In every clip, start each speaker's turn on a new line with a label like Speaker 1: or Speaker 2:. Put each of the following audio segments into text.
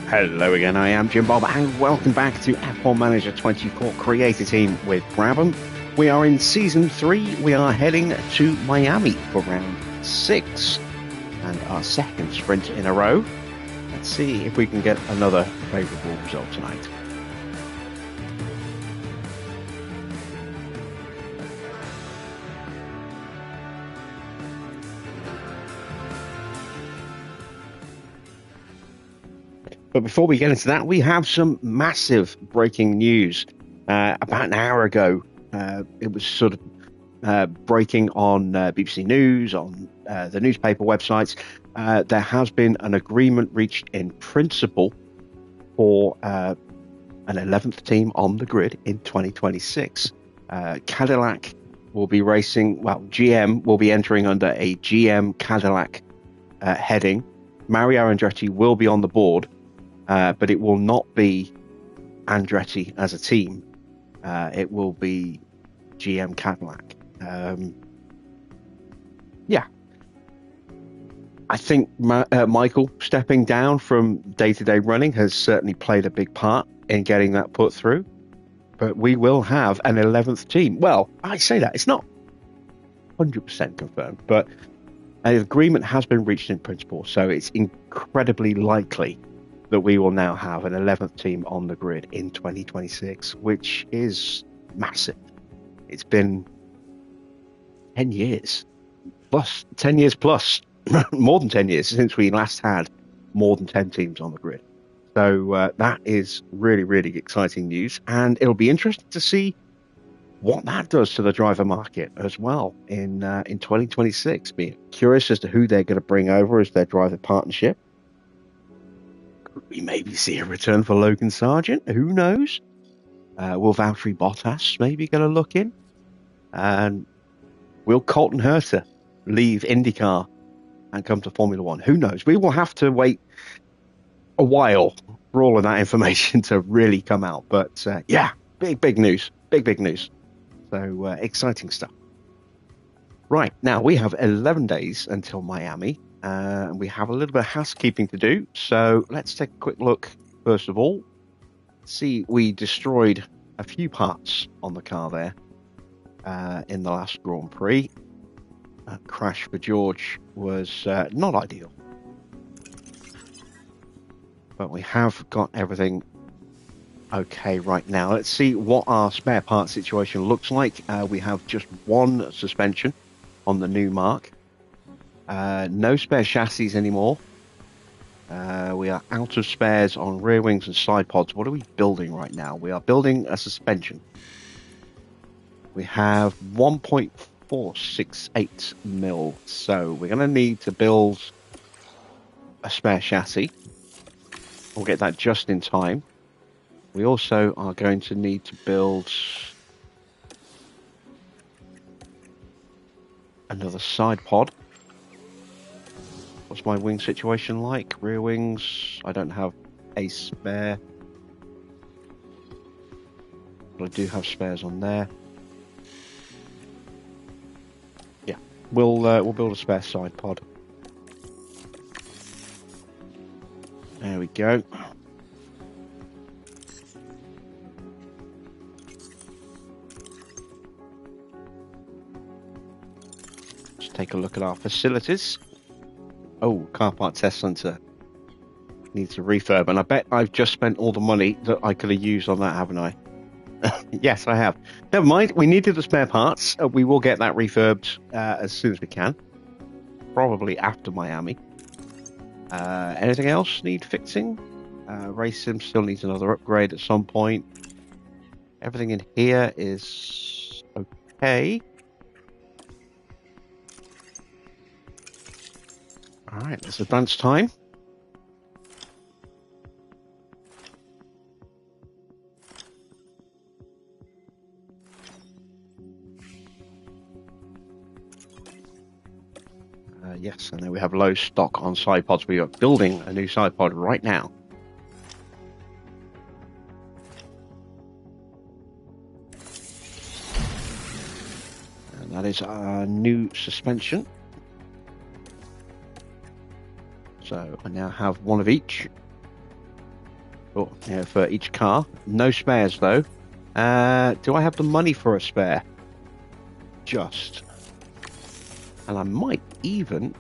Speaker 1: Hello again, I am Jim Bob, and welcome back to F1 Manager 24 Creator Team with Brabham. We are in Season 3, we are heading to Miami for Round 6, and our second sprint in a row. Let's see if we can get another favourable result tonight. But before we get into that, we have some massive breaking news. About an hour ago, it was sort of breaking on BBC News, on the newspaper websites. There has been an agreement reached in principle for an 11th team on the grid in 2026. Cadillac will be racing, well, GM will be entering under a GM Cadillac heading. Mario Andretti will be on the board. But it will not be Andretti as a team. It will be GM Cadillac. I think Michael stepping down from day-to-day running has certainly played a big part in getting that put through. But we will have an 11th team. Well, I say that. It's not 100% confirmed, but an agreement has been reached in principle. So it's incredibly likely that we will now have an 11th team on the grid in 2026, which is massive. It's been 10 years plus, 10 years plus, more than 10 years since we last had more than 10 teams on the grid. So that is really, really exciting news. And it'll be interesting to see what that does to the driver market as well in 2026. Be curious as to who they're going to bring over as their driver partnership. We maybe see a return for Logan Sargent. Who knows? Will Valtteri Bottas maybe get a look in? And will Colton Herta leave IndyCar and come to Formula One? Who knows? We will have to wait a while for all of that information to really come out. But yeah, big news. Big news. So exciting stuff. Right, now we have 11 days until Miami. And we have a little bit of housekeeping to do, so let's take a quick look first of all. See, we destroyed a few parts on the car there in the last Grand Prix. Crash for George was not ideal, but we have got everything okay right now. Let's see what our spare part situation looks like. We have just one suspension on the new Mark. No spare chassis anymore. We are out of spares on rear wings and side pods. What are we building right now? We are building a suspension. We have 1.468 mil. So we're going to need to build a spare chassis. We'll get that just in time. We also are going to need to build another side pod. What's my wing situation like? Rear wings, I don't have a spare. But I do have spares on there. Yeah, we'll build a spare side pod. There we go. Let's take a look at our facilities. Oh, car part test center needs a refurb, and I bet I've just spent all the money that I could have used on that, haven't I? Yes, I have. Never mind, we needed the spare parts. We will get that refurbed as soon as we can, probably after Miami. Anything else need fixing? Race sim still needs another upgrade at some point. Everything in here is okay. All right, it's advance time. Yes, and then we have low stock on side pods. We are building a new side pod right now. And that is our new suspension. So I now have one of each. Oh, yeah, for each car. No spares though. Do I have the money for a spare? Just. And I might even.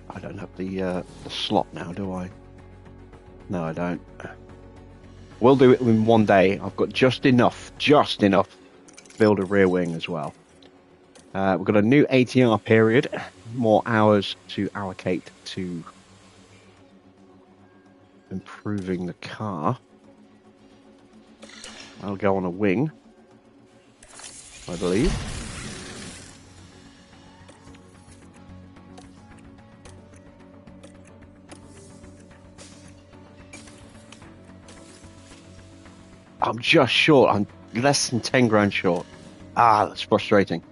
Speaker 1: I don't have the slot now, do I? No, I don't. We'll do it in one day. I've got just enough to build a rear wing as well. We've got a new ATR period, more hours to allocate to improving the car. I'll go on a wing, I believe. I'm just short. I'm less than 10 grand short. That's frustrating.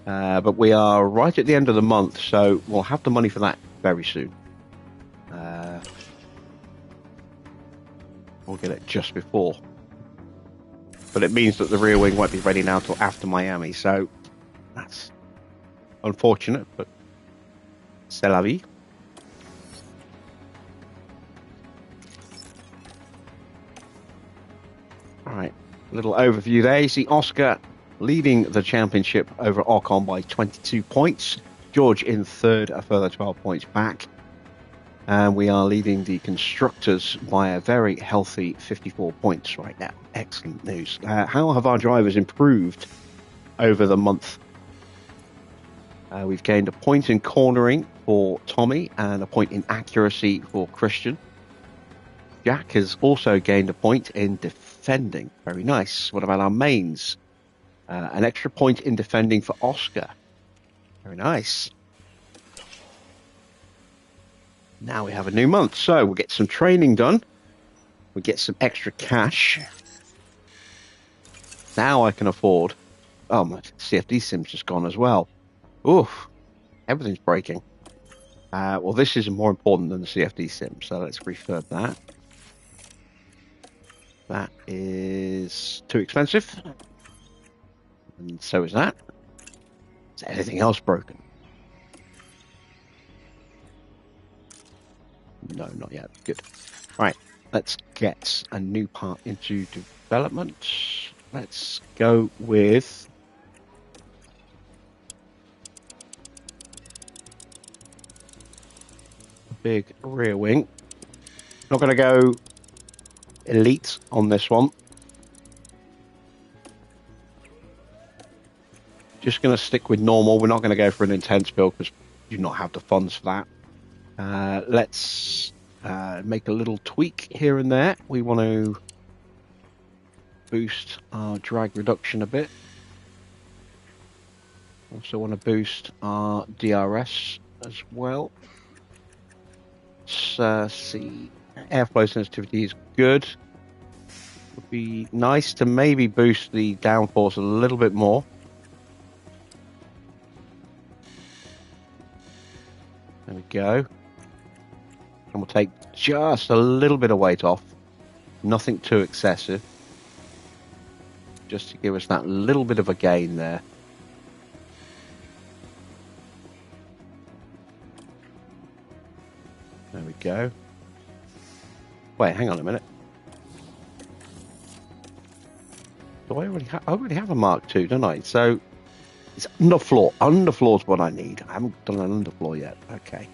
Speaker 1: But we are right at the end of the month, so we'll have the money for that very soon. We'll get it just before. But it means that the rear wing won't be ready now till after Miami, so that's unfortunate, but c'est la vie. Alright, a little overview there. You see Oscar leading the championship over Ocon by 22 points. George in third, a further 12 points back. And we are leading the constructors by a very healthy 54 points right now. Excellent news. How have our drivers improved over the month? We've gained a point in cornering for Tommy and a point in accuracy for Christian. Jack has also gained a point in defending. Very nice. What about our mains? An extra point in defending for Oscar. Very nice. Now we have a new month, so we'll get some training done. We'll get some extra cash. Now I can afford... Oh, my CFD sim's just gone as well. Oof. Everything's breaking. Well, this is more important than the CFD sim, so let's refurb that. That is too expensive. And so is that. Is anything else broken? No, not yet. Good. Right, let's get a new part into development. Let's go with... a big rear wing. Not going to go elite on this one. Just going to stick with normal. We're not going to go for an intense build because we do not have the funds for that. Let's make a little tweak here and there. We want to boost our drag reduction a bit. Also want to boost our DRS as well. Let's see. Airflow sensitivity is good. Would be nice to maybe boost the downforce a little bit more. There we go. And we'll take just a little bit of weight off. Nothing too excessive. Just to give us that little bit of a gain there. There we go. Wait, hang on a minute. Do I already have a Mark II, don't I? So it's underfloor. Underfloor is what I need. I haven't done an underfloor yet. Okay.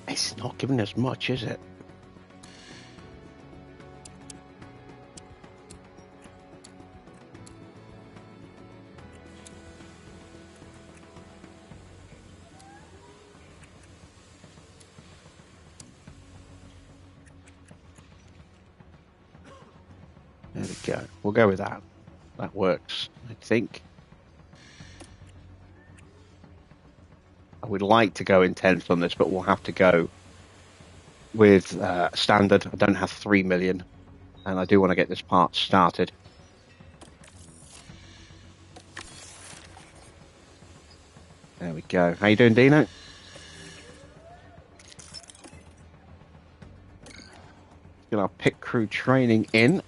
Speaker 1: It's not giving us much, is it? There we go. We'll go with that. That works, I think. I would like to go intense on this, but we'll have to go with standard. I don't have 3 million, and I do want to get this part started. There we go. How you doing, Dino? Get our pit crew training in.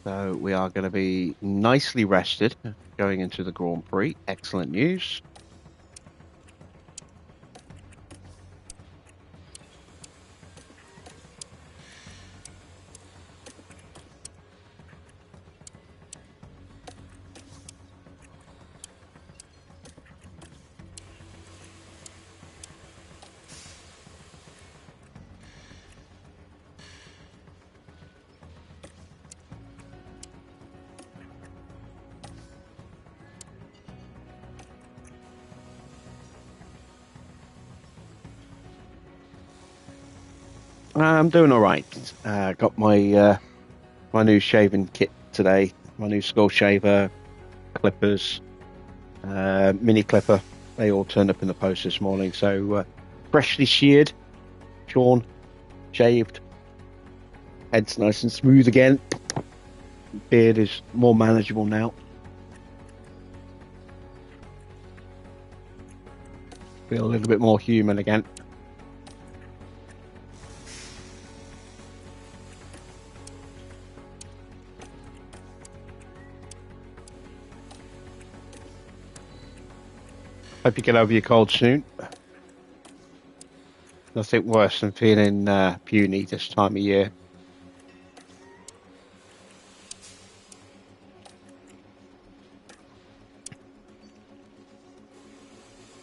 Speaker 1: So we are going to be nicely rested going into the Grand Prix. Excellent news. I'm doing all right. Got my my new shaving kit today. My new skull shaver, clippers, mini clipper. They all turned up in the post this morning. So freshly sheared, shorn, shaved. Head's nice and smooth again. Beard is more manageable now. Feel a little bit more human again. Hope you get over your cold soon. Nothing worse than feeling puny this time of year.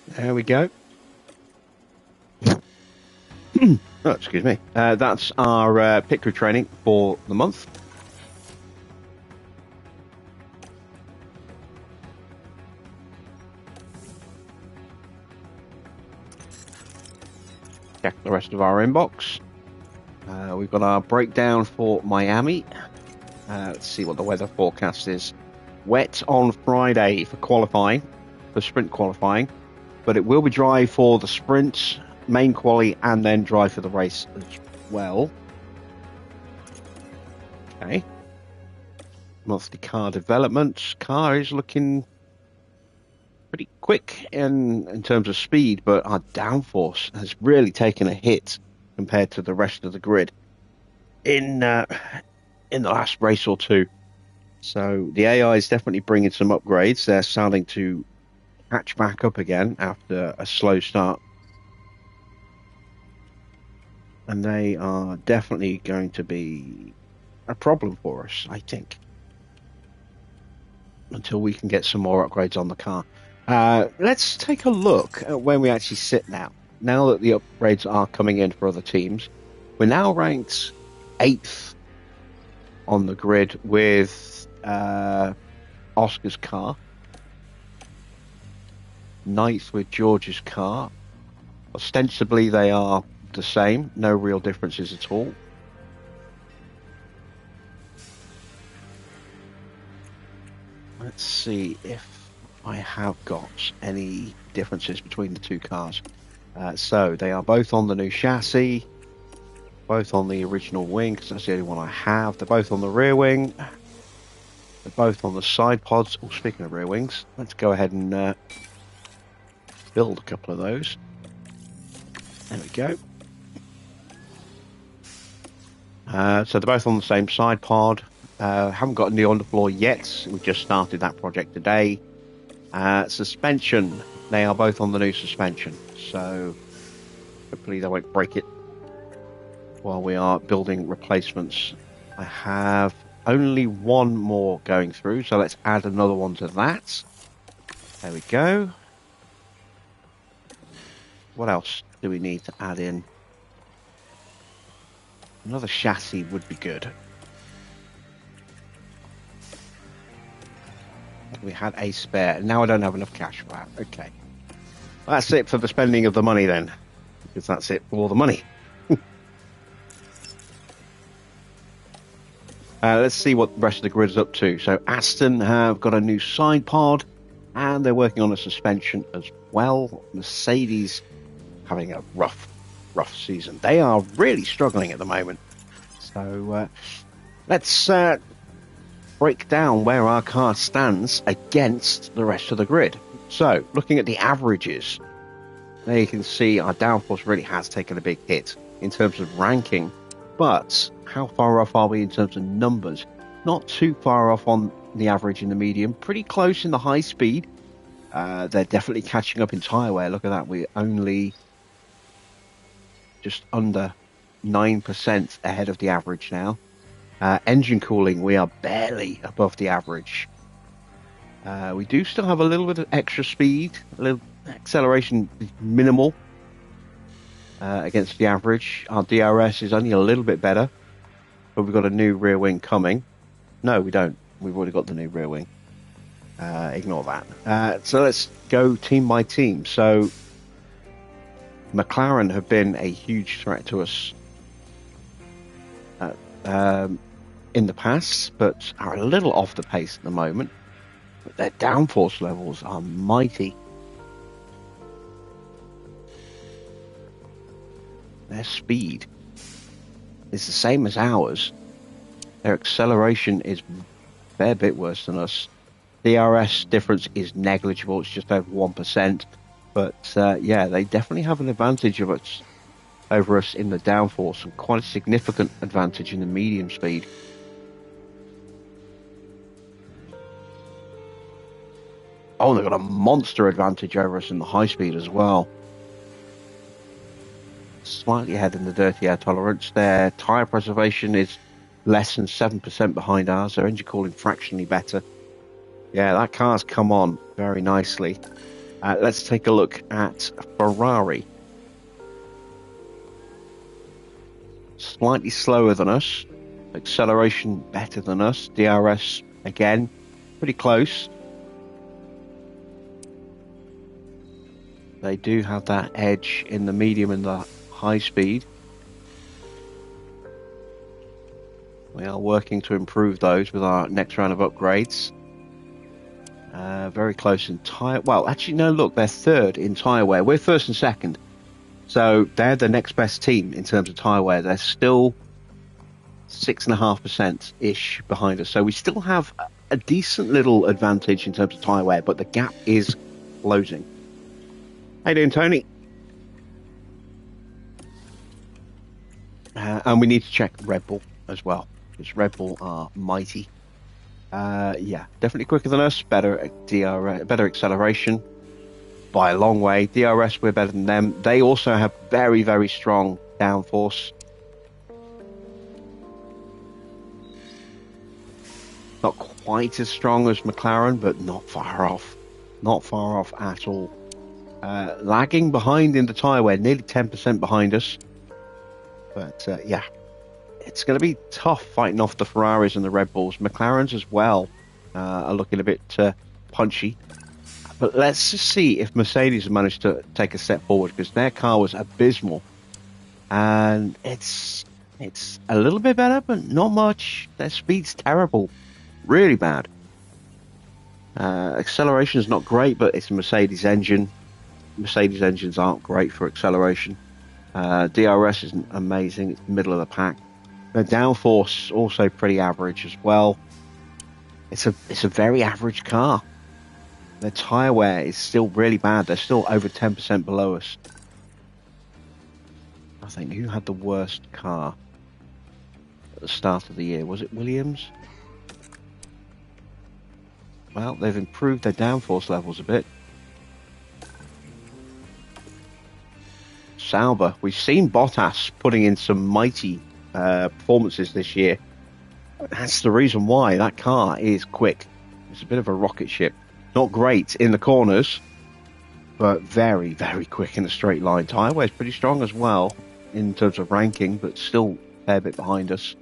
Speaker 1: There we go. Oh, excuse me. That's our pit crew training for the month. Check the rest of our inbox. We've got our breakdown for Miami. Let's see what the weather forecast is. Wet on Friday for qualifying, for sprint qualifying, but it will be dry for the sprint, main quali, and then dry for the race as well. Okay. Monthly car development. Car is looking pretty quick in terms of speed, but our downforce has really taken a hit compared to the rest of the grid in the last race or two. So the AI is definitely bringing some upgrades. They're starting to catch back up again after a slow start. And they are definitely going to be a problem for us, I think, until we can get some more upgrades on the car. Let's take a look at where we actually sit now. Now that the upgrades are coming in for other teams, we're now ranked 8th on the grid with Oscar's car, 9th with George's car. Ostensibly they are the same, no real differences at all. Let's see if I have got any differences between the two cars. So they are both on the new chassis, both on the original wing, because that's the only one I have. They're both on the rear wing. They're both on the side pods. Oh, speaking of rear wings, let's go ahead and build a couple of those. There we go. So they're both on the same side pod. Haven't got any underfloor yet. We just started that project today. Suspension. They are both on the new suspension. So hopefully they won't break it while we are building replacements. I have only one more going through, so let's add another one to that. There we go. What else do we need to add in? Another chassis would be good. We had a spare. Now I don't have enough cash for that. Okay. That's it for the spending of the money then. Because that's it for all the money. Let's see what the rest of the grid is up to. So Aston have got a new side pod. And they're working on a suspension as well. Mercedes having a rough season. They are really struggling at the moment. So let's break down where our car stands against the rest of the grid. So looking at the averages, there you can see our downforce really has taken a big hit. in terms of ranking, but how far off are we in terms of numbers? Not too far off on the average in the medium, pretty close in the high speed. They're definitely catching up in tyre wear. Look at that, we're only just under 9% ahead of the average now. Engine cooling, we are barely above the average. We do still have a little bit of extra speed, a little acceleration is minimal against the average. Our DRS is only a little bit better, but we've got a new rear wing coming. No, we don't. We've already got the new rear wing. Ignore that. So let's go team by team. So McLaren have been a huge threat to us in the past, but are a little off the pace at the moment. But their downforce levels are mighty. Their speed is the same as ours. Their acceleration is a fair bit worse than us. DRS difference is negligible. It's just over 1%. But yeah, they definitely have an advantage of us over us in the downforce, and quite a significant advantage in the medium speed. Oh, they've got a monster advantage over us in the high speed as well. Slightly ahead in the dirty air tolerance. Their tyre preservation is less than 7% behind ours. Their engine cooling fractionally better. Yeah, that car's come on very nicely. Let's take a look at Ferrari. Slightly slower than us. Acceleration better than us. DRS, again, pretty close. They do have that edge in the medium and the high speed. We are working to improve those with our next round of upgrades. Very close in tyre. Well, actually, no, look, they're third in tyre wear. We're first and second. So they're the next best team in terms of tyre wear. They're still 6.5%-ish behind us. So we still have a decent little advantage in terms of tyre wear, but the gap is closing. How you doing, Tony? And we need to check Red Bull as well, because Red Bull are mighty. Yeah, definitely quicker than us, better acceleration by a long way. DRS, we're better than them. They also have very, very strong downforce. Not quite as strong as McLaren, but not far off. Not far off at all. Lagging behind in the tyre wear, nearly 10% behind us. But yeah, it's going to be tough fighting off the Ferraris and the Red Bulls. McLarens as well are looking a bit punchy. But let's just see if Mercedes have managed to take a step forward, because their car was abysmal. And it's a little bit better, but not much. Their speed's terrible. Really bad. Acceleration is not great, but it's a Mercedes engine. Mercedes engines aren't great for acceleration. DRS isn't amazing. It's middle of the pack. The downforce also pretty average as well. It's a very average car. Their tyre wear is still really bad. They're still over 10% below us. I think, who had the worst car at the start of the year? Was it Williams? Well, they've improved their downforce levels a bit. Sauber. We've seen Bottas putting in some mighty performances this year. That's the reason why. That car is quick. It's a bit of a rocket ship. Not great in the corners, but very, very quick in a straight line. Tyre wear is pretty strong as well in terms of ranking, but still a fair bit behind us.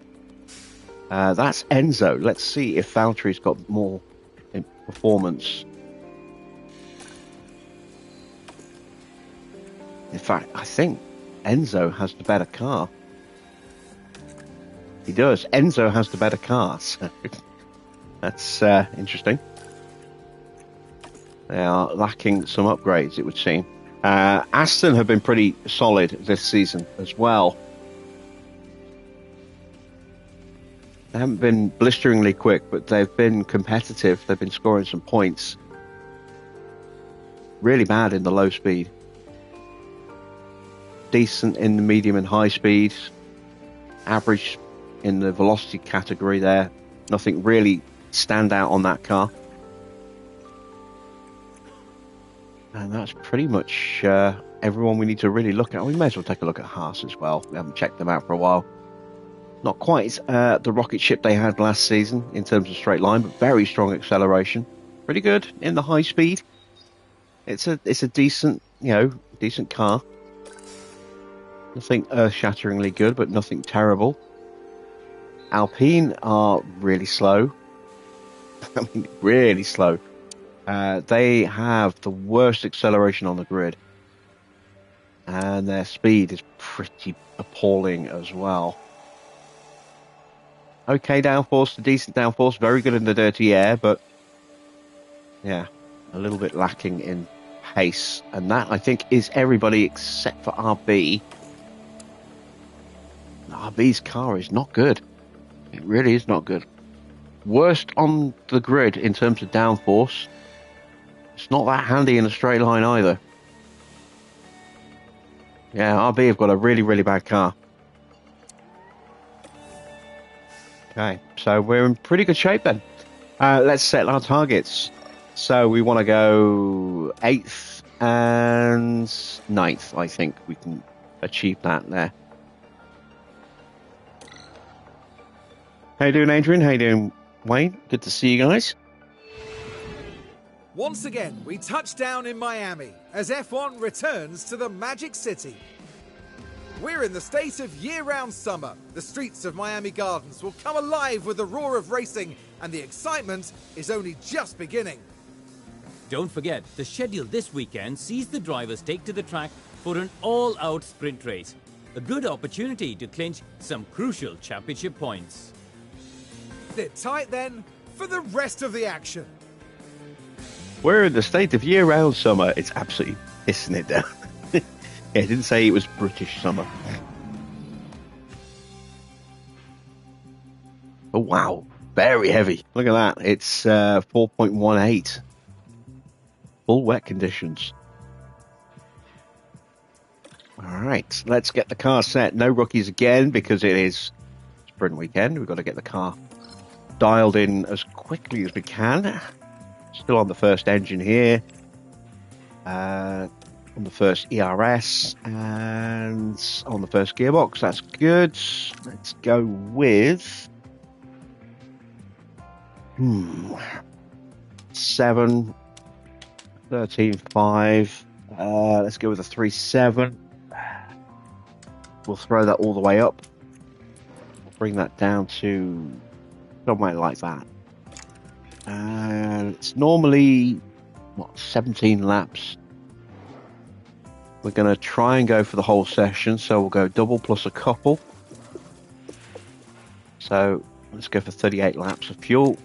Speaker 1: That's Enzo. Let's see if Valtteri's got more in performance. In fact, I think Enzo has the better car. He does. Enzo has the better car. So that's interesting. They are lacking some upgrades, it would seem. Aston have been pretty solid this season as well. They haven't been blisteringly quick, but they've been competitive. They've been scoring some points. Really bad in the low speed. decent in the medium and high speed, average in the velocity category there. Nothing really stand out on that car. And that's pretty much everyone we need to really look at. We may as well take a look at Haas as well. We haven't checked them out for a while. Not quite the rocket ship they had last season in terms of straight line, but very strong acceleration. Pretty good in the high speed. It's a decent, decent car. Nothing earth-shatteringly good, but nothing terrible. Alpine are really slow. I mean, really slow. They have the worst acceleration on the grid. And their speed is pretty appalling as well. Okay downforce, decent downforce, very good in the dirty air, but yeah, a little bit lacking in pace. And that, I think, is everybody except for RB. RB's car is not good. It really is not good. Worst on the grid in terms of downforce. It's not that handy in a straight line either. Yeah, RB have got a really, really bad car. Okay, so we're in pretty good shape then. Let's set our targets. So we want to go 8th and 9th. I think we can achieve that there. How you doing, Adrian? How you doing, Wayne? Good to see you guys.
Speaker 2: Once again, we touch down in Miami as F1 returns to the Magic City. We're in the state of year-round summer. The streets of Miami Gardens will come alive with the roar of racing, and the excitement is only just beginning.
Speaker 3: Don't forget, the schedule this weekend sees the drivers take to the track for an all-out sprint race. A good opportunity to clinch some crucial championship points.
Speaker 2: Sit tight then for the rest of the action.
Speaker 1: We're in the state of year-round summer. It's absolutely pissing it down. Yeah, it didn't say it was British summer. Oh, wow. Very heavy. Look at that. It's 4.18. Full wet conditions. All right. Let's get the car set. No rookies again because it is sprint weekend. We've got to get the car dialed in as quickly as we can. Still on the first engine here. On the first ERS and on the first gearbox. That's good. Let's go with 7, 13, 5. Let's go with a 3.7. We'll throw that all the way up. Bring that down to somewhere like that. And it's normally 17 laps. We're going to try and go for the whole session, so we'll go double plus a couple. So let's go for 38 laps of fuel.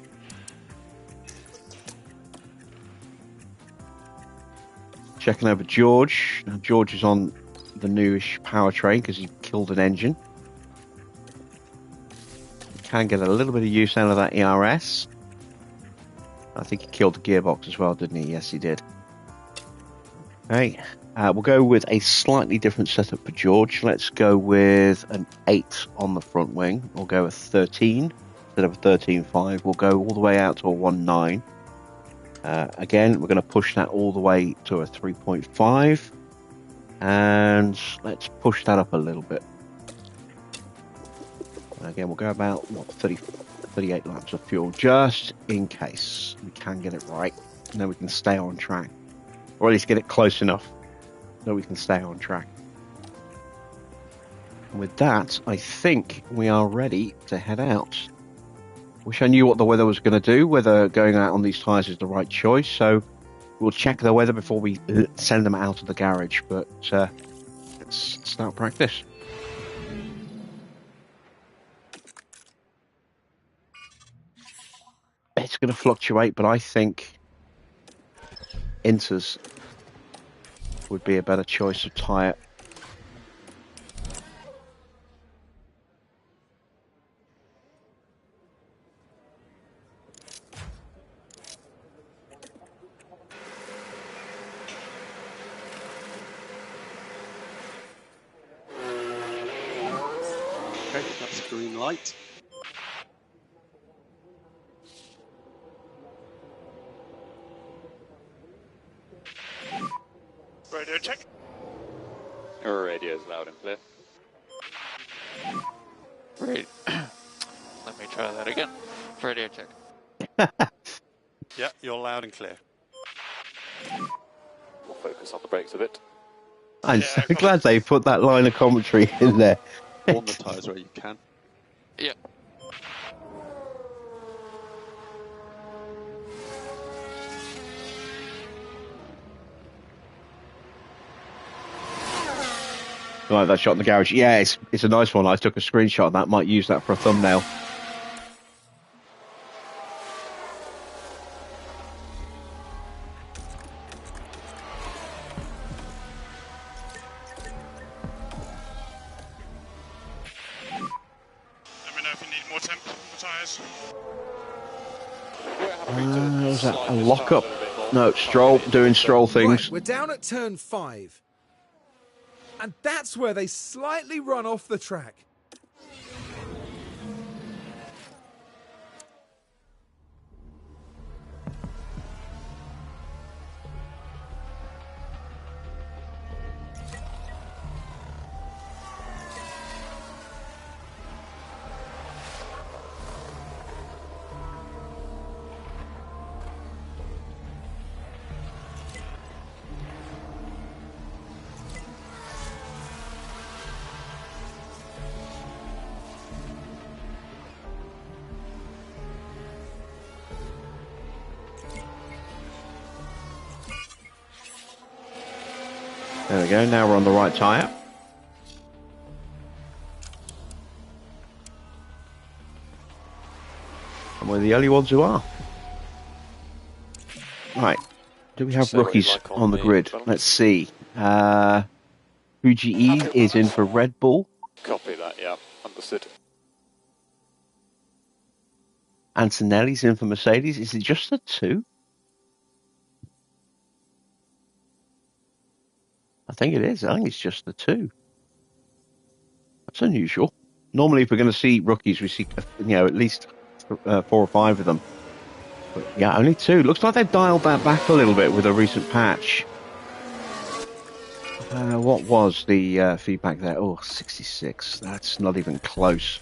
Speaker 1: Checking over George. Now George is on the newish powertrain because he killed an engine. You can get a little bit of use out of that ERS. I think he killed the gearbox as well, didn't he? Yes, he did. Okay. We'll go with a slightly different setup for George. Let's go with an 8 on the front wing. We'll go with 13 instead of a 13.5. We'll go all the way out to a 1.9. Again, we're going to push that all the way to a 3.5. And let's push that up a little bit. And again, we'll go about 38 laps of fuel, just in case we can get it right. And then we can stay on track. Or at least get it close enough so we can stay on track. And with that, I think we are ready to head out. Wish I knew what the weather was going to do, whether going out on these tyres is the right choice. So we'll check the weather before we send them out of the garage. But let's start practice. It's going to fluctuate, but I think Inters would be a better choice of tyre.
Speaker 4: Okay, that's green light.
Speaker 5: Radio check.
Speaker 6: Radio's loud and clear. Let me try that again. Radio check.
Speaker 4: Yeah, you're loud and clear.
Speaker 6: We'll focus on the brakes a bit.
Speaker 1: I'm
Speaker 5: Yeah,
Speaker 1: so
Speaker 5: got
Speaker 1: glad they put that line of commentary in there.
Speaker 4: Warm the tyres where you can.
Speaker 6: Yeah.
Speaker 1: Like that shot in the garage. Yeah, it's a nice one. I took a screenshot of that. Might use that for a thumbnail.
Speaker 5: Let me know if you need more temp for tyres.
Speaker 1: Was that a lock-up? No, Stroll doing Stroll things.
Speaker 2: Right, we're down at turn 5. And that's where they slightly run off the track.
Speaker 1: There we go. Now we're on the right tyre. And we're the only ones who are. Right. Do we have
Speaker 6: So what
Speaker 1: rookies
Speaker 6: you like
Speaker 1: on the
Speaker 6: the
Speaker 1: grid?
Speaker 6: balance?
Speaker 1: Let's see. Fuji is in for Red Bull.
Speaker 6: Copy that, yeah. Understood.
Speaker 1: Antonelli's in for Mercedes. Is it just the two? I think it is. I think it's just the two. That's unusual. Normally, if we're going to see rookies, we see at least 4 or 5 of them. But yeah, only 2. Looks like they've dialed that back a little bit with a recent patch. What was the feedback there? Oh, 66. That's not even close.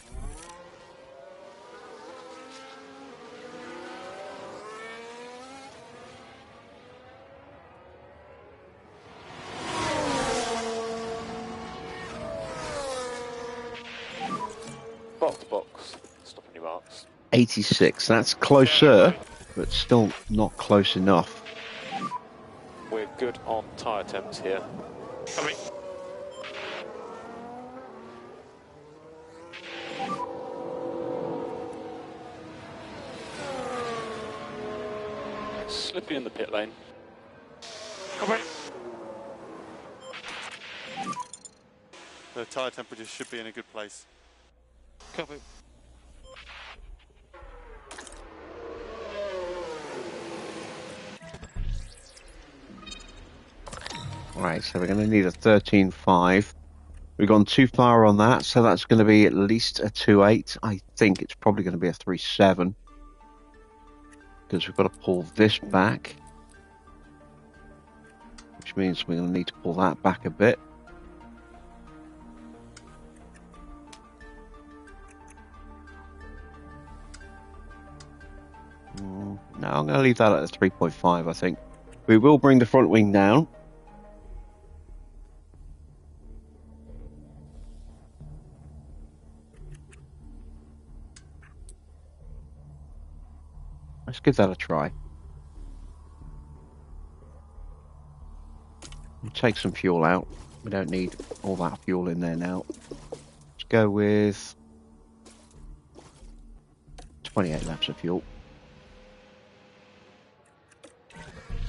Speaker 6: Box to box. Stop any marks.
Speaker 1: 86. That's closer, but still not close enough.
Speaker 6: We're good on tyre temps here.
Speaker 5: Copy.
Speaker 6: Slippy in the pit lane.
Speaker 5: Copy.
Speaker 4: The tyre temperature should be in a good place.
Speaker 6: Copy.
Speaker 1: Right, so we're going to need a 13.5. We've gone too far on that, so that's going to be at least a 2.8. I think it's probably going to be a 3.7. Because we've got to pull this back. Which means we're going to need to pull that back a bit. No, I'm going to leave that at a 3.5, I think. We will bring the front wing down. Let's give that a try. We'll take some fuel out. We don't need all that fuel in there now. Let's go with 28 laps of fuel.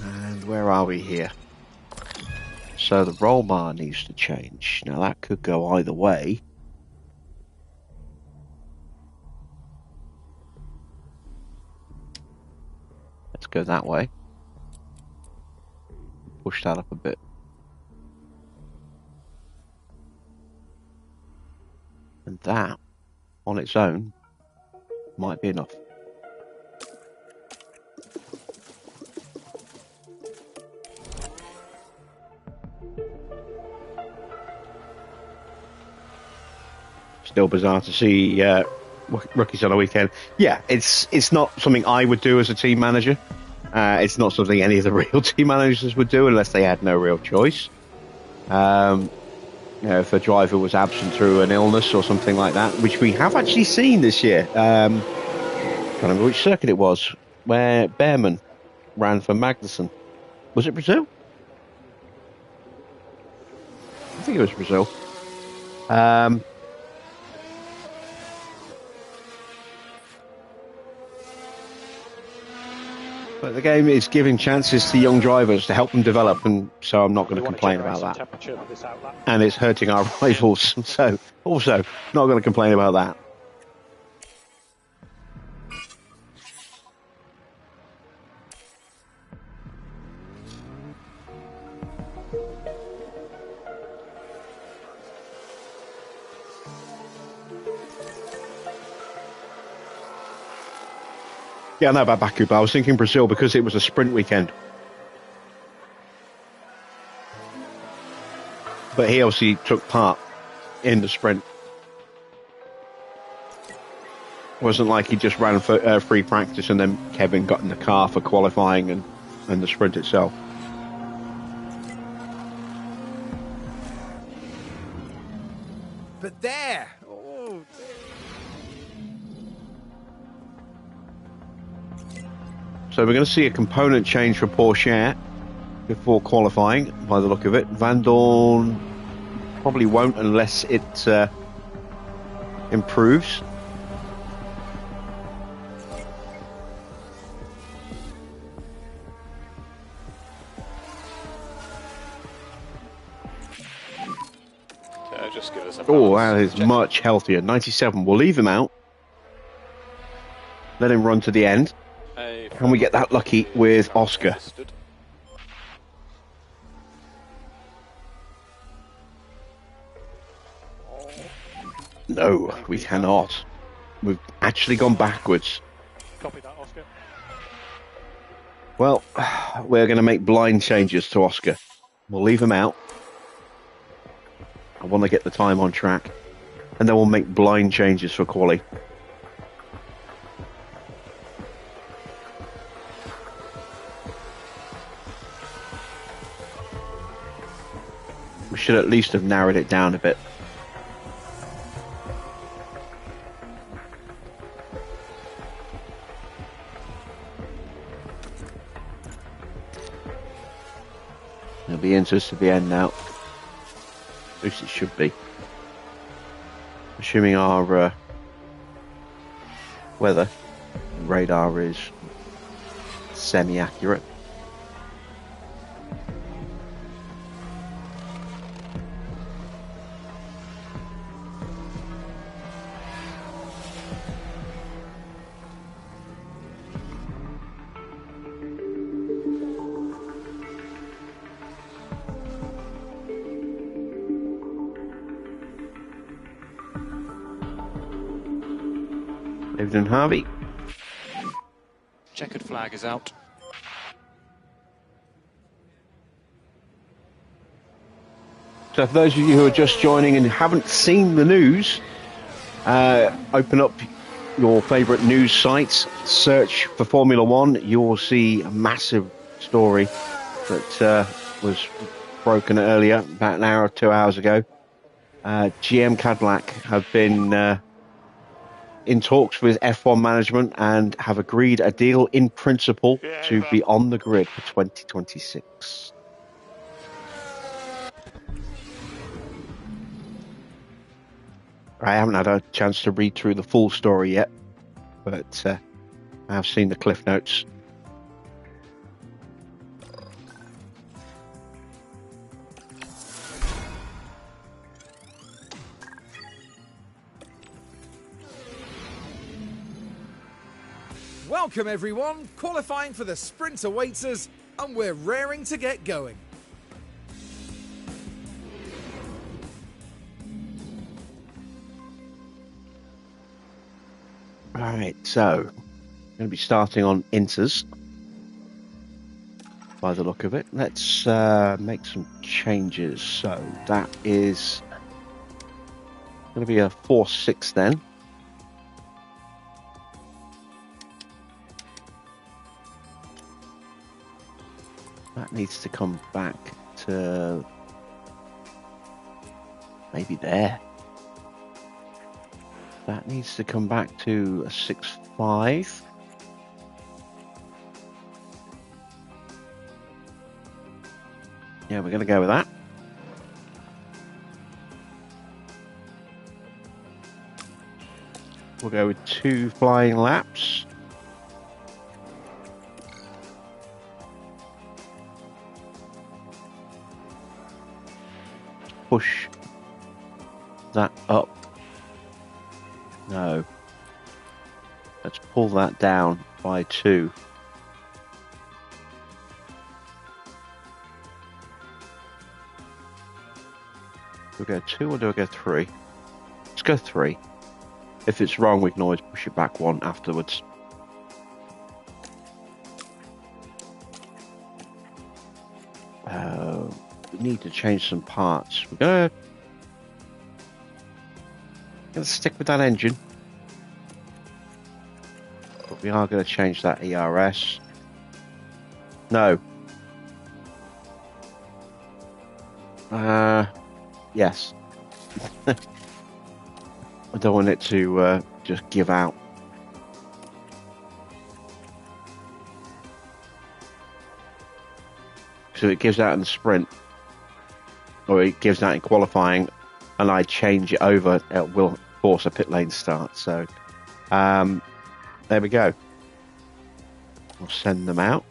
Speaker 1: And where are we here? So the roll bar needs to change. Now that could go either way. Let's go that way. Push that up a bit. And that on its own might be enough. Still bizarre to see rookies on a weekend. Yeah, it's not something I would do as a team manager. It's not something any of the real team managers would do unless they had no real choice. If a driver was absent through an illness or something like that, which we have actually seen this year. Can't remember which circuit it was, where Behrman ran for Magnussen. Was it Brazil? I think it was Brazil. But the game is giving chances to young drivers to help them develop, and so I'm not going to complain about that. And it's hurting our rivals, so also not going to complain about that. Yeah, I know about Baku, but I was thinking Brazil because it was a sprint weekend. But he obviously took part in the sprint. It wasn't like he just ran for free practice and then Kevin got in the car for qualifying and the sprint itself.
Speaker 2: But there! Oh.
Speaker 1: So we're going to see a component change for Porsche before qualifying, by the look of it. Van Dorn probably won't unless it improves.
Speaker 6: Just give us a
Speaker 1: Oh, that is much healthier. 97. We'll leave him out. Let him run to the end. Can we get that lucky with Oscar? No, we cannot. We've actually gone backwards.
Speaker 5: Copy that, Oscar.
Speaker 1: Well, we're going to make blind changes to Oscar. We'll leave him out. I want to get the time on track. And then we'll make blind changes for quali. We should at least have narrowed it down a bit. It'll be into to the end now. At least it should be. Assuming our weather radar is semi-accurate. David and Harvey.
Speaker 6: Checkered flag is out.
Speaker 1: So for those of you who are just joining and haven't seen the news, open up your favourite news sites, search for Formula One. You will see a massive story that was broken earlier, about an hour or 2 hours ago. GM Cadillac have been in talks with F1 management and have agreed a deal in principle to be on the grid for 2026. I haven't had a chance to read through the full story yet, but I have seen the cliff notes.
Speaker 2: Welcome everyone, qualifying for the sprint awaits us, and we're raring to get going.
Speaker 1: Alright, so going to be starting on inters by the look of it. Let's make some changes. So that is going to be a 4-6 then. That needs to come back to maybe there. That needs to come back to a 6-5. Yeah, we're going to go with that. We'll go with 2 flying laps. Push that up. No. Let's pull that down by 2. Do we go 2 or do I go 3? Let's go 3. If it's wrong, we can always push it back 1 afterwards. We need to change some parts. We're gonna stick with that engine, but we are going to change that ERS. No. Yes. I don't want it to just give out. So it gives out in the sprint, or it gives out in qualifying, and I change it over, it will force a pit lane start. So there we go. We'll send them out.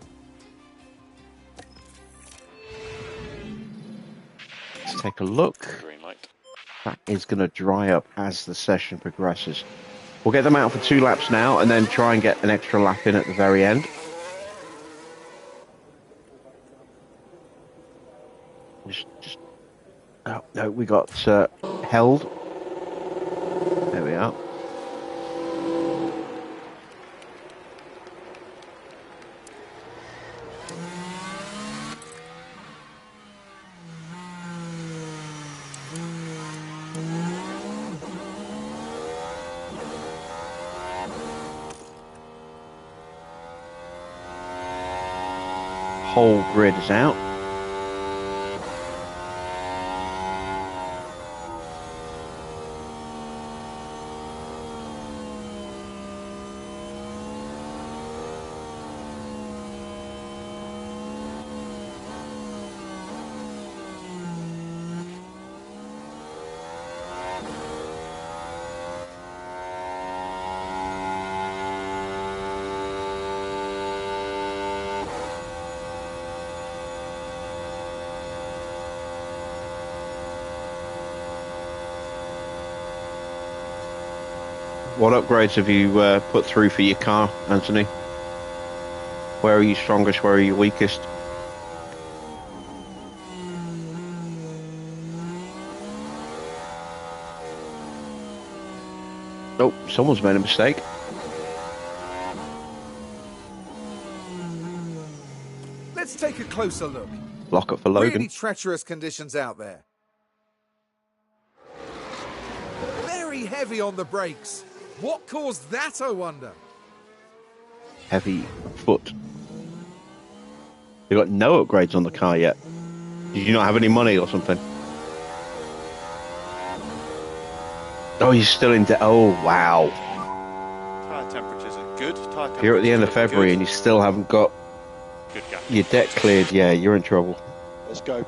Speaker 1: Let's take a look.
Speaker 6: Green light.
Speaker 1: That is going to dry up as the session progresses. We'll get them out for 2 laps now, and then try and get an extra lap in at the very end. Just oh no, we got held. There we are. Whole grid is out. What upgrades have you put through for your car, Anthony? Where are you strongest? Where are you weakest? Oh, someone's made a mistake.
Speaker 2: Let's take a closer look.
Speaker 1: Lock up for Logan.
Speaker 2: Really treacherous conditions out there. Very heavy on the brakes. What caused that, I wonder?
Speaker 1: Heavy foot. You've got no upgrades on the car yet. Did you not have any money or something? Oh, you're still in debt. Oh, wow.
Speaker 4: Tyre temperatures are good.
Speaker 1: You're at the end of February and you still haven't got
Speaker 4: Good gap.
Speaker 1: your debt cleared. Yeah, you're in trouble.
Speaker 6: Let's go.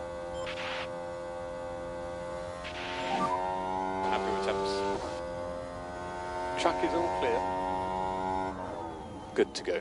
Speaker 6: Happy with temps. Track is all clear. Good to go.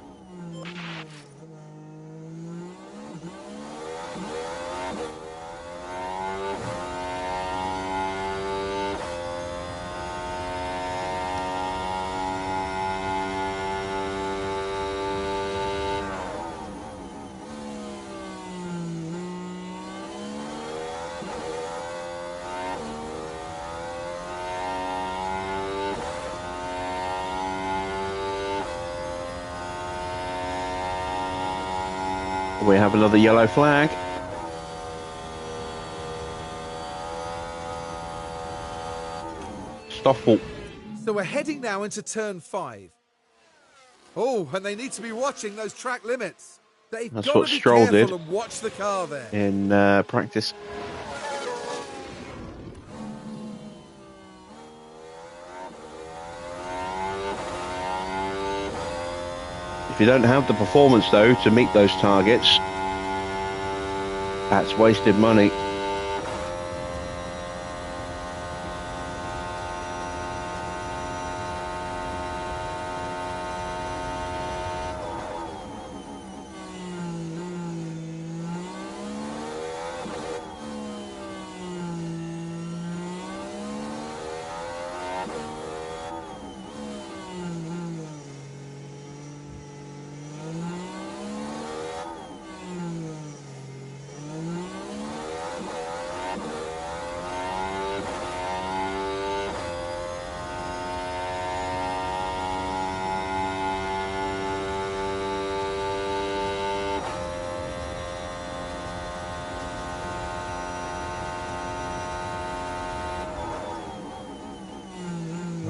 Speaker 1: We have another yellow flag. Stoffel.
Speaker 2: So we're heading now into turn 5. Oh, and they need to be watching those track limits. They've
Speaker 1: That's
Speaker 2: got
Speaker 1: what
Speaker 2: to be
Speaker 1: Stroll
Speaker 2: careful
Speaker 1: did
Speaker 2: and watch the car there.
Speaker 1: in practice. If you don't have the performance, though, to meet those targets, that's wasted money.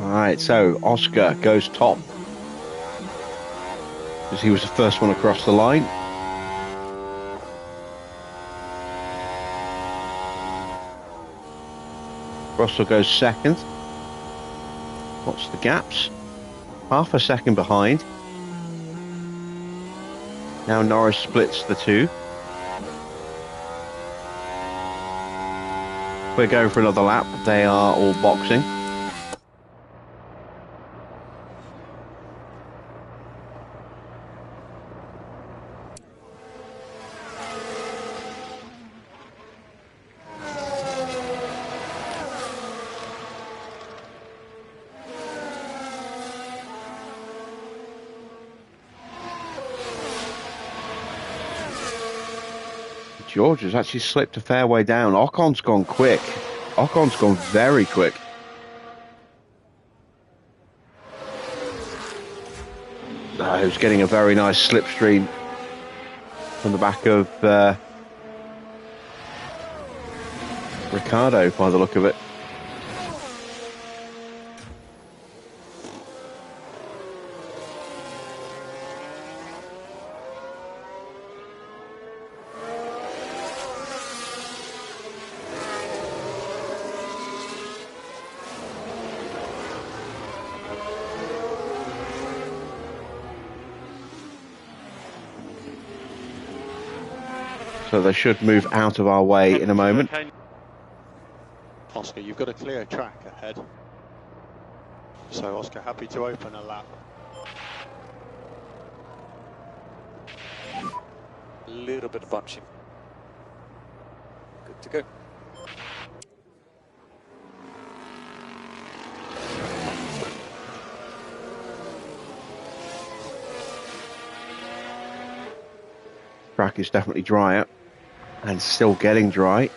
Speaker 1: Alright, so Oscar goes top, because he was the first one across the line. Russell goes second. What's the gaps? Half a second behind. Now Norris splits the two. We're going for another lap. They are all boxing. George has actually slipped a fair way down. Ocon's gone quick. Ocon's gone very quick. He was getting a very nice slipstream from the back of Ricardo, by the look of it. So they should move out of our way in a moment.
Speaker 6: Oscar, you've got a clear track ahead. So Oscar, happy to open a lap. A little bit of bunching. Good to go.
Speaker 1: Track is definitely drier and still getting dry.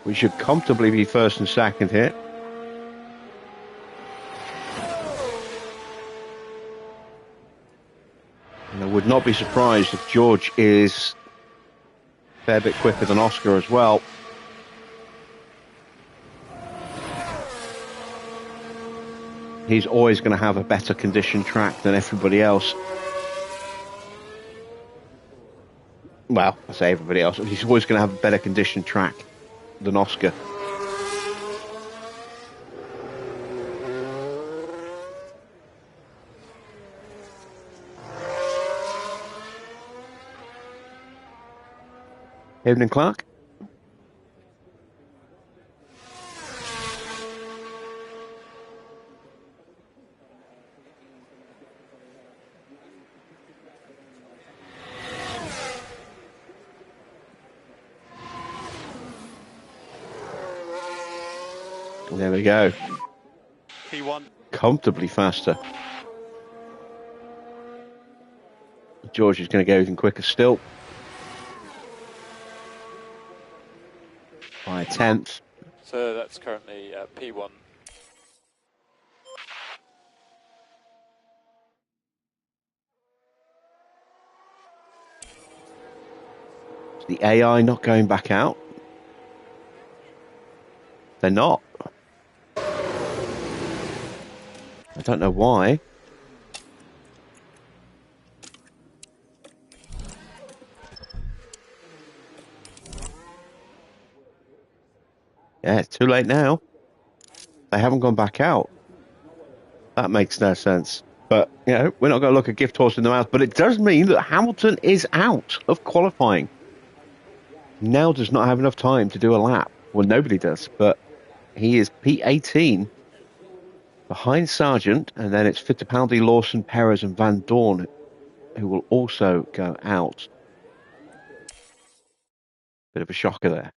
Speaker 1: We should comfortably be first and second here. And I would not be surprised if George is a fair bit quicker than Oscar as well. He's always going to have a better conditioned track than everybody else. Well, I say everybody else. He's always going to have a better conditioned track than Oscar. Evening, Clark. There we go.
Speaker 4: P1.
Speaker 1: Comfortably faster. George is going to go even quicker still. By a tenth.
Speaker 7: So that's currently P1.
Speaker 1: Is the AI not going back out? They're not. I don't know why. Yeah, it's too late now. They haven't gone back out. That makes no sense. But, you know, we're not going to look a gift horse in the mouth, but it does mean that Hamilton is out of qualifying. Now does not have enough time to do a lap. Well, nobody does, but he is P18 behind Sargent, and then it's Fittipaldi, Lawson, Perez, and Van Dorn who will also go out. Bit of a shocker there.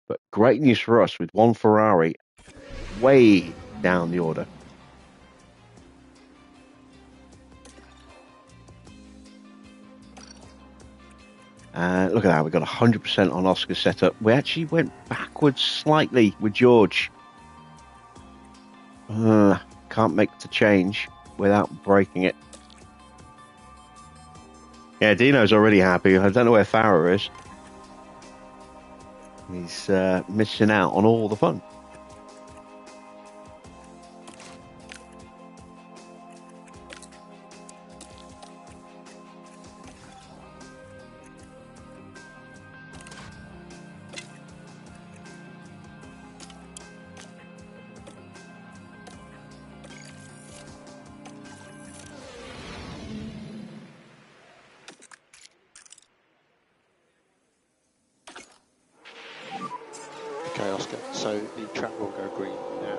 Speaker 1: But great news for us with one Ferrari way down the order. Look at that, we got 100% on Oscar's setup. We actually went backwards slightly with George. Can't make the change without breaking it. Yeah, Dino's already happy. I don't know where Farah is. He's missing out on all the fun.
Speaker 6: Okay, Oscar, so the track will go green now.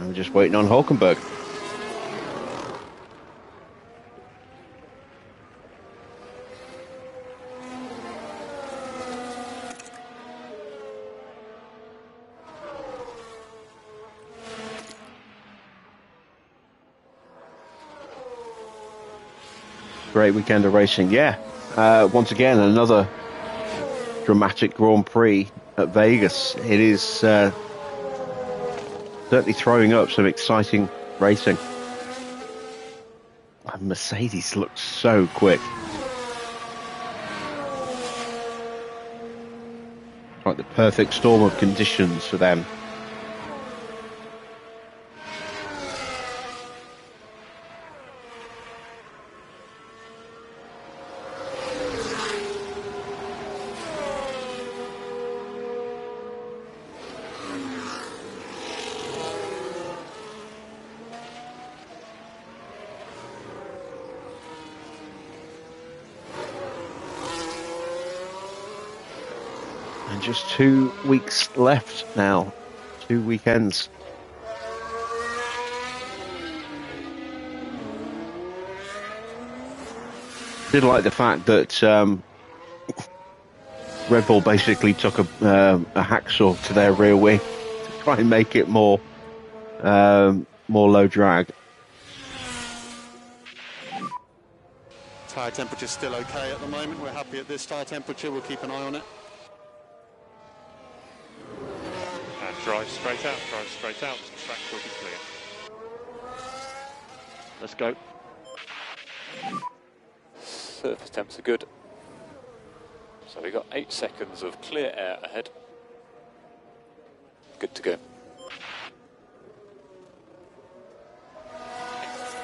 Speaker 1: I'm just waiting on Hulkenberg. Great weekend of racing, yeah. Once again, another dramatic Grand Prix at Vegas. It is certainly throwing up some exciting racing. And Mercedes looks so quick. Like the perfect storm of conditions for them. And just 2 weeks left now. 2 weekends. Did like the fact that Red Bull basically took a hacksaw to their rear wing to try and make it more low drag.
Speaker 4: Tyre temperature's still okay at the moment. We're happy at this tyre temperature. We'll keep an eye on it.
Speaker 5: And drive straight out, the track will be clear.
Speaker 7: Let's go. Surface temps are good. So we've got 8 seconds of clear air ahead. Good to go.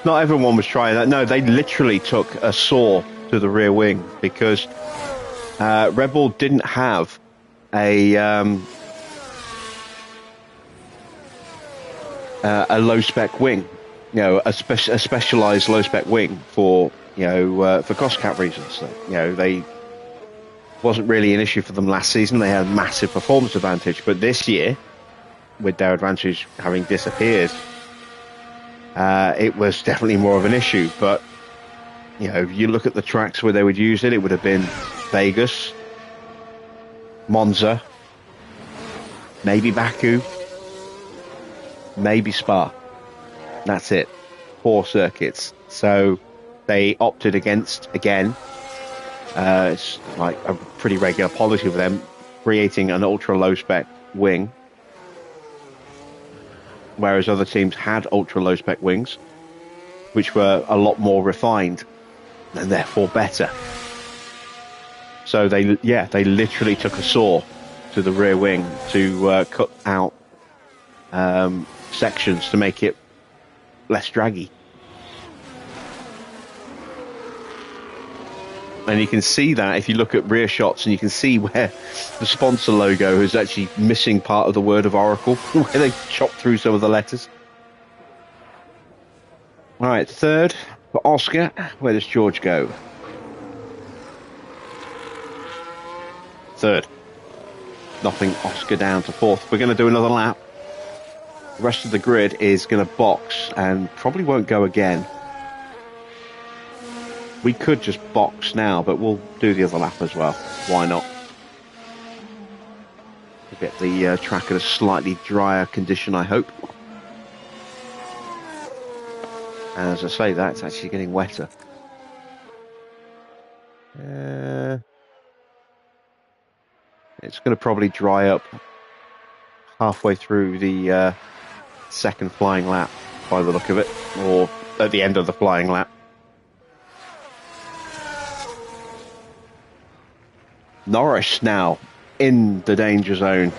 Speaker 1: Not everyone was trying that. No, they literally took a saw to the rear wing because Red Bull didn't have a low spec wing, you know, a specialized low spec wing for, you know, for cost cap reasons. So, you know, they wasn't really an issue for them last season. They had a massive performance advantage, but this year, with their advantage having disappeared, it was definitely more of an issue. But you know, if you look at the tracks where they would use it, it would have been Vegas, Monza, maybe Baku, maybe Spa. That's it. 4 circuits. So they opted against, again, it's like a pretty regular policy for them, creating an ultra low spec wing, whereas other teams had ultra low spec wings, which were a lot more refined and therefore better. So they literally took a saw to the rear wing to cut out sections to make it less draggy. And you can see that if you look at rear shots, and you can see where the sponsor logo is actually missing part of the word of Oracle, where they chopped through some of the letters. All right, third for Oscar. Where does George go? Third. Knocking Oscar down to fourth. We're going to do another lap. The rest of the grid is going to box and probably won't go again. We could just box now, but we'll do the other lap as well. Why not? We'll get the track in a slightly drier condition, I hope. And as I say that, it's actually getting wetter. It's going to probably dry up halfway through the second flying lap, by the look of it, or at the end of the flying lap. Norris now in the danger zone,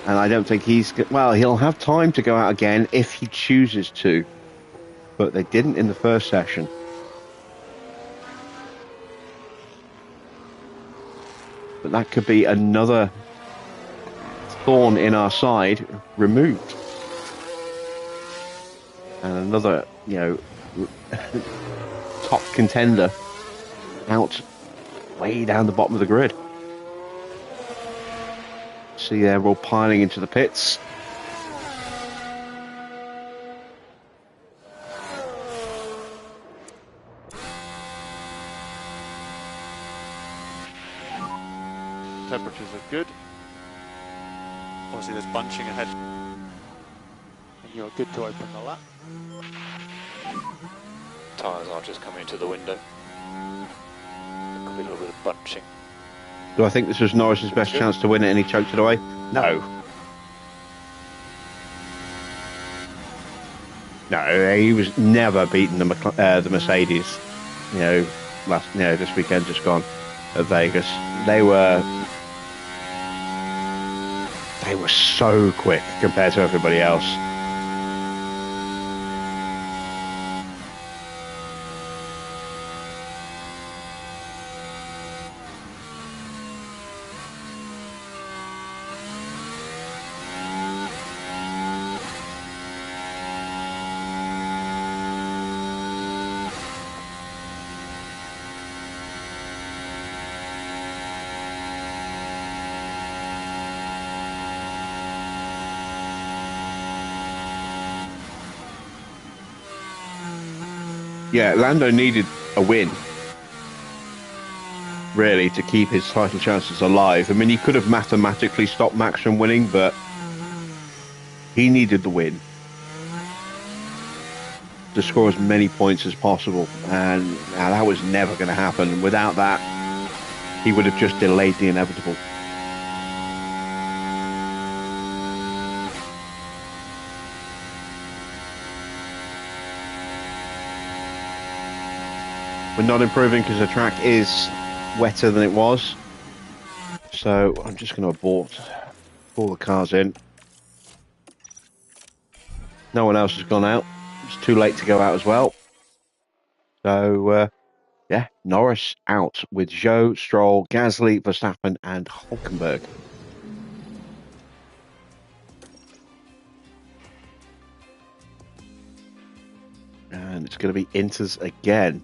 Speaker 1: and I don't think he'll have time to go out again if he chooses to, but they didn't in the first session. But that could be another thorn in our side removed, and another, top contender out way down the bottom of the grid. See, they're all piling into the pits.
Speaker 6: Temperatures are good. Obviously there's bunching ahead. And you're good to open the lap.
Speaker 7: Tyres are just coming into the window. Could be a little bit of bunching.
Speaker 1: Do I think this was Norris's best chance to win it and he choked it away? No. No, he was never beating the Mercedes. This weekend just gone at Vegas. They were so quick compared to everybody else. Yeah, Lando needed a win, really, to keep his title chances alive. I mean, he could have mathematically stopped Max from winning, but he needed the win to score as many points as possible, and that was never going to happen. Without that, he would have just delayed the inevitable. We're not improving because the track is wetter than it was. So I'm just going to abort, pull the cars in. No one else has gone out. It's too late to go out as well. So, Norris out with Zhou, Stroll, Gasly, Verstappen and Hulkenberg. And it's going to be Inters again.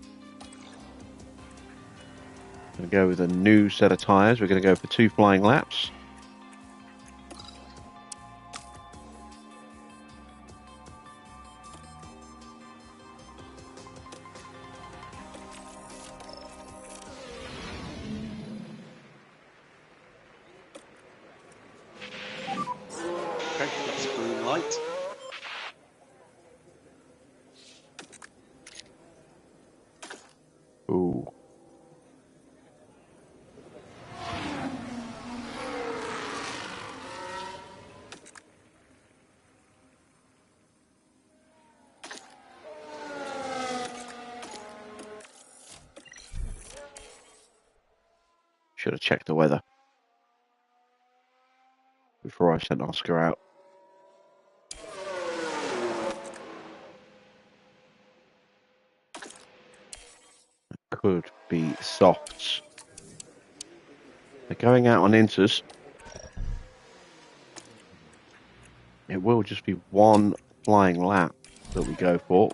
Speaker 1: Going to go with a new set of tyres. We're going to go for 2 flying laps.
Speaker 6: Okay, that's green light.
Speaker 1: Ooh. Should have checked the weather before I sent Oscar out. Could be softs. They're going out on inters. It will just be 1 flying lap that we go for.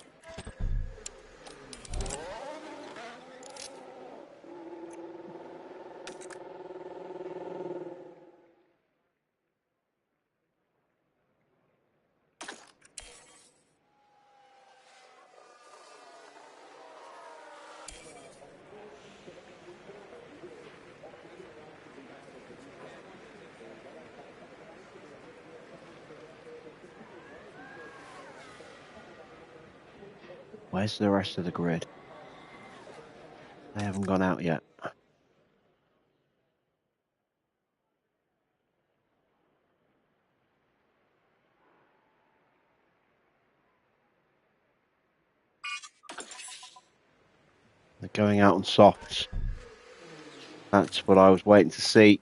Speaker 1: Where's the rest of the grid? They haven't gone out yet. They're going out on softs. That's what I was waiting to see.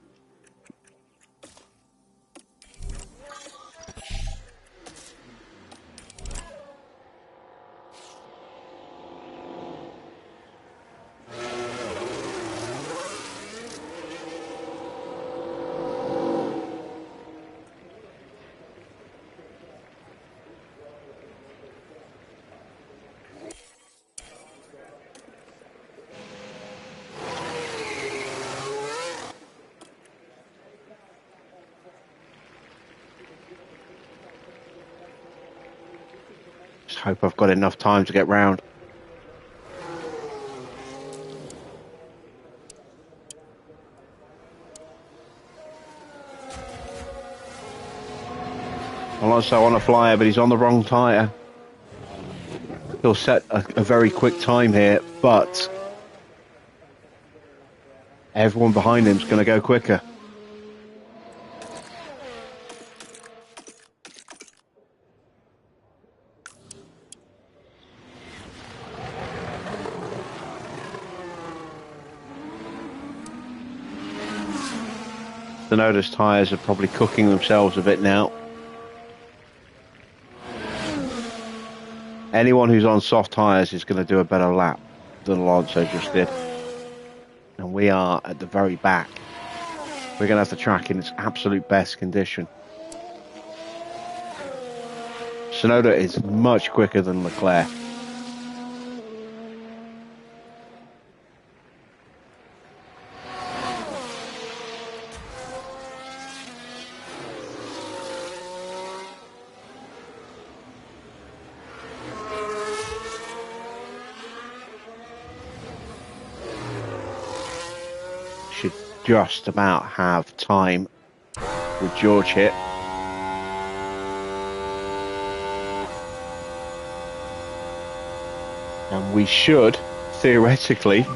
Speaker 1: Just hope I've got enough time to get round. Alonso on a flyer, but he's on the wrong tyre. He'll set a very quick time here, but everyone behind him's going to go quicker. Tsunoda's tyres are probably cooking themselves a bit now. Anyone who's on soft tyres is going to do a better lap than Alonso just did. And we are at the very back. We're going to have the track in its absolute best condition. Tsunoda is much quicker than Leclerc. Should just about have time with George here. And we should, theoretically,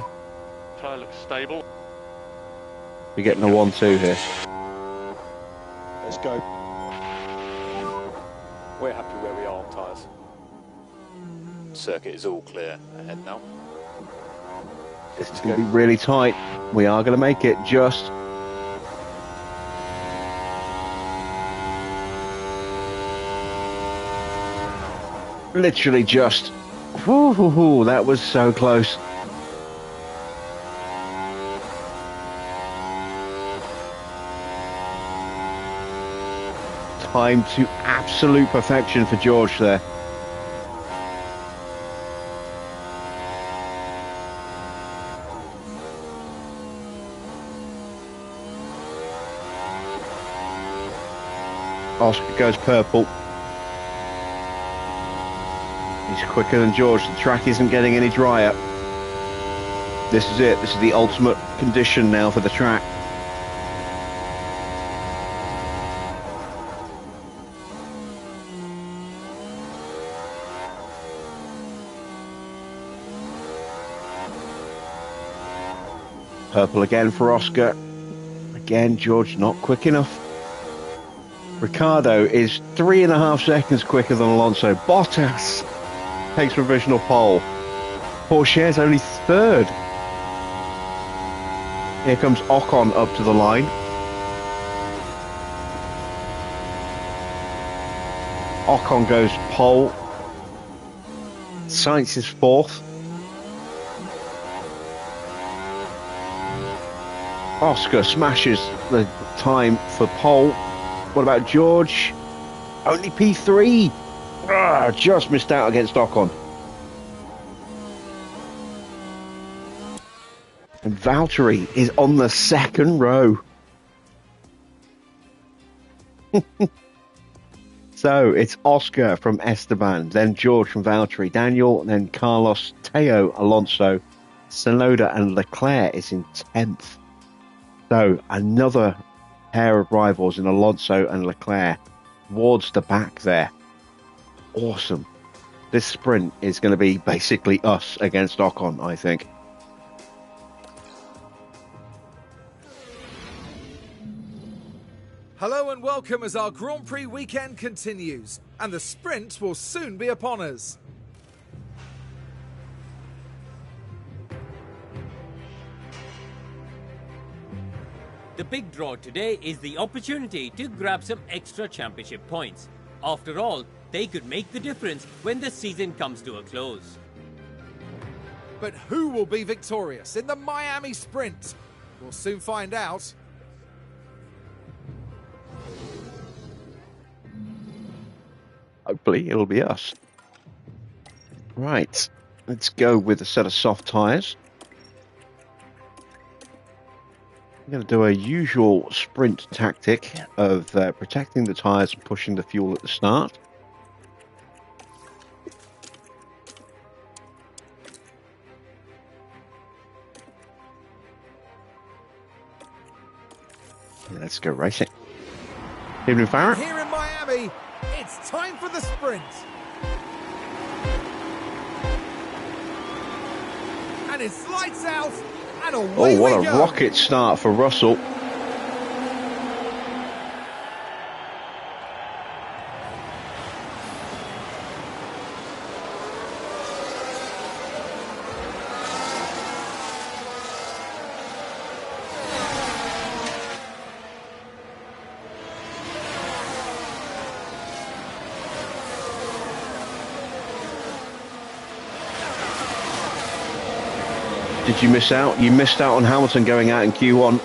Speaker 6: Tyre looks stable.
Speaker 1: be getting a 1-2 here.
Speaker 6: Let's go.
Speaker 7: We're happy where we are on tyres. Circuit is all clear ahead now.
Speaker 1: It's going to be really tight. We are going to make it just. Literally just. Woo, that was so close. Time to absolute perfection for George there. Oscar goes purple. He's quicker than George. The track isn't getting any drier. This is it. This is the ultimate condition now for the track. Purple again for Oscar. Again, George not quick enough. Ricardo is 3.5 seconds quicker than Alonso. Bottas takes provisional pole. Pourchaire's only third. Here comes Ocon up to the line. Ocon goes pole. Sainz is fourth. Oscar smashes the time for pole. What about George? Only P3. Just missed out against Ocon. And Valtteri is on the second row. So it's Oscar from Esteban, then George from Valtteri, Daniel, then Carlos, Teo, Alonso, Tsunoda and Leclerc is in 10th. So another pair of rivals in Alonso and Leclerc towards the back there. Awesome. This sprint is going to be basically us against Ocon, I think.
Speaker 2: Hello and welcome as our Grand Prix weekend continues, and the sprint will soon be upon us.
Speaker 3: The big draw today is the opportunity to grab some extra championship points. After all, they could make the difference when the season comes to a close.
Speaker 2: But who will be victorious in the Miami sprint? We'll soon find out.
Speaker 1: Hopefully it'll be us. Right, let's go with a set of soft tyres. I'm going to do a usual sprint tactic of protecting the tyres and pushing the fuel at the start. Let's go racing. Evening, Farah.
Speaker 2: Here in Miami, it's time for the sprint. And it's lights out and away
Speaker 1: Oh, what
Speaker 2: we
Speaker 1: a
Speaker 2: go.
Speaker 1: rocket start for Russell. Did you miss out? You missed out on Hamilton going out in Q1.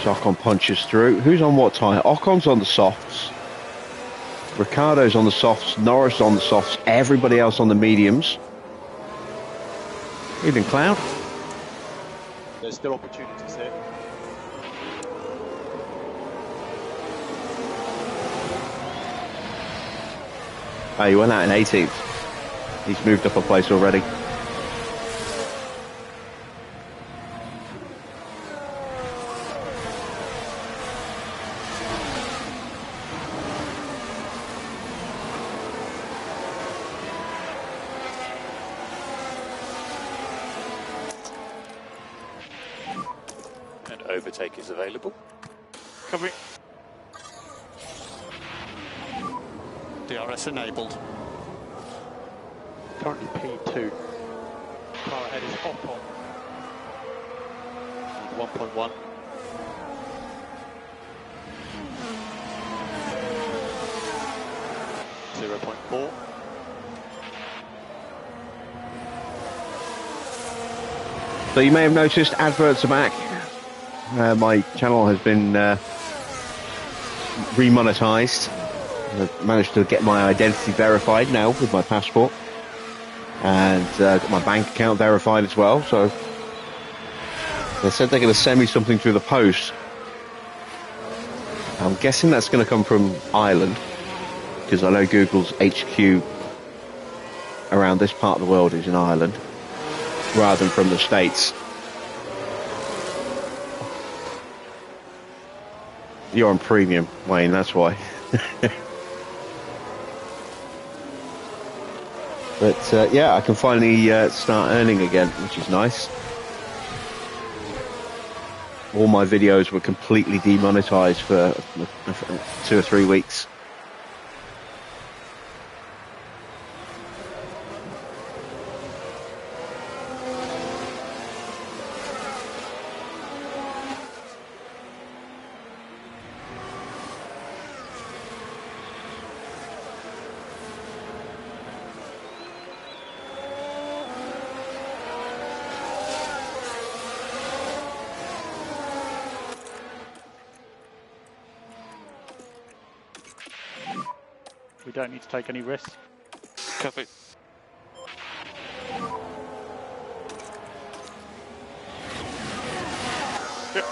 Speaker 1: So Ocon punches through. Who's on what tyre? Ocon's on the softs. Ricardo's on the softs, Norris on the softs, everybody else on the mediums. Evening, Cloud.
Speaker 6: There's still opportunities here.
Speaker 1: Oh, he went out in 18th. He's moved up a place already.
Speaker 7: Overtake is available.
Speaker 6: Covering.
Speaker 4: DRS enabled.
Speaker 6: Currently P2. Car ahead is Ocon. 1.1. .4.
Speaker 1: So you may have noticed adverts are back. My channel has been remonetized. I've managed to get my identity verified now with my passport, and got my bank account verified as well. So they said they're going to send me something through the post. I'm guessing that's going to come from Ireland, because I know Google's HQ around this part of the world is in Ireland, rather than from the States. You're on premium, Wayne, that's why. But yeah, I can finally start earning again, which is nice. All my videos were completely demonetized for 2 or 3 weeks.
Speaker 6: We don't need to take any risks.
Speaker 7: Copy.
Speaker 6: Yep.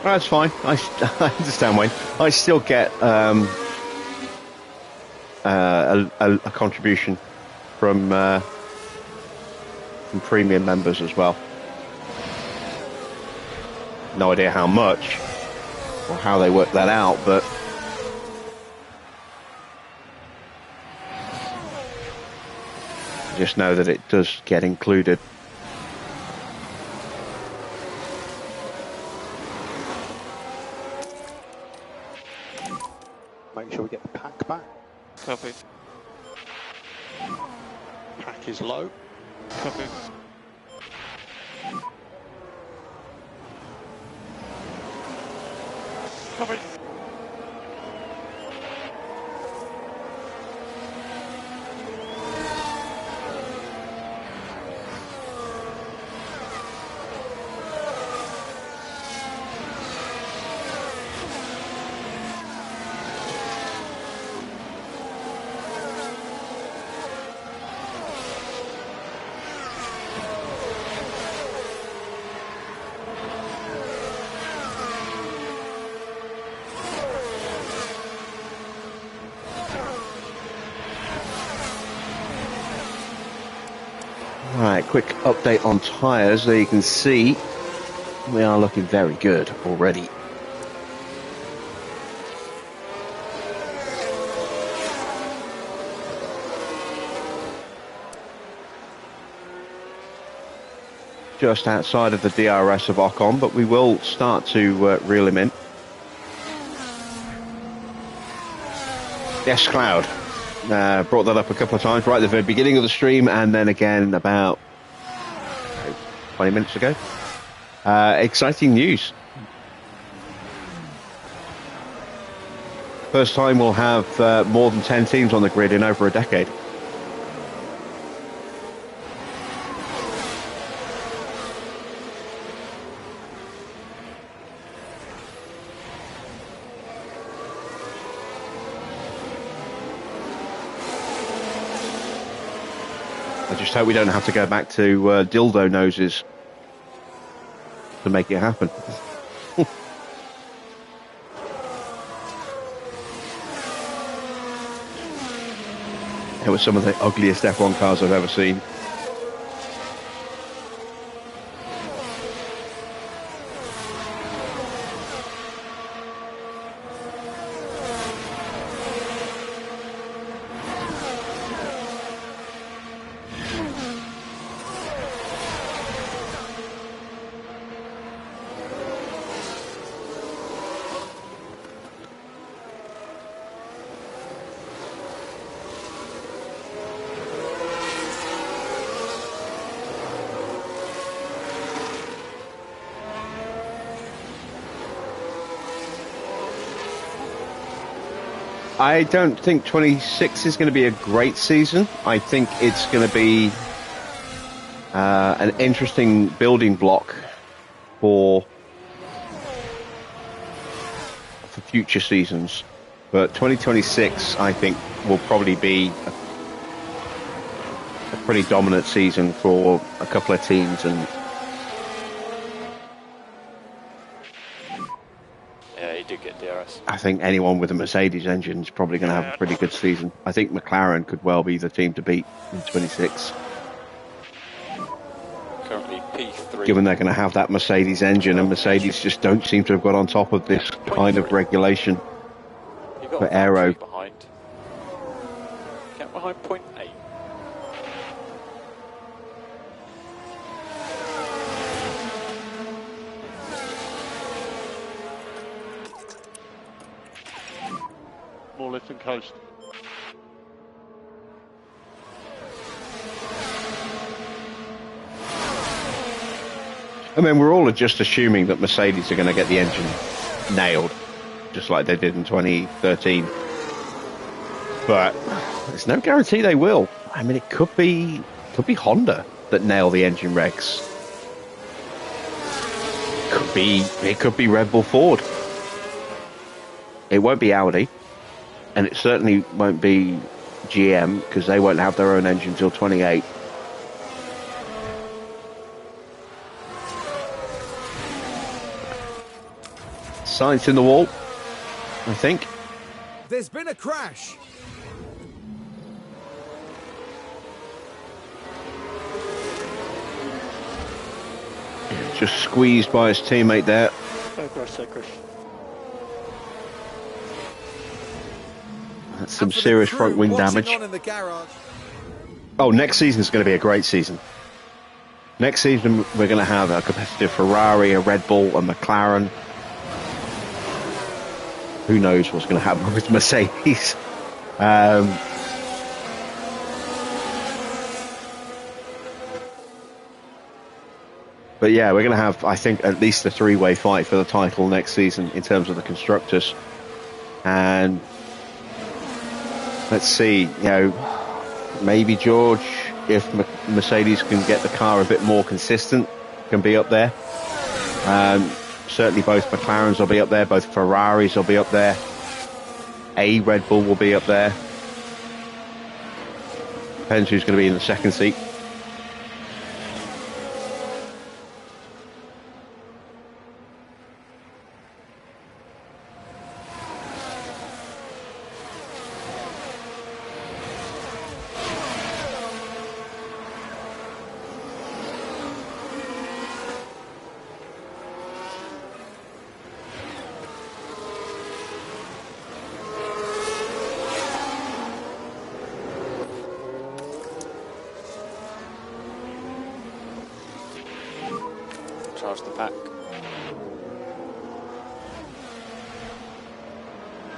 Speaker 1: That's fine. I understand, Wayne. I still get a contribution from premium members as well. No idea how much or how they work that out, but just know that it does get included.
Speaker 6: Make sure we get the pack back.
Speaker 7: Copy.
Speaker 6: Pack is low.
Speaker 7: Copy. Copy.
Speaker 1: Right, quick update on tyres. There you can see we are looking very good already. Just outside of the DRS of Ocon, but we will start to reel him in. Yes, Cloud. Brought that up a couple of times right at the very beginning of the stream, and then again about 20 minutes ago. Exciting news. First time we'll have more than 10 teams on the grid in over a decade. I just hope we don't have to go back to dildo noses to make it happen. It was some of the ugliest F1 cars I've ever seen. I don't think 26 is going to be a great season. I think it's going to be an interesting building block for future seasons. But 2026, I think, will probably be a pretty dominant season for a couple of teams. And
Speaker 7: yeah, he did get DRS.
Speaker 1: I think anyone with a Mercedes engine is probably going to have a pretty good season. I think McLaren could well be the team to beat in 26.
Speaker 7: Currently P3.
Speaker 1: Given they're going to have that Mercedes engine, and Mercedes just don't seem to have got on top of this kind of regulation for aero.
Speaker 7: Behind. Get behind point 8.
Speaker 6: More lift and coast.
Speaker 1: I mean, we're all just assuming that Mercedes are going to get the engine nailed, just like they did in 2013. But there's no guarantee they will. I mean, it could be Honda that nail the engine regs. It could be Red Bull Ford. It won't be Audi, and it certainly won't be GM because they won't have their own engine until 28. Science in the wall, I think.
Speaker 2: There's been a crash.
Speaker 1: Just squeezed by his teammate there.
Speaker 6: So crash.
Speaker 1: That's some serious front wing damage.
Speaker 2: On in the garage.
Speaker 1: Oh, next season is going to be a great season. Next season we're going to have a competitive Ferrari, a Red Bull, a McLaren. Who knows what's going to happen with Mercedes? But yeah, we're going to have, I think, at least a three-way fight for the title next season in terms of the constructors. And let's see, maybe George, if Mercedes can get the car a bit more consistent, can be up there. Certainly both McLarens will be up there, both Ferraris will be up there. A Red Bull will be up there. Depends who's going to be in the second seat.
Speaker 7: Charge the pack.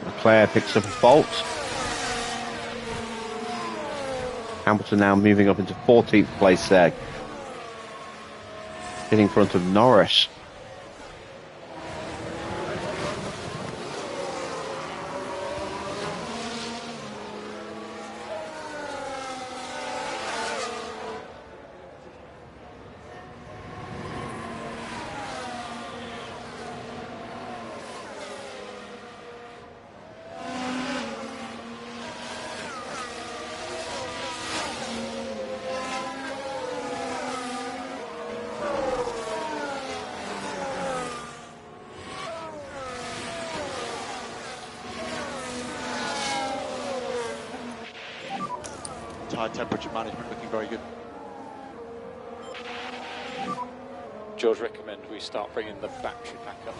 Speaker 1: Leclerc picks up a fault. Hamilton now moving up into 14th place there. Getting in front of Norris.
Speaker 6: Tyre temperature management looking very good.
Speaker 7: George, recommend we start bringing the battery pack up.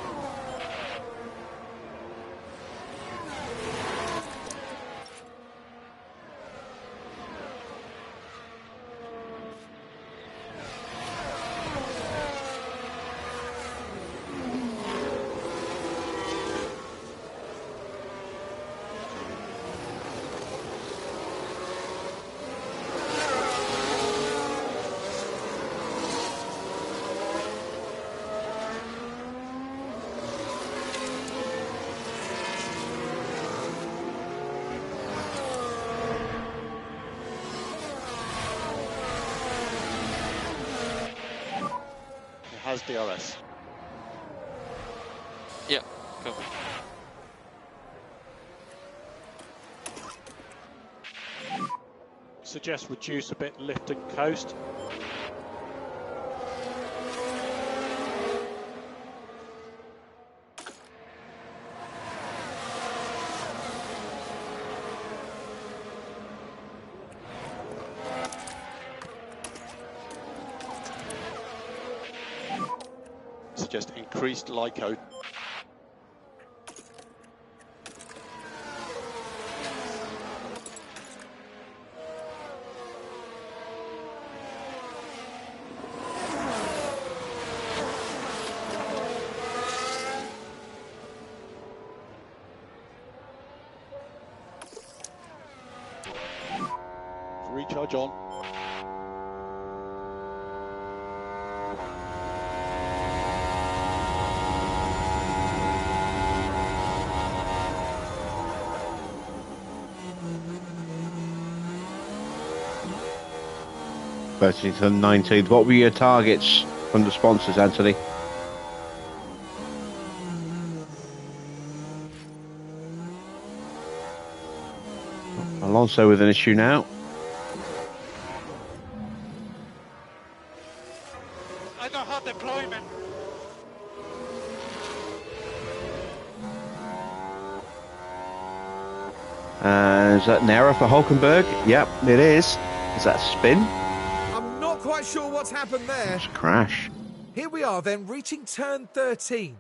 Speaker 6: has DRS.
Speaker 7: Yeah, cool.
Speaker 6: Suggest reduce a bit, lift and coast. Suggest increased LICO. Recharge on.
Speaker 1: Virtually to the 19th. What were your targets from the sponsors, Anthony? Alonso with an issue now.
Speaker 6: I got hot deployment.
Speaker 1: Is that an error for Hulkenberg? Yep, it is. Is that a spin?
Speaker 2: I'm not quite sure what's happened there.
Speaker 1: It's a crash.
Speaker 2: Here we are then, reaching turn 13.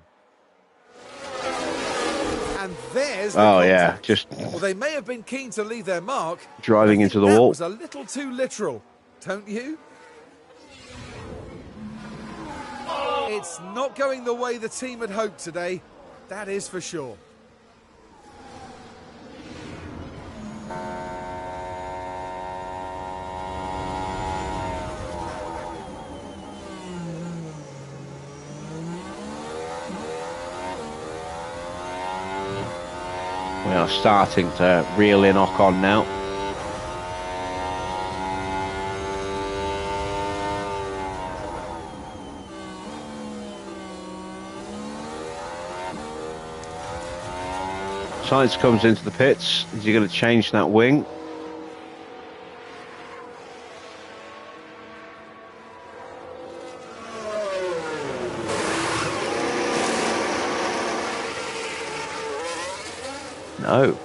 Speaker 2: And there's the contact.
Speaker 1: Just
Speaker 2: Well, they may have been keen to leave their mark.
Speaker 1: driving into the
Speaker 2: that
Speaker 1: wall.
Speaker 2: was a little too literal, don't you? It's not going the way the team had hoped today, that is for sure.
Speaker 1: We are starting to reel in Ocon now. Sainz comes into the pits. Is he going to change that wing? No.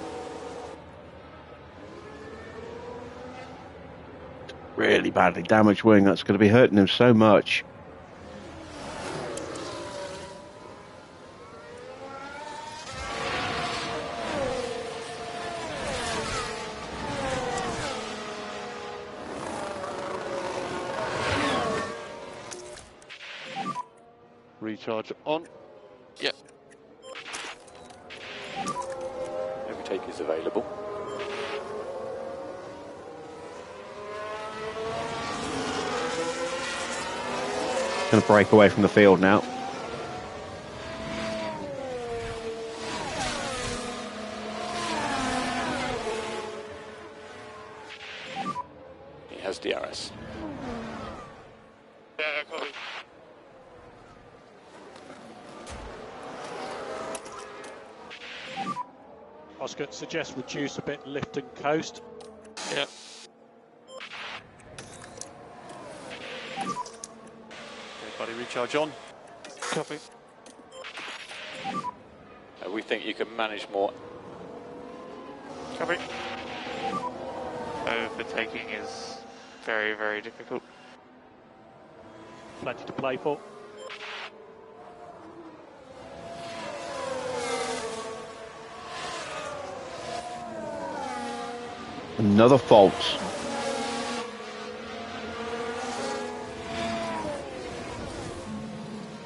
Speaker 1: Really badly damaged wing. That's going to be hurting him so much.
Speaker 6: Recharge on.
Speaker 7: Yep. Overtake is available.
Speaker 1: Going to break away from the field now.
Speaker 7: He has DRS.
Speaker 5: Yeah, copy.
Speaker 6: Oscar, suggest reduce a bit, lift and coast.
Speaker 7: Yeah.
Speaker 6: Everybody recharge on.
Speaker 5: Copy.
Speaker 7: We think you can manage more.
Speaker 5: Copy. Overtaking is very, very difficult.
Speaker 6: Plenty to play for.
Speaker 1: Another fault.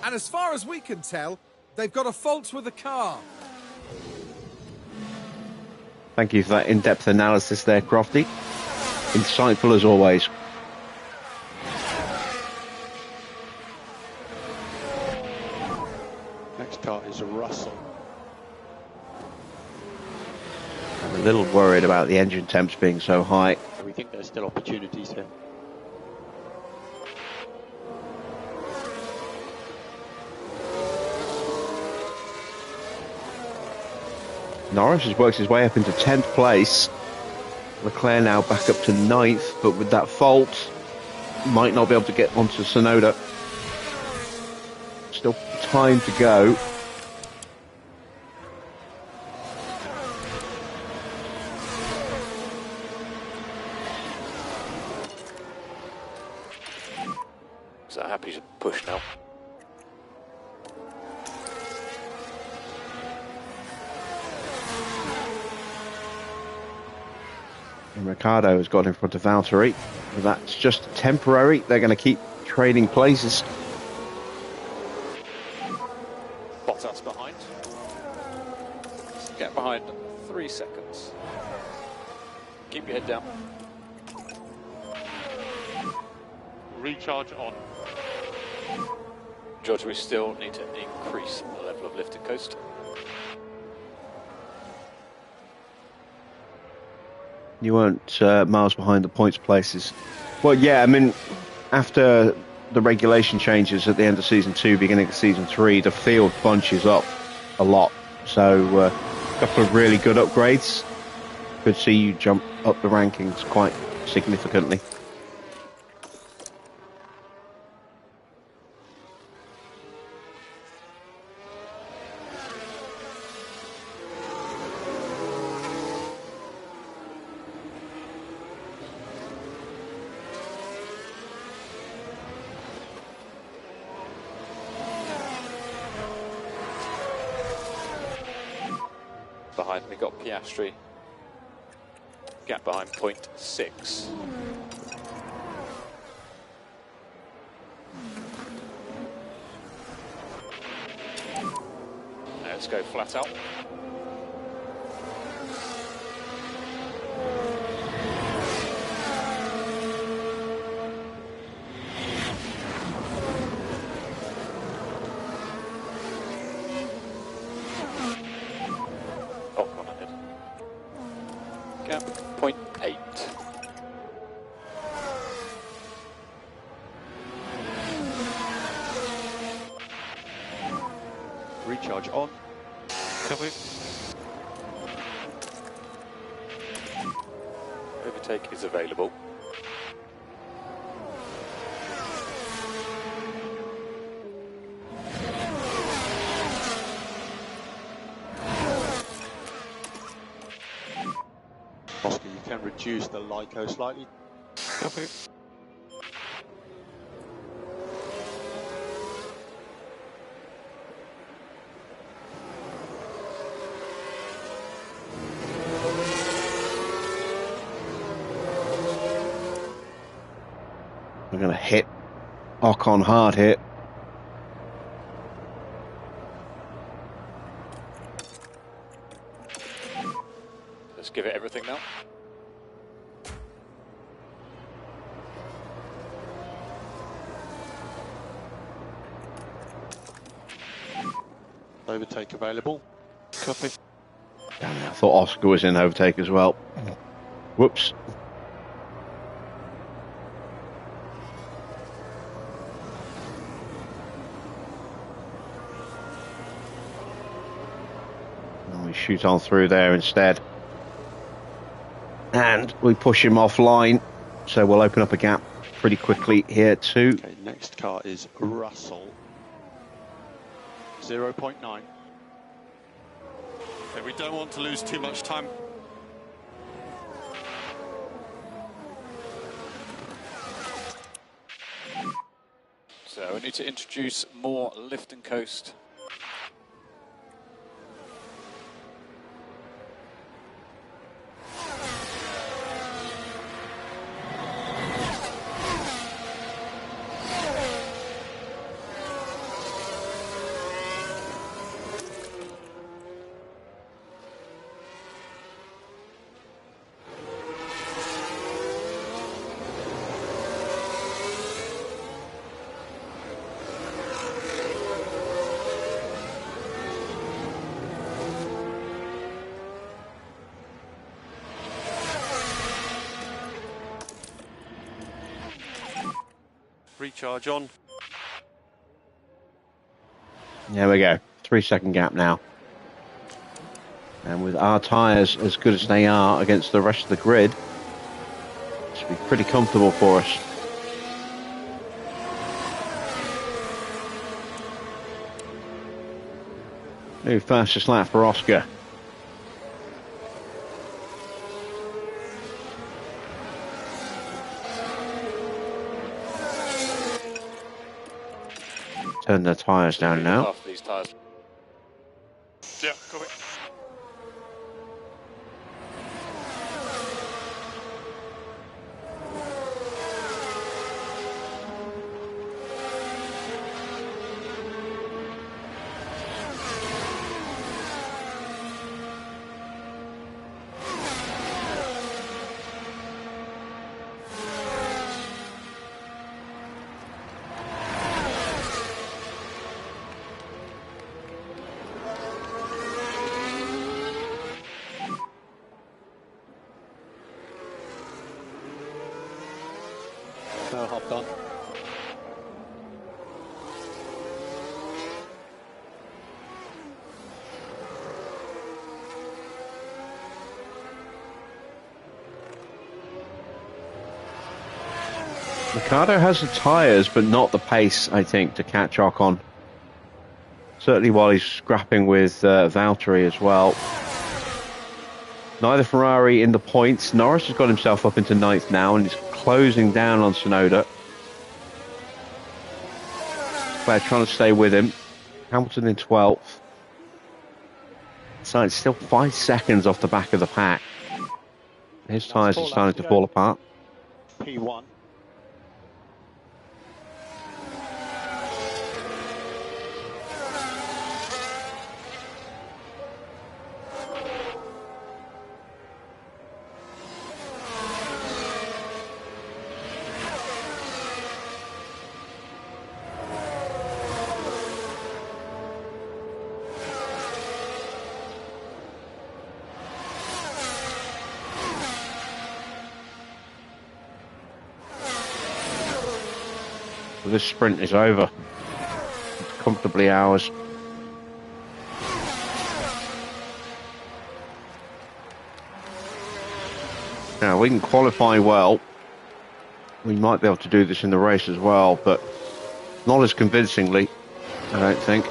Speaker 2: And as far as we can tell, they've got a fault with the car.
Speaker 1: Thank you for that in-depth analysis there, Crofty. Insightful as always.
Speaker 6: Next car is Russell.
Speaker 1: I'm a little worried about the engine temps being so high.
Speaker 6: So we think there's still opportunities here.
Speaker 1: Norris has worked his way up into 10th place. Leclerc now back up to 9th, but with that fault, might not be able to get onto Sonoda. Still time to go.
Speaker 7: So happy to push now.
Speaker 1: And Ricciardo has got in front of Valtteri. But that's just temporary. They're going to keep trading places.
Speaker 7: Bottas behind. Get behind 3 seconds. Keep your head down.
Speaker 5: Recharge on.
Speaker 7: George, we still need to increase the level of lift and coast.
Speaker 1: You weren't miles behind the points places. Well, yeah, I mean, after the regulation changes at the end of Season 2, beginning of Season 3, the field bunches up a lot. So, a couple of really good upgrades could see you jump up the rankings quite significantly.
Speaker 7: Behind me got Piastri. Gap behind 0.6. Let's go flat out. Gap 0.8.
Speaker 6: Recharge on.
Speaker 5: Copy.
Speaker 7: Overtake is available.
Speaker 6: Oscar, you can reduce the LICO slightly.
Speaker 5: Copy.
Speaker 1: We're going to hit Ocon hard here.
Speaker 7: Let's give it everything now.
Speaker 6: Overtake available.
Speaker 5: Copy.
Speaker 1: Damn it, I thought Oscar was in overtake as well. Whoops. And we shoot on through there instead. And we push him offline. So we'll open up a gap pretty quickly here too.
Speaker 6: Okay, next car is Russell. 0.9.
Speaker 4: Okay, we don't want to lose too much time.
Speaker 7: So we need to introduce more lift and coast.
Speaker 4: Recharge on.
Speaker 1: There we go. 3 second gap now. And with our tyres as good as they are against the rest of the grid, it should be pretty comfortable for us. New fastest lap for Oscar. Turn the tyres down now.
Speaker 7: After these tyres.
Speaker 5: Yeah, copy.
Speaker 6: No hopped on.
Speaker 1: Ricardo has the tyres, but not the pace, I think, to catch Ocon. Certainly while he's scrapping with Valtteri as well. Neither Ferrari in the points. Norris has got himself up into 9th now and is closing down on Tsunoda. They're trying to stay with him. Hamilton in 12th. So it's still 5 seconds off the back of the pack. His tyres are starting to fall apart.
Speaker 6: P1.
Speaker 1: This sprint is over. It's comfortably ours. Now we can qualify well. We might be able to do this in the race as well, but not as convincingly, I don't think.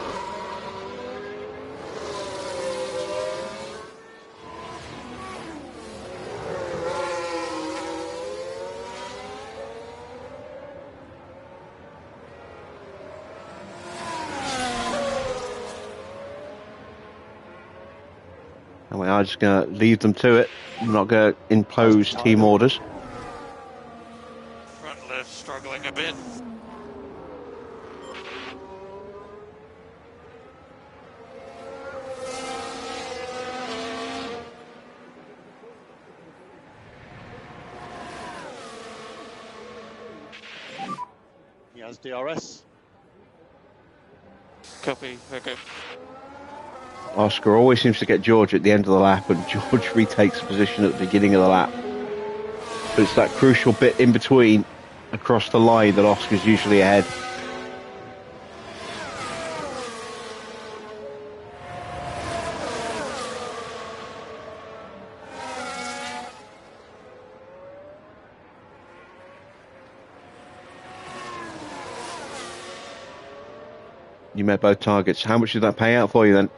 Speaker 1: And we are just going to leave them to it. We're not going to impose team orders.
Speaker 5: Front left struggling a bit.
Speaker 6: He has DRS.
Speaker 5: Copy, okay.
Speaker 1: Oscar always seems to get George at the end of the lap, and George retakes the position at the beginning of the lap. But it's that crucial bit in between, across the line, that Oscar's usually ahead. You met both targets. How much did that pay out for you then?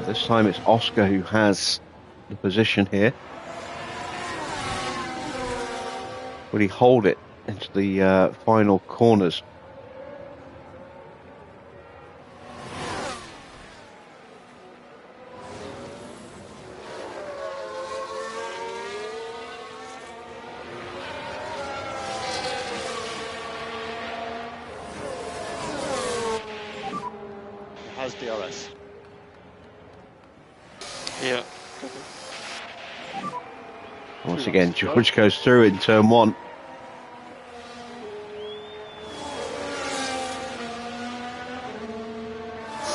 Speaker 1: This time it's Oscar who has the position here. Will he hold it into the final corners?
Speaker 6: Has DRS.
Speaker 5: Yeah.
Speaker 1: Once again, George goes through in turn 1.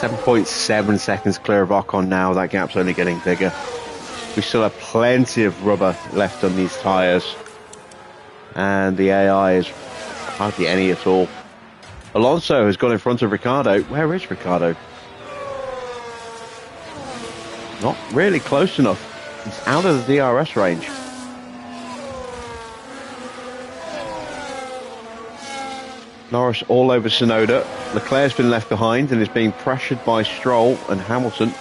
Speaker 1: .7 seconds clear of Ocon now. That gap's only getting bigger. We still have plenty of rubber left on these tyres. And the AI is hardly any at all. Alonso has gone in front of Ricciardo. Where is Ricciardo? Not really close enough. He's out of the DRS range. Norris all over Tsunoda. Leclerc's been left behind and is being pressured by Stroll and Hamilton.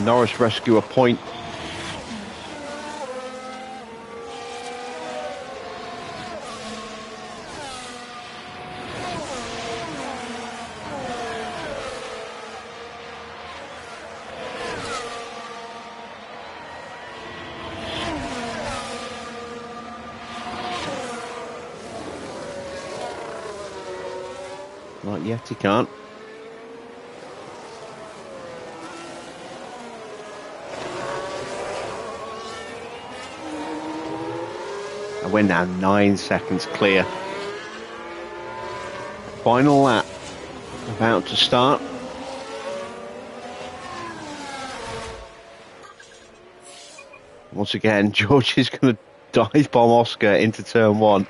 Speaker 1: Norris rescue a point. Not yet, he can't. And we're now 9 seconds clear. Final lap about to start. Once again, George is going to dive bomb Oscar into turn 1.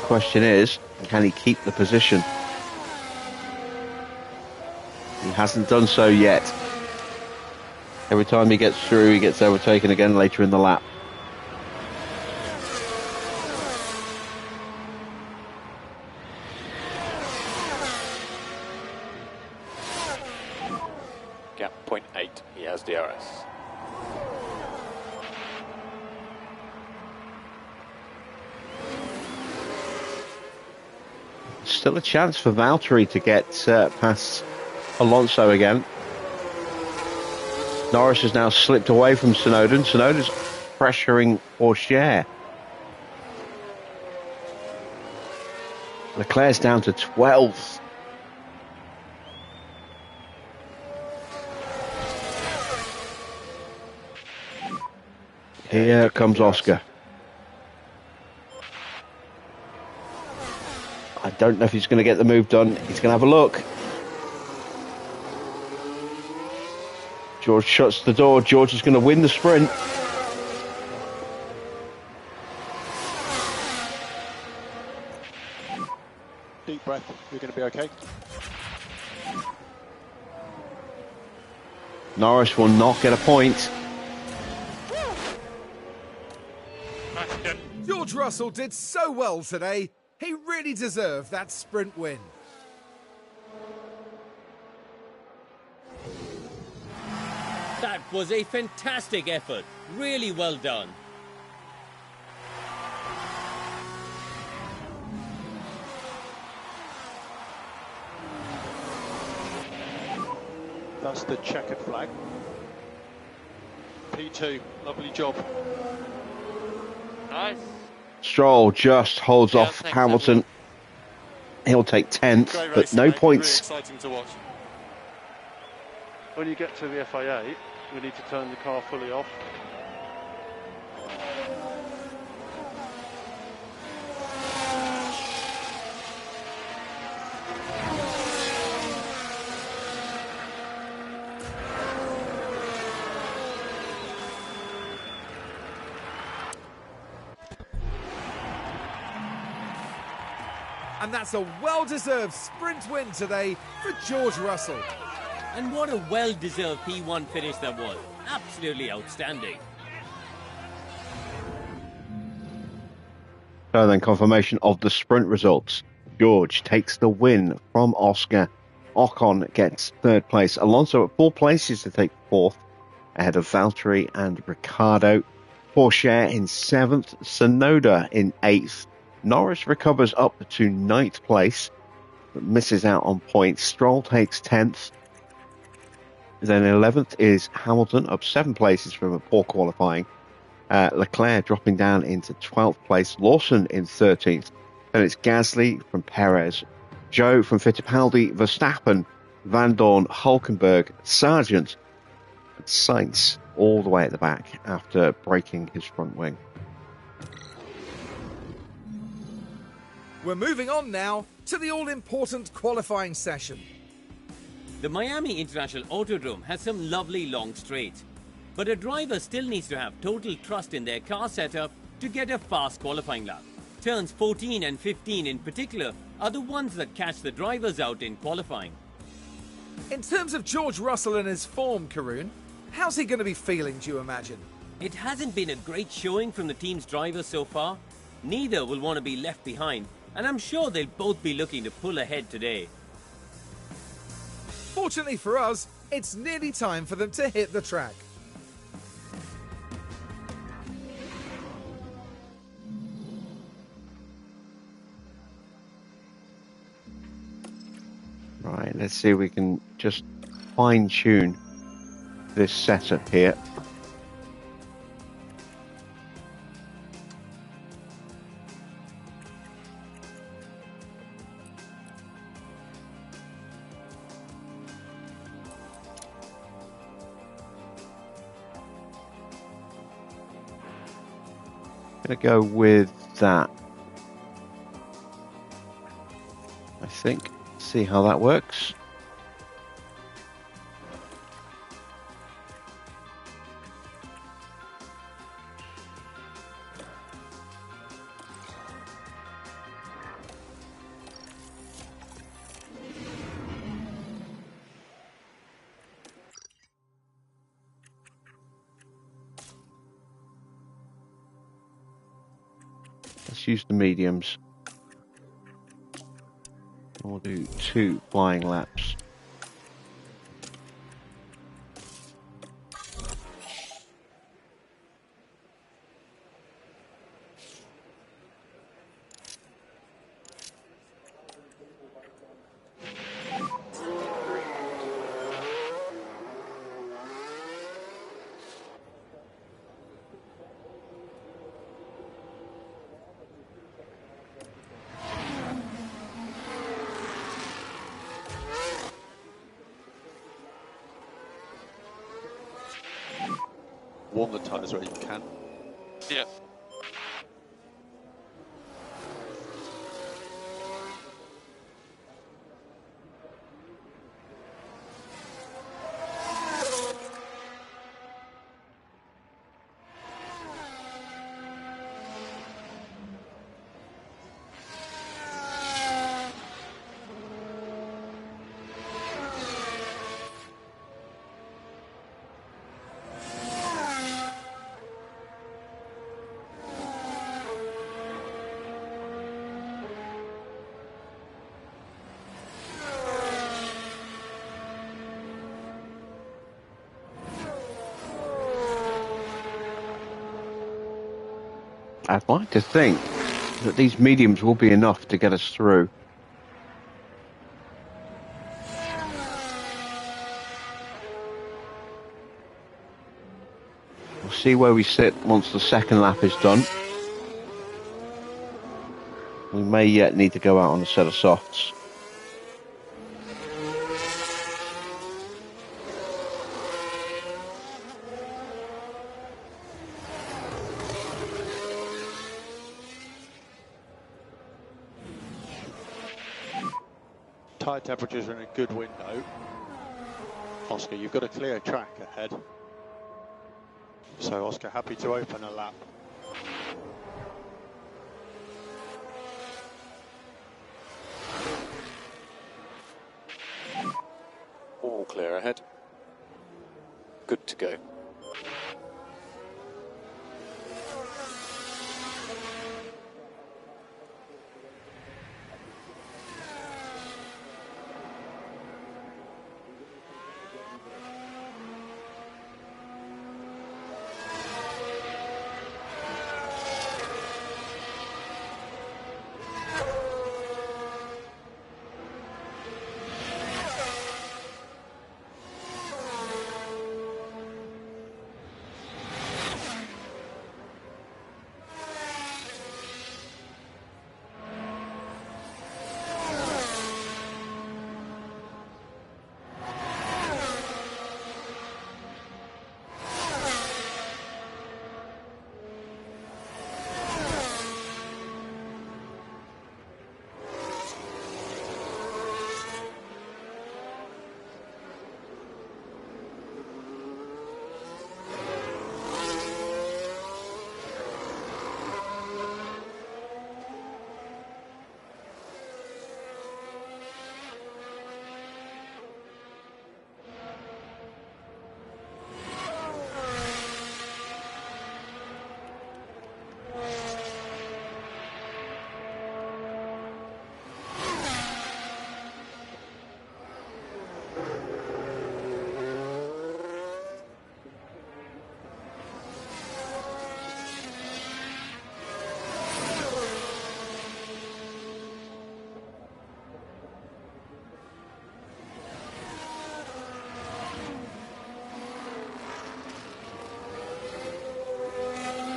Speaker 1: Question is, can he keep the position? He hasn't done so yet. Every time he gets through, he gets overtaken again later in the lap.
Speaker 7: Gap 0.8, he has DRS.
Speaker 1: Still a chance for Valtteri to get past Alonso again. Norris has now slipped away from Tsunoda. Tsunoda's pressuring for share. Leclerc's down to 12th. Here comes Oscar. I don't know if he's going to get the move done. He's going to have a look. George shuts the door. George is going to win the sprint.
Speaker 6: Deep breath. You're going to be okay.
Speaker 1: Norris will not get a point.
Speaker 2: George Russell did so well today. He really deserved that sprint win.
Speaker 3: That was a fantastic effort. Really well done.
Speaker 6: That's the checkered flag. P2, lovely job.
Speaker 5: Nice.
Speaker 1: Stroll just holds off Hamilton. He'll take 10th, but no points.
Speaker 4: Really exciting to watch. When you get to the FIA, we need to turn the car fully off.
Speaker 2: And that's a well-deserved sprint win today for George Russell.
Speaker 3: And what a well-deserved P1 finish that was. Absolutely outstanding.
Speaker 1: So then confirmation of the sprint results. George takes the win from Oscar. Ocon gets 3rd place. Alonso at 4 places to take 4th, ahead of Valtteri and Ricciardo. Porsche in 7th. Tsunoda in 8th. Norris recovers up to 9th place, but misses out on points. Stroll takes 10th. Then 11th is Hamilton, up 7 places from a poor qualifying. Leclerc dropping down into 12th place. Lawson in 13th. Then it's Gasly from Perez. Joe from Fittipaldi. Verstappen, Van Dorn, Hulkenberg, Sargent, and Sainz all the way at the back after breaking his front wing.
Speaker 2: We're moving on now to the all-important qualifying session.
Speaker 3: The Miami International Autodrome has some lovely long straights, but a driver still needs to have total trust in their car setup to get a fast qualifying lap. Turns 14 and 15 in particular are the ones that catch the drivers out in qualifying.
Speaker 2: In terms of George Russell and his form, Karun, how's he going to be feeling, do you imagine?
Speaker 3: It hasn't been a great showing from the team's drivers so far. Neither will want to be left behind, and I'm sure they'll both be looking to pull ahead today.
Speaker 2: Fortunately for us, it's nearly time for them to hit the track.
Speaker 1: Right, let's see if we can just fine-tune this setup here. Gonna go with that, I think. See how that works. Let's use the mediums. We'll do 2 flying laps.
Speaker 6: Warm the tyres where you can.
Speaker 5: Yeah.
Speaker 1: I'd like to think that these mediums will be enough to get us through. We'll see where we sit once the second lap is done. We may yet need to go out on a set of softs.
Speaker 6: Tyre temperatures are in a good window. Oscar, you've got a clear track ahead. So Oscar, happy to open a lap.
Speaker 7: All clear ahead. Good to go.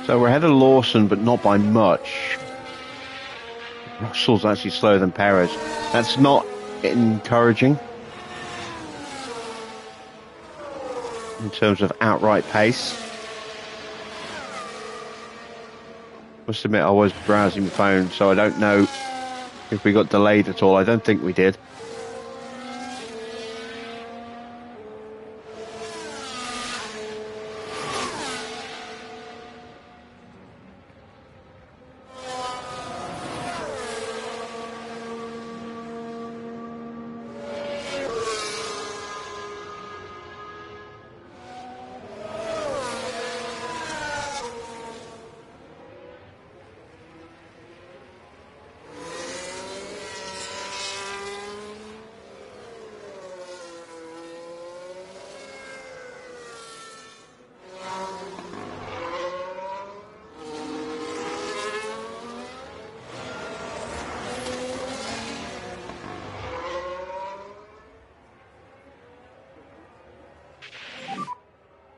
Speaker 1: So we're ahead of Lawson, but not by much. Russell's actually slower than Perez. That's not encouraging in terms of outright pace. Must admit, I was browsing my phone, so I don't know if we got delayed at all. I don't think we did.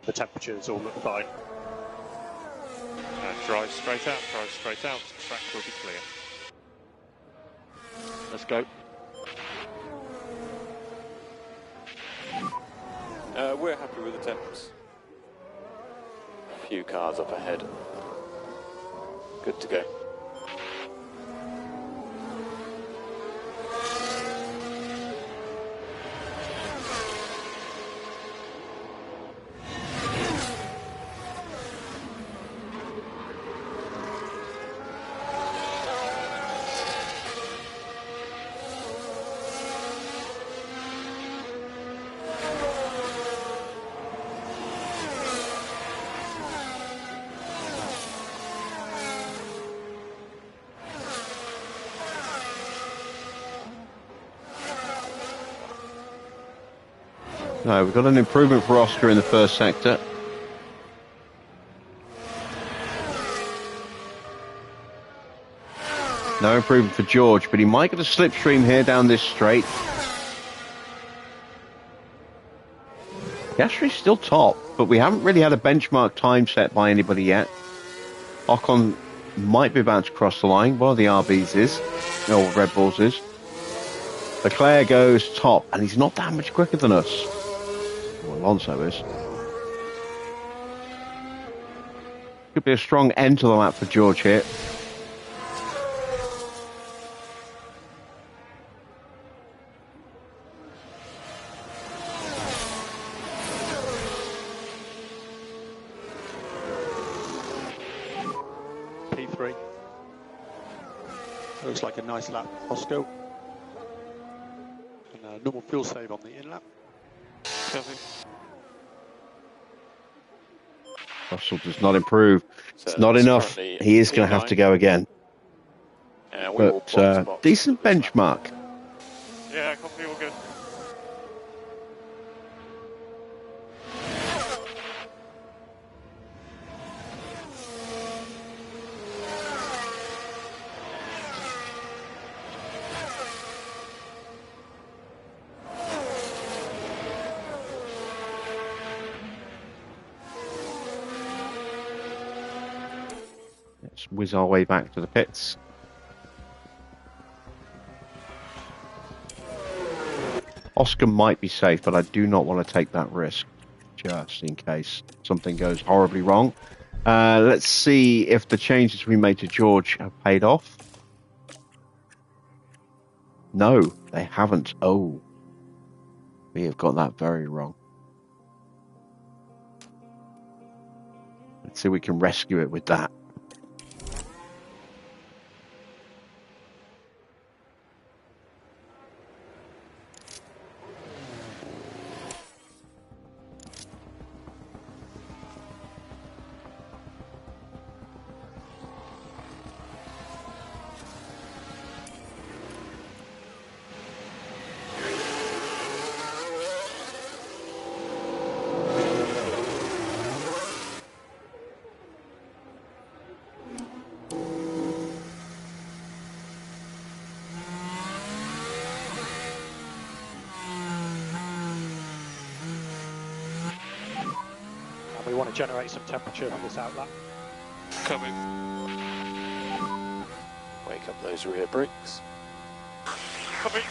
Speaker 6: The temperatures all look fine.
Speaker 5: And drive straight out, the track will be clear.
Speaker 6: Let's go.
Speaker 7: We're happy with the temps. A few cars up ahead. Good to go.
Speaker 1: No, we've got an improvement for Oscar in the first sector. No improvement for George, but he might get a slipstream here down this straight. Piastri's still top, but we haven't really had a benchmark time set by anybody yet. Ocon might be about to cross the line. One of the RBs is, or Red Bulls is. Leclerc goes top, and he's not that much quicker than us. Well, Alonso is. Could be a strong end to the lap for George here.
Speaker 6: P3. Looks like a nice lap, Oscar. And a normal fuel save on the in lap.
Speaker 1: Russell does not improve. It's not enough. He is going to have to go again. But decent benchmark.
Speaker 5: Yeah, copy, all good.
Speaker 1: Let's whiz our way back to the pits. Oscar might be safe, but I do not want to take that risk, just in case something goes horribly wrong. Let's see if the changes we made to George have paid off. No, they haven't. Oh, we have got that very wrong. Let's see if we can rescue it with that.
Speaker 6: We want to generate some temperature for this outlap.
Speaker 5: Coming.
Speaker 6: Wake up those rear brakes.
Speaker 5: Coming.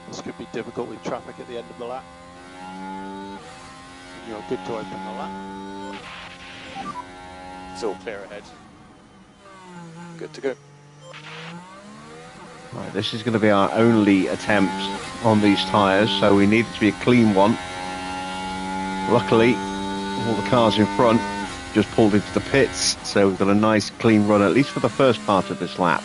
Speaker 6: This could be difficult with traffic at the end of the lap. You're good to open the lap.
Speaker 7: It's all clear ahead. Good to go.
Speaker 1: Right, this is going to be our only attempt on these tyres, so we need it to be a clean one. Luckily, all the cars in front just pulled into the pits, so we've got a nice clean run, at least for the first part of this lap.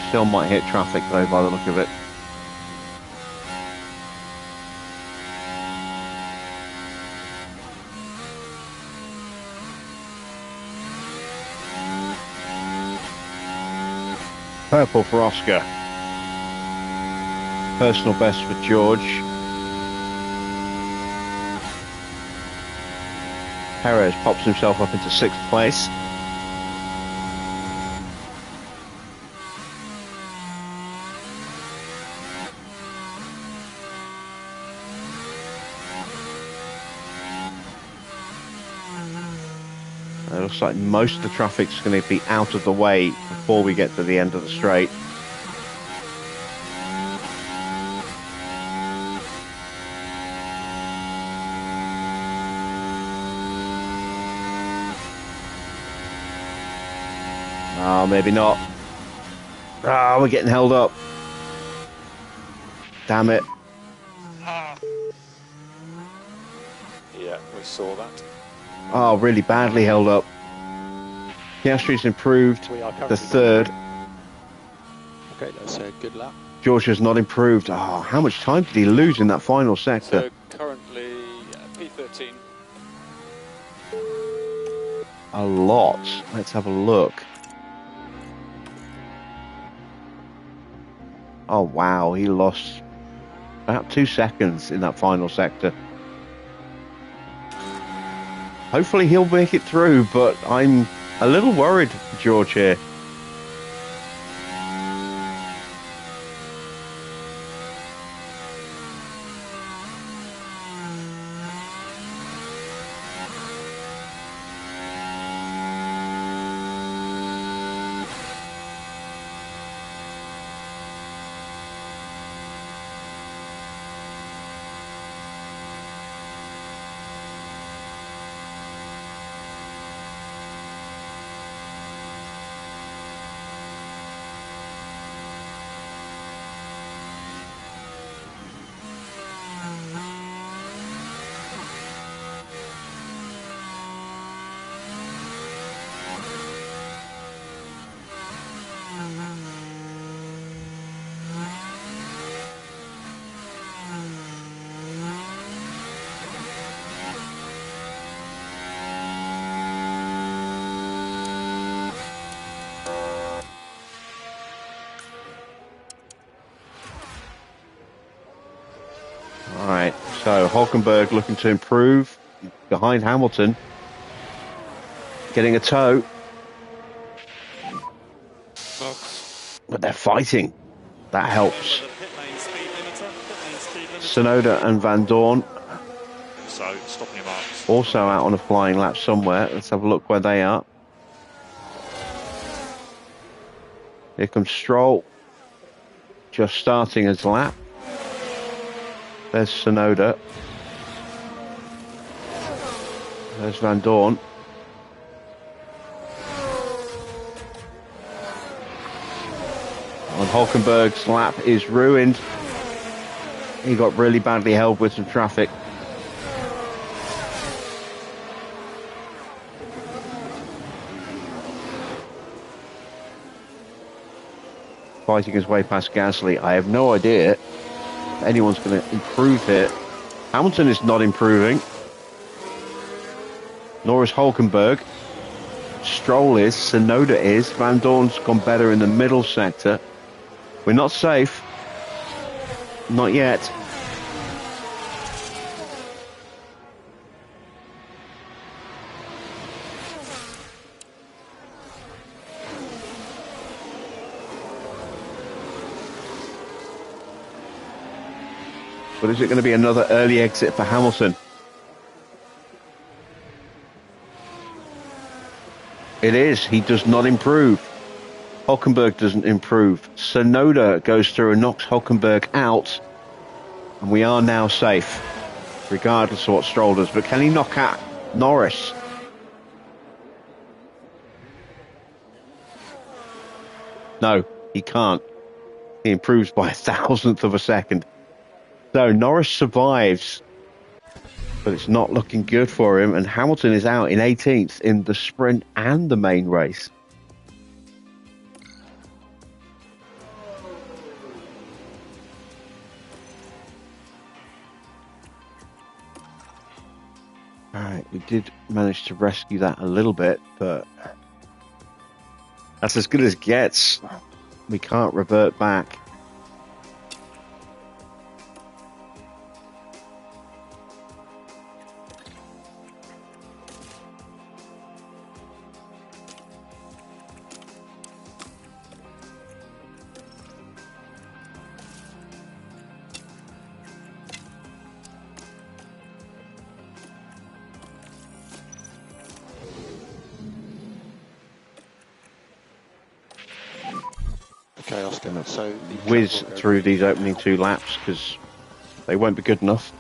Speaker 1: Still might hit traffic though, by the look of it. Purple for Oscar. Personal best for George. Perez pops himself up into 6th place. It looks like most of the traffic's going to be out of the way before we get to the end of the straight. Oh, maybe not. Ah, we're getting held up. Damn it.
Speaker 7: Yeah, we saw that.
Speaker 1: Oh, really badly held up. Piastri's improved
Speaker 6: We are
Speaker 1: the
Speaker 6: currently
Speaker 1: 3rd.
Speaker 6: Okay, that's a good lap.
Speaker 1: George has not improved. Oh, how much time did he lose in that final sector?
Speaker 7: So currently P13.
Speaker 1: A lot. Let's have a look. Oh, wow. He lost about 2 seconds in that final sector. Hopefully he'll make it through, but I'm a little worried for George here. Alright, so Hulkenberg looking to improve behind Hamilton. Getting a tow. But they're fighting. That helps. Sonoda and Van Dorn
Speaker 5: So, stopping your marks.
Speaker 1: also out on a flying lap somewhere. Let's have a look where they are. Here comes Stroll, just starting his lap. There's Sonoda. There's Van Dorn. And Hulkenberg's lap is ruined. He got really badly held with some traffic. Fighting his way past Gasly. I have no idea if anyone's going to improve here. Hamilton is not improving. Nor is Hulkenberg. Stroll is. Sonoda is. Van Dorn's gone better in the middle sector. We're not safe. Not yet. But is it going to be another early exit for Hamilton? It is. He does not improve. Hulkenberg doesn't improve. Sonoda goes through and knocks Hulkenberg out. And we are now safe, regardless of what Stroll does. But can he knock out Norris? No, he can't. He improves by 1,000th of a second. So Norris survives, but it's not looking good for him. And Hamilton is out in 18th in the sprint and the main race. All right, we did manage to rescue that a little bit, but that's as good as it gets. We can't revert back.
Speaker 6: Okay, Oscar. So
Speaker 1: Whiz through these opening 2 laps because they won't be good enough.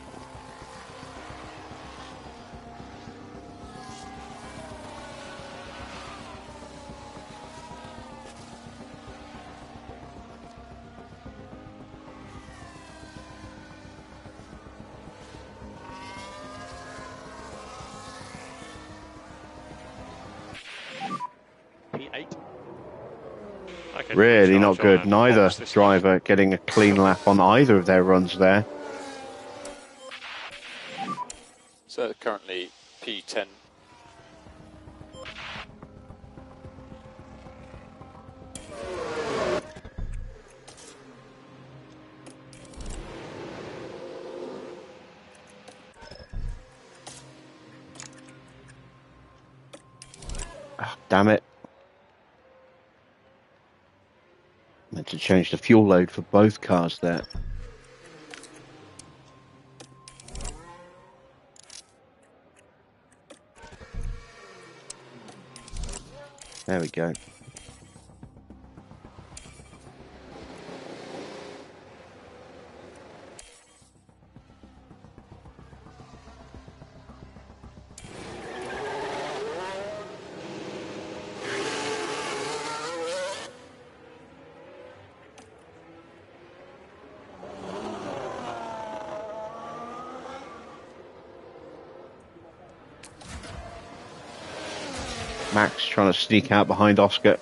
Speaker 5: P8. Okay,
Speaker 1: Really
Speaker 5: charge
Speaker 1: not good.
Speaker 5: on
Speaker 1: Neither
Speaker 5: box this
Speaker 1: driver getting a clean lap on either of their runs there.
Speaker 7: So currently P10.
Speaker 1: Oh, damn it. Meant to change the fuel load for both cars there. There we go. Max trying to sneak out behind Oscar.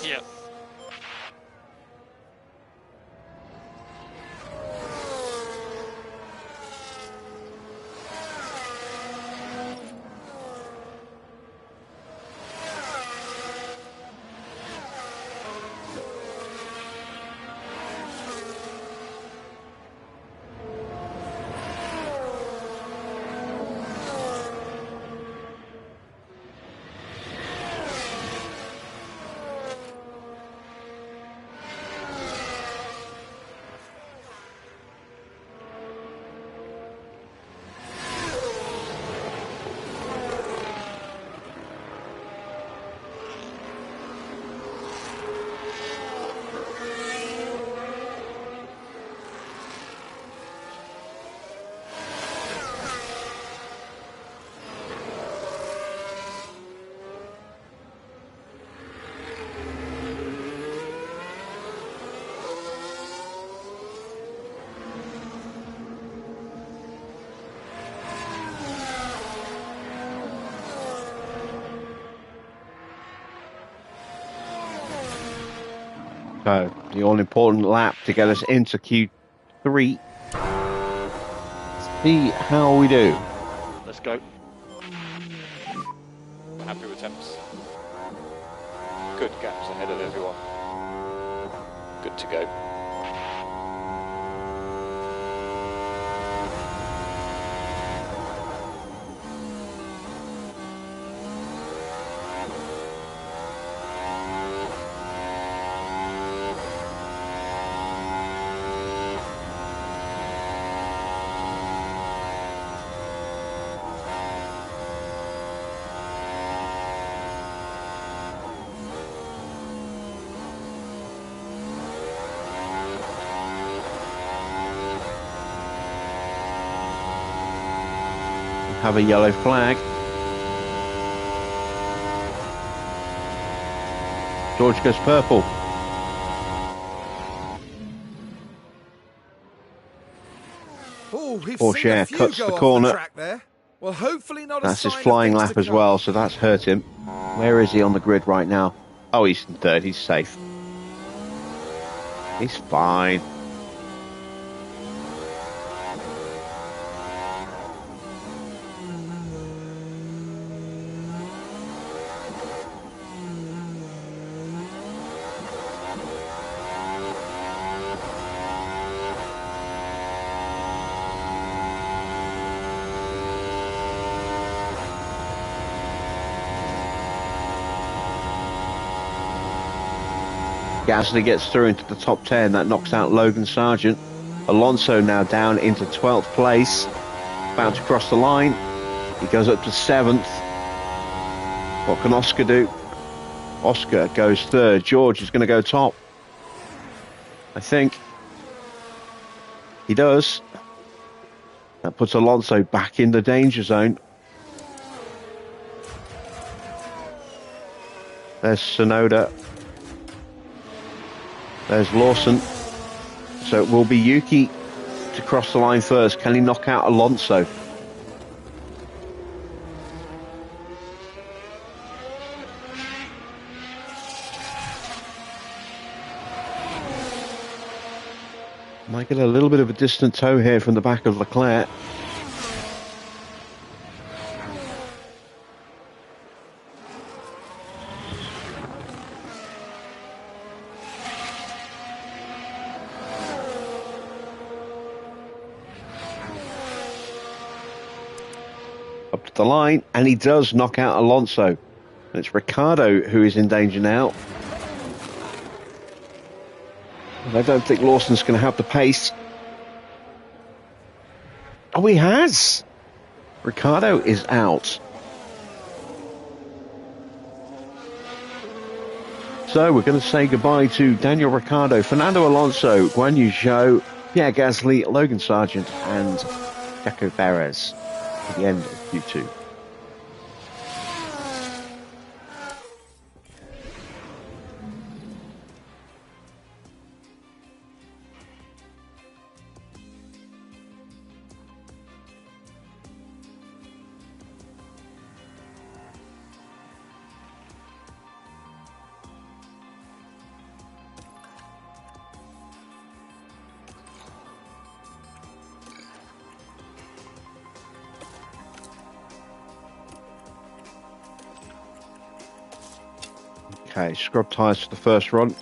Speaker 5: Yep.
Speaker 1: So, the all-important lap to get us into Q3. See how we do.
Speaker 6: Let's go.
Speaker 7: Happy with temps. Good gaps ahead of everyone. Good to go.
Speaker 1: Have a yellow flag. George goes purple.
Speaker 2: Oh, we've
Speaker 1: Porsche
Speaker 2: seen a few
Speaker 1: cuts
Speaker 2: go
Speaker 1: the
Speaker 2: off
Speaker 1: corner.
Speaker 2: the track there. Well, hopefully not
Speaker 1: That's
Speaker 2: a
Speaker 1: his
Speaker 2: sign
Speaker 1: flying
Speaker 2: of things
Speaker 1: lap
Speaker 2: to
Speaker 1: as
Speaker 2: come.
Speaker 1: well, so that's hurt him. Where is he on the grid right now? Oh, he's in third. He's safe. He's fine. Gasly gets through into the top 10. That knocks out Logan Sargent. Alonso now down into 12th place. About to cross the line. He goes up to 7th. What can Oscar do? Oscar goes third. George is going to go top. I think. He does. That puts Alonso back in the danger zone. There's Tsunoda. There's Lawson. So it will be Yuki to cross the line first. Can he knock out Alonso? Might get a little bit of a distant tow here from the back of Leclerc. Up to the line, and he does knock out Alonso. And it's Ricciardo who is in danger now. And I don't think Lawson's going to have the pace. Oh, he has! Ricciardo is out. So we're going to say goodbye to Daniel Ricciardo, Fernando Alonso, Guan Yu Zhou, Pierre Gasly, Logan Sargent, and Checo Perez at the end of Q2. Okay, scrub tyres for the first run.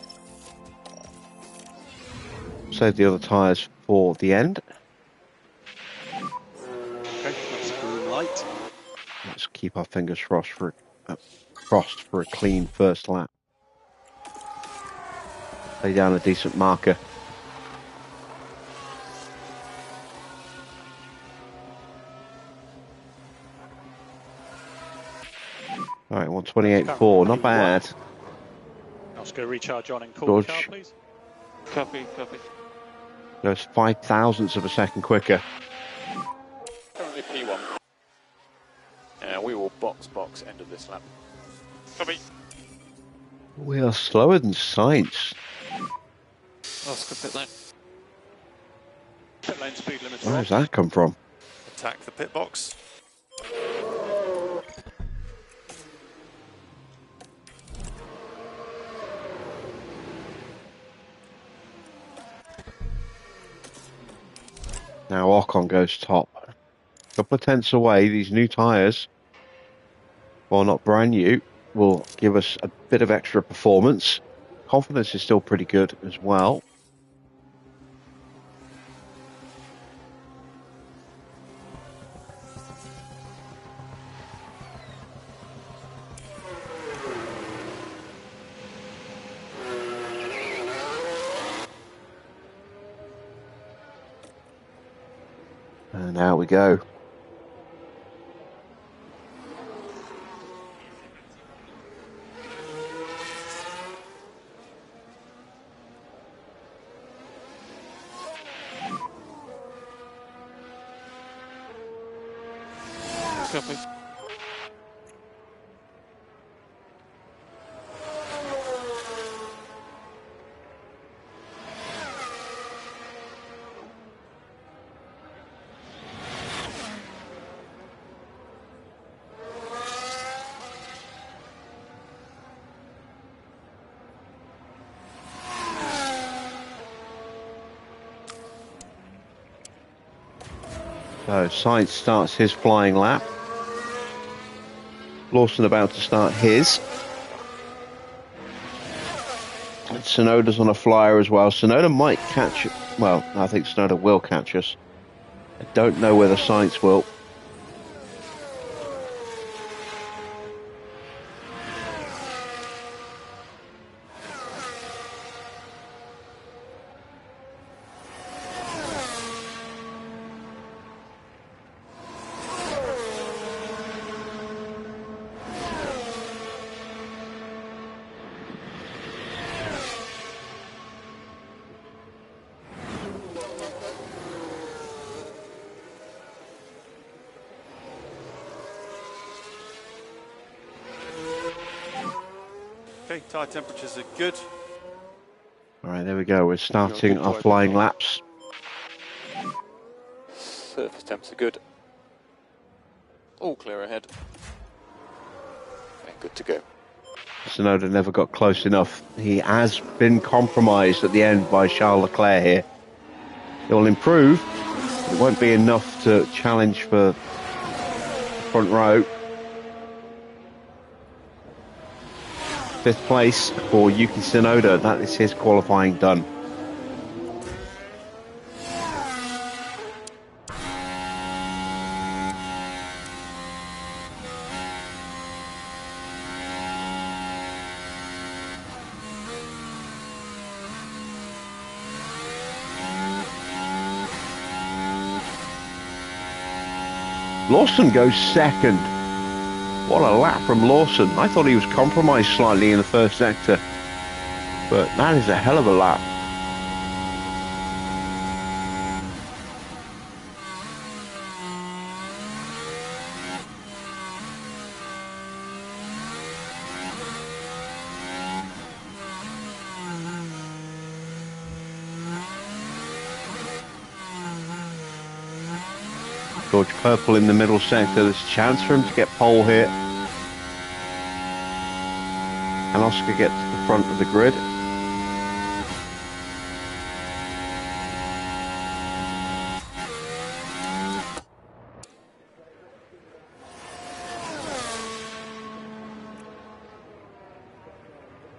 Speaker 1: Save the other tyres for the end.
Speaker 6: Okay, that's green light.
Speaker 1: Let's keep our fingers crossed for a clean first lap. Lay down a decent marker. All right, 128.4, not bad.
Speaker 6: Oscar, recharge on and call
Speaker 1: George.
Speaker 6: the car, please.
Speaker 7: Copy.
Speaker 1: Goes 0.005 of a second quicker.
Speaker 7: Currently P1. We will box end of this lap.
Speaker 5: Copy.
Speaker 1: We are slower than Sainz.
Speaker 7: Oscar, pit lane.
Speaker 6: Pit lane speed limiter
Speaker 1: Where
Speaker 6: on.
Speaker 1: does that come from?
Speaker 5: Attack the pit box.
Speaker 1: Now Ocon goes top. A couple of tenths away, these new tyres, while not brand new, will give us a bit of extra performance. Confidence is still pretty good as well. And out we go.
Speaker 6: Copy.
Speaker 1: So Sainz starts his flying lap. Lawson about to start his. And Tsunoda's on a flyer as well. Tsunoda might catch it. Well, I think Tsunoda will catch us. I don't know whether Sainz will.
Speaker 6: Okay, tyre temperatures are good.
Speaker 1: All right, there we go. We're starting our flying laps.
Speaker 7: Surface temps are good. All clear ahead. Okay, good to go.
Speaker 1: Tsunoda never got close enough. He has been compromised at the end by Charles Leclerc here. It will improve. It won't be enough to challenge for the front row. 5th place for Yuki Tsunoda. That is his qualifying done. Lawson goes second. What a lap from Lawson. I thought he was compromised slightly in the first sector, but that is a hell of a lap. George Purple in the middle sector. There's a chance for him to get pole here. And Oscar gets to the front of the grid.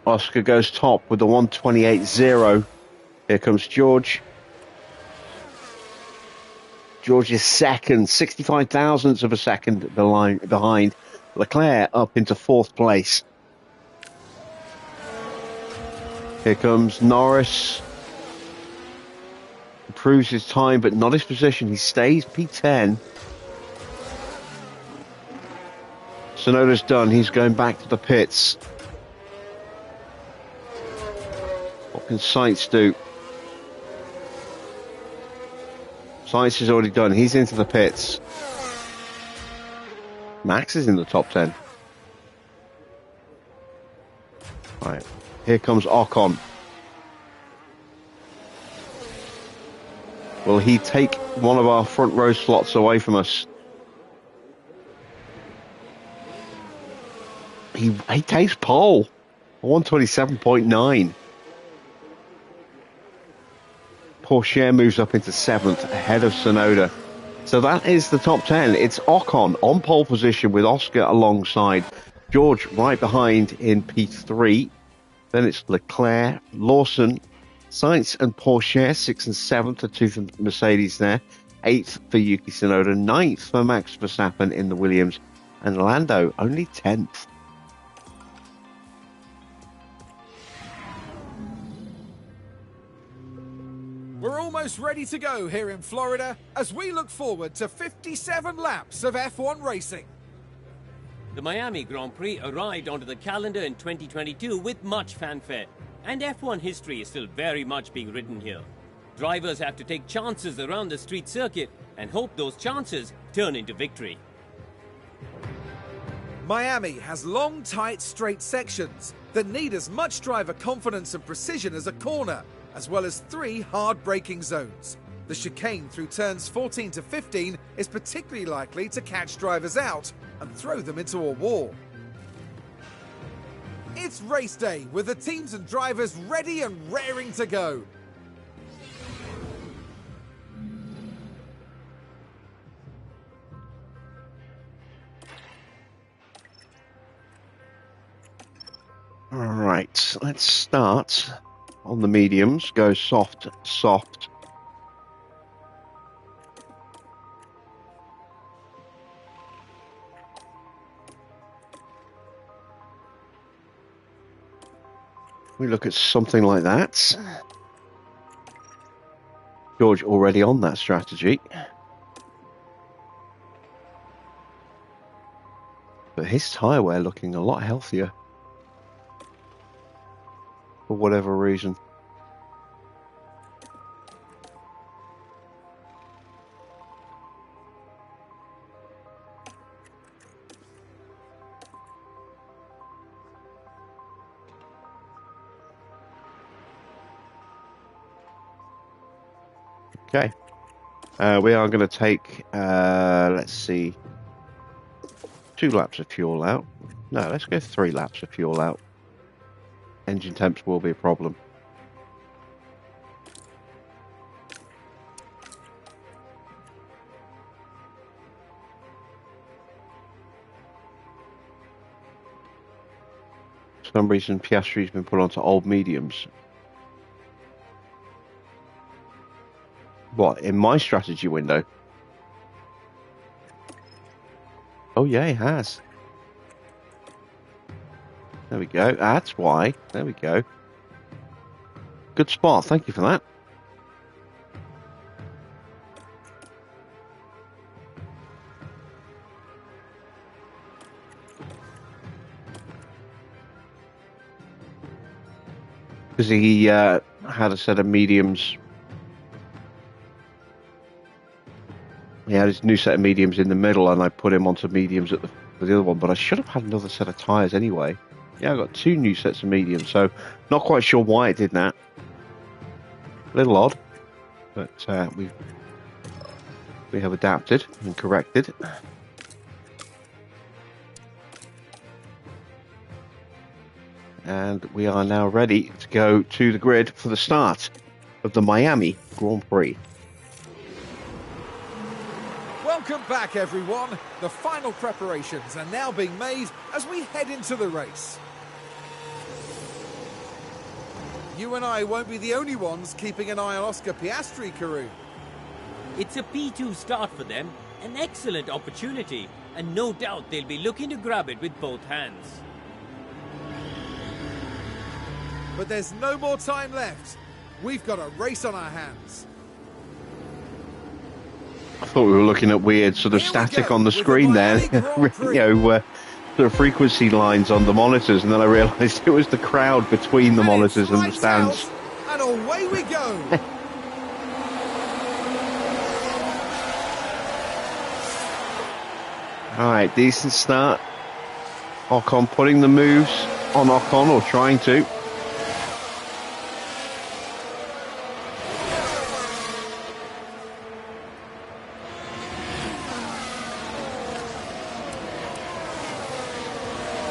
Speaker 1: Oscar goes top with the 128.0. Here comes George. George is second, 65 thousandths of a second behind. Leclerc up into 4th place. Here comes Norris. Improves his time, but not his position. He stays P10. Tsunoda's done. He's going back to the pits. What can Sainz do? Sainz is already done. He's into the pits. Max is in the top 10. Right. Here comes Ocon. Will he take one of our front row slots away from us? He takes pole. 127.9. Porsche moves up into 7th ahead of Tsunoda. So that is the top 10. It's Ocon on pole position with Oscar alongside. George right behind in P3. Then it's Leclerc, Lawson, Sainz and Porsche, 6th and 7th, the two from Mercedes there. 8th for Yuki Tsunoda, 9th for Max Verstappen in the Williams, and Lando only 10th.
Speaker 2: We're almost ready to go here in Florida as we look forward to 57 laps of F1 racing.
Speaker 3: The Miami Grand Prix arrived onto the calendar in 2022 with much fanfare, and F1 history is still very much being written here. Drivers have to take chances around the street circuit and hope those chances turn into victory.
Speaker 2: Miami has long, tight, straight sections that need as much driver confidence and precision as a corner, as well as 3 hard braking zones. The chicane through turns 14 to 15 is particularly likely to catch drivers out and throw them into a wall. It's race day with the teams and drivers ready and raring to go.
Speaker 1: All right, let's start on the mediums. Go soft, soft. We look at something like that. George already on that strategy. But his tyre wear looking a lot healthier. For whatever reason. Okay. We are going to take, let's see, 2 laps of fuel out. No, let's go 3 laps of fuel out. Engine temps will be a problem. For some reason, Piastri's been put onto old mediums. What, in my strategy window? Oh yeah, he has. There we go. That's why. There we go. Good spot. Thank you for that. Because he had a set of mediums. He had his new set of mediums in the middle, and I put him onto mediums at the other one. But I should have had another set of tyres anyway. Yeah, I got 2 new sets of mediums, so not quite sure why it did that. A little odd, but we have adapted and corrected. And we are now ready to go to the grid for the start of the Miami Grand Prix.
Speaker 2: Welcome back, everyone. The final preparations are now being made as we head into the race. You and I won't be the only ones keeping an eye on Oscar Piastri, Karun.
Speaker 3: It's a P2 start for them, an excellent opportunity, and no doubt they'll be looking to grab it with both hands.
Speaker 2: But there's no more time left. We've got a race on our hands.
Speaker 1: I thought we were looking at weird sort of static on the screen there, sort of frequency lines on the monitors, and then I realised it was the crowd between the monitors and the stands.
Speaker 2: And away we go.
Speaker 1: All right, decent start. Ocon putting the moves on Ocon, or trying to.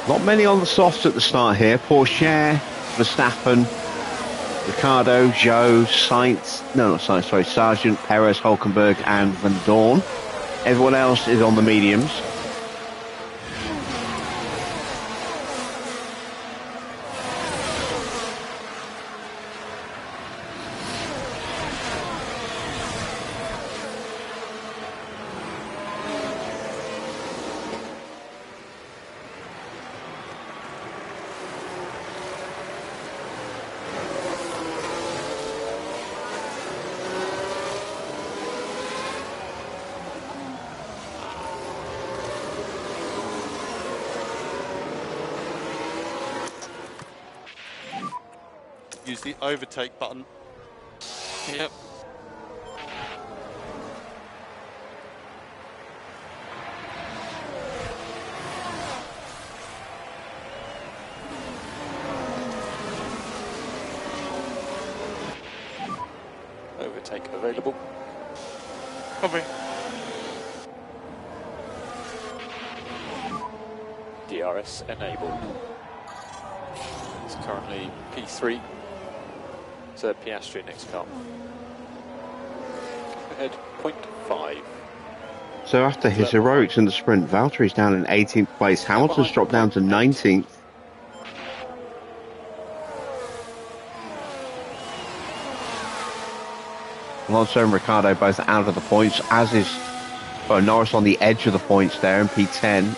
Speaker 1: Not many on the softs at the start here. Porsche, Verstappen, Ricardo, Joe, Sainz, no, not Sainz, sorry, Sargent, Perez, Hulkenberg, and Van Dorn. Everyone else is on the mediums.
Speaker 4: Use the overtake button.
Speaker 6: Yep.
Speaker 7: Overtake available.
Speaker 6: Copy.
Speaker 7: DRS enabled. It's currently P3. So Piastri next car. Ahead 0.5.
Speaker 1: So after his heroics in the sprint, Valtteri's down in 18th place. Hamilton's dropped down to 19th. Alonso and Ricciardo both out of the points, as is Norris on the edge of the points there in P10.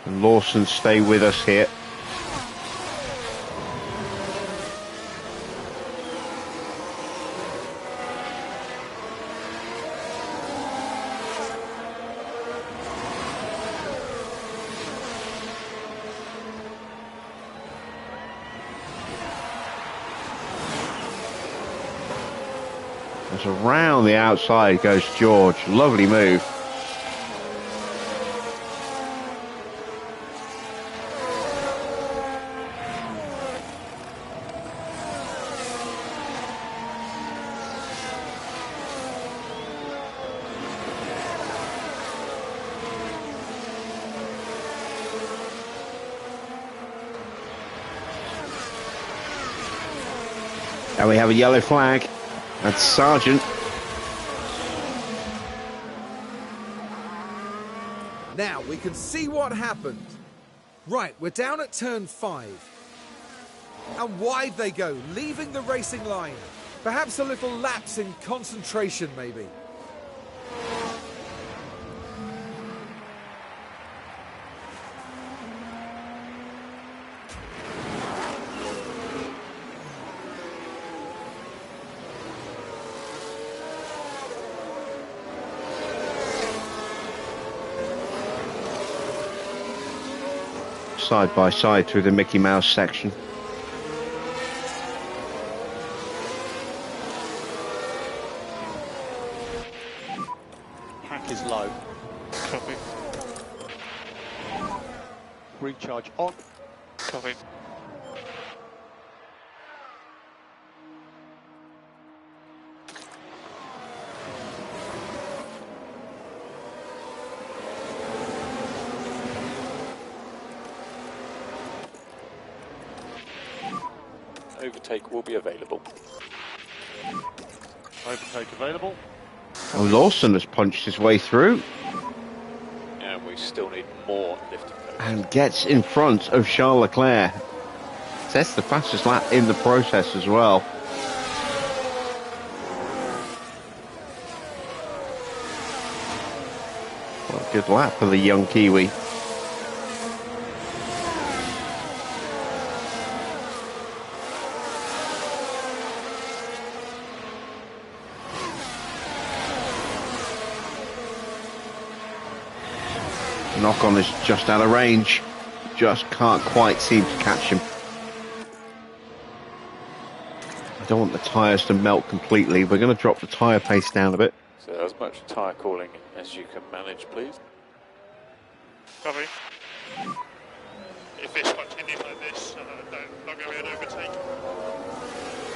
Speaker 1: Lawson stay with us here. As around the outside goes George. Lovely move. And we have a yellow flag. That's Sargent.
Speaker 2: Now we can see what happened. Right, we're down at turn 5. And wide they go, leaving the racing line. Perhaps a little lapse in concentration, maybe.
Speaker 1: Side by side through the Mickey Mouse section.
Speaker 4: Pack is low.
Speaker 6: Copy.
Speaker 4: Recharge on.
Speaker 6: Copy.
Speaker 7: Overtake will be available.
Speaker 6: Overtake available.
Speaker 1: Oh, Lawson has punched his way through
Speaker 7: And we still need more lifting codes.
Speaker 1: and gets in front of Charles Leclerc. That's the fastest lap in the process as well. What a good lap for the young Kiwi. Ocon is just out of range. Just can't quite seem to catch him. I don't want the tyres to melt completely. We're going to drop the tyre pace down a bit.
Speaker 7: So as much tyre calling as you can manage, please.
Speaker 5: Copy. If this continues like this, not going to be an overtake.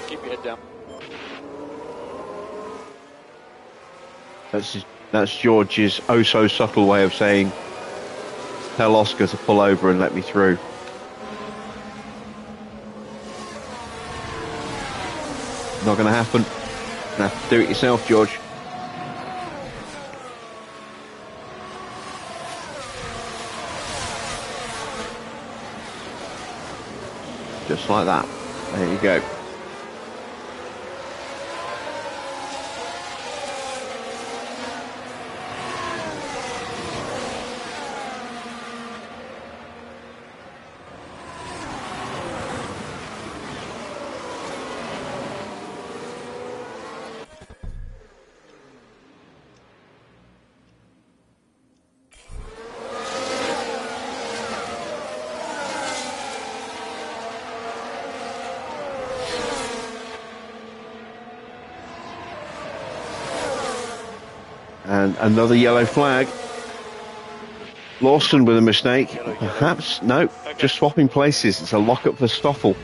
Speaker 7: Keep your head down.
Speaker 1: That's George's oh so subtle way of saying, tell Oscar to pull over and let me through. Not going to happen. You're going to have to do it yourself, George. Just like that. There you go. And another yellow flag. Lawson with a mistake. Perhaps, no, just swapping places. It's a lock-up for Stoffel.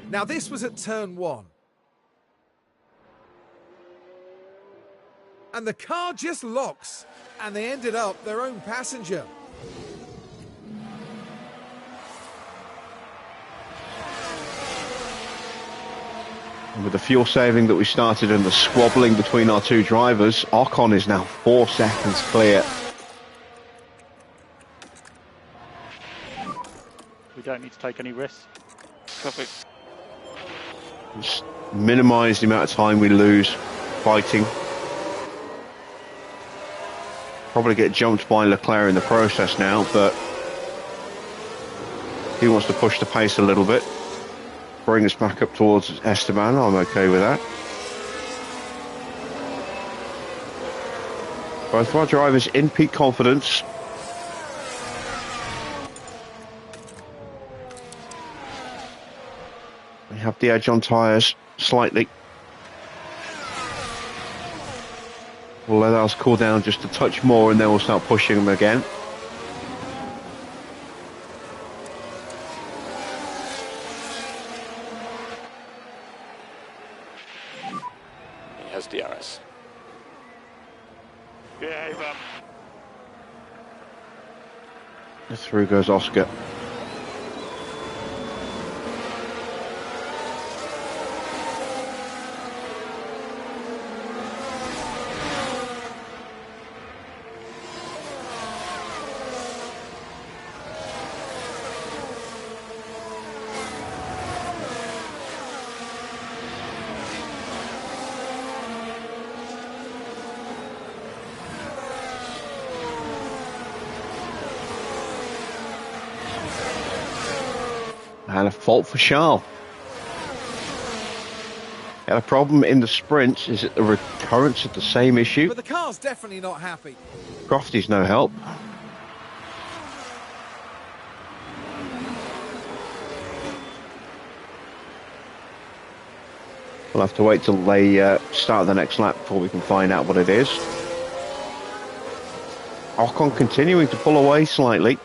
Speaker 2: Now this was at turn 1. And the car just locks, and they ended up their own passenger.
Speaker 1: And with the fuel saving that we started and the squabbling between our two drivers, Ocon is now 4 seconds clear.
Speaker 6: We don't need to take any risks.
Speaker 5: Copy.
Speaker 1: Just minimise the amount of time we lose fighting. Probably get jumped by Leclerc in the process now, but he wants to push the pace a little bit. Bring us back up towards Esteban. I'm okay with that. Both of our drivers in peak confidence. We have the edge on tyres slightly. We'll let ours cool down just a touch more and then we'll start pushing them again.
Speaker 7: He has DRS.
Speaker 5: Behave
Speaker 1: Through goes Oscar. And a fault for Charles. Had a problem in the sprint. Is it the recurrence of the same issue?
Speaker 2: But the car's definitely not happy.
Speaker 1: Crofty's no help. We'll have to wait till they start the next lap before we can find out what it is. Ocon continuing to pull away slightly.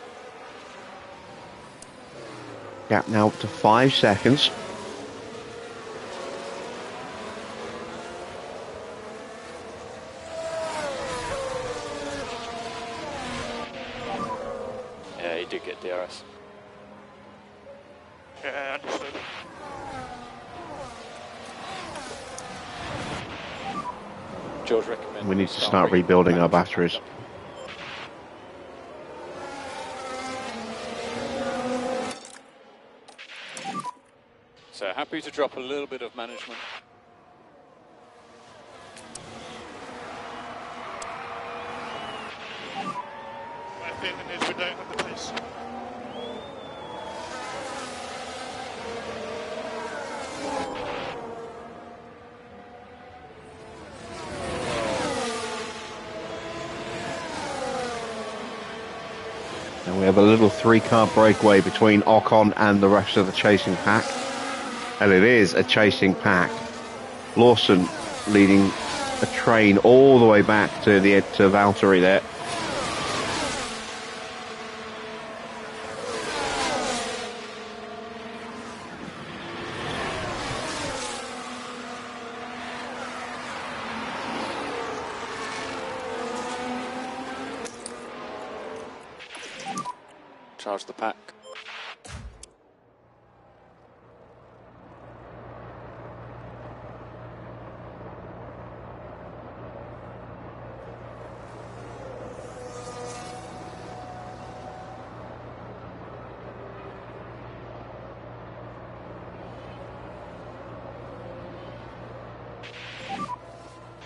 Speaker 1: Gap now up to 5 seconds.
Speaker 7: Yeah, he did get DRS.
Speaker 5: Yeah, understood.
Speaker 7: George recommends
Speaker 1: We need to start rebuilding our batteries.
Speaker 7: So happy to drop a little bit of management.
Speaker 5: My feeling is we don't have the pace.
Speaker 1: We have a little 3-car breakaway between Ocon and the rest of the chasing pack. And it is a chasing pack. Lawson leading a train all the way back to Valtteri there.
Speaker 6: Charge the pack.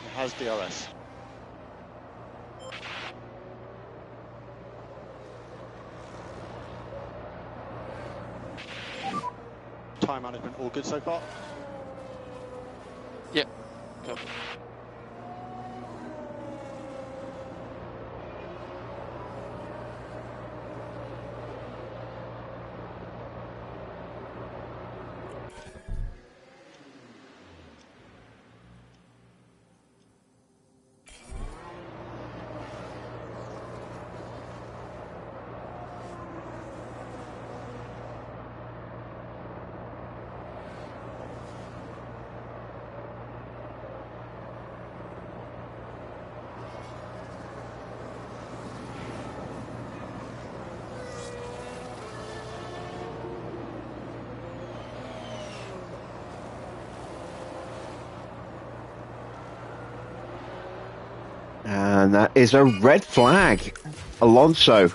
Speaker 4: It has DRS. Time management all good so far?
Speaker 6: Yep. Go.
Speaker 1: And that is a red flag. Alonso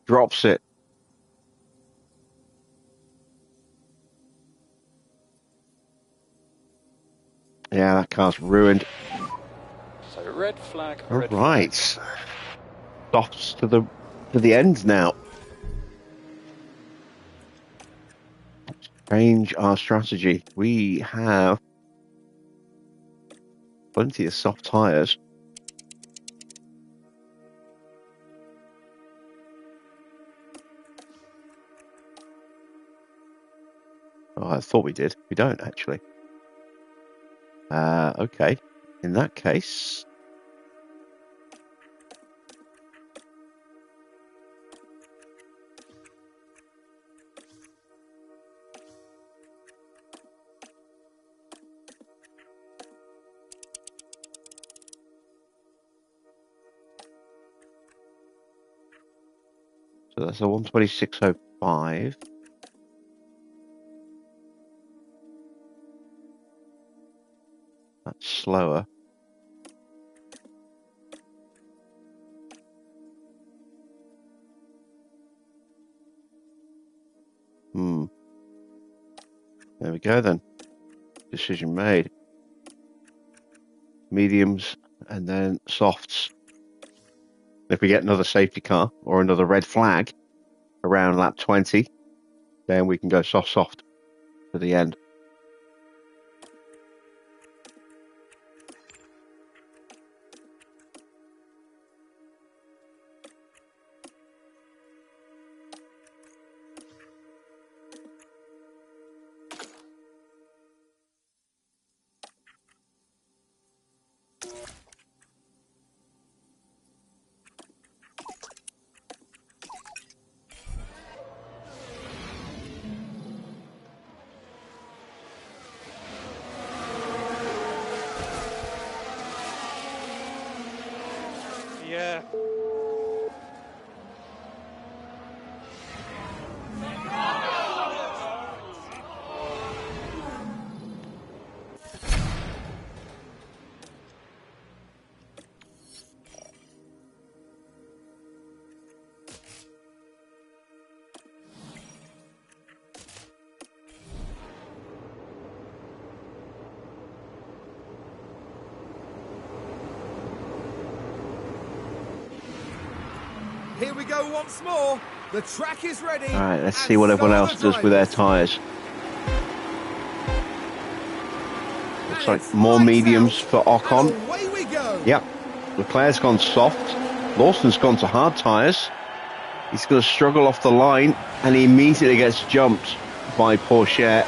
Speaker 1: drops it. Yeah, that car's ruined.
Speaker 7: So red flag.
Speaker 1: All
Speaker 7: Red
Speaker 1: right.
Speaker 7: flag.
Speaker 1: Softs to the end now. Change our strategy. We have plenty of soft tyres. Oh, I thought we did. We don't, actually. Okay. In that case... So that's a 126.05. That's slower. There we go then. Decision made. Mediums and then softs. If we get another safety car or another red flag around lap 20, then we can go soft to the end.
Speaker 5: Yeah.
Speaker 2: Here we go once more. The track is ready.
Speaker 1: All right, let's see what everyone else does with their tyres. Looks like more mediums for Ocon.
Speaker 2: Away we go.
Speaker 1: Yep, Leclerc's gone soft. Lawson's gone to hard tyres. He's going to struggle off the line, and he immediately gets jumped by Porsche.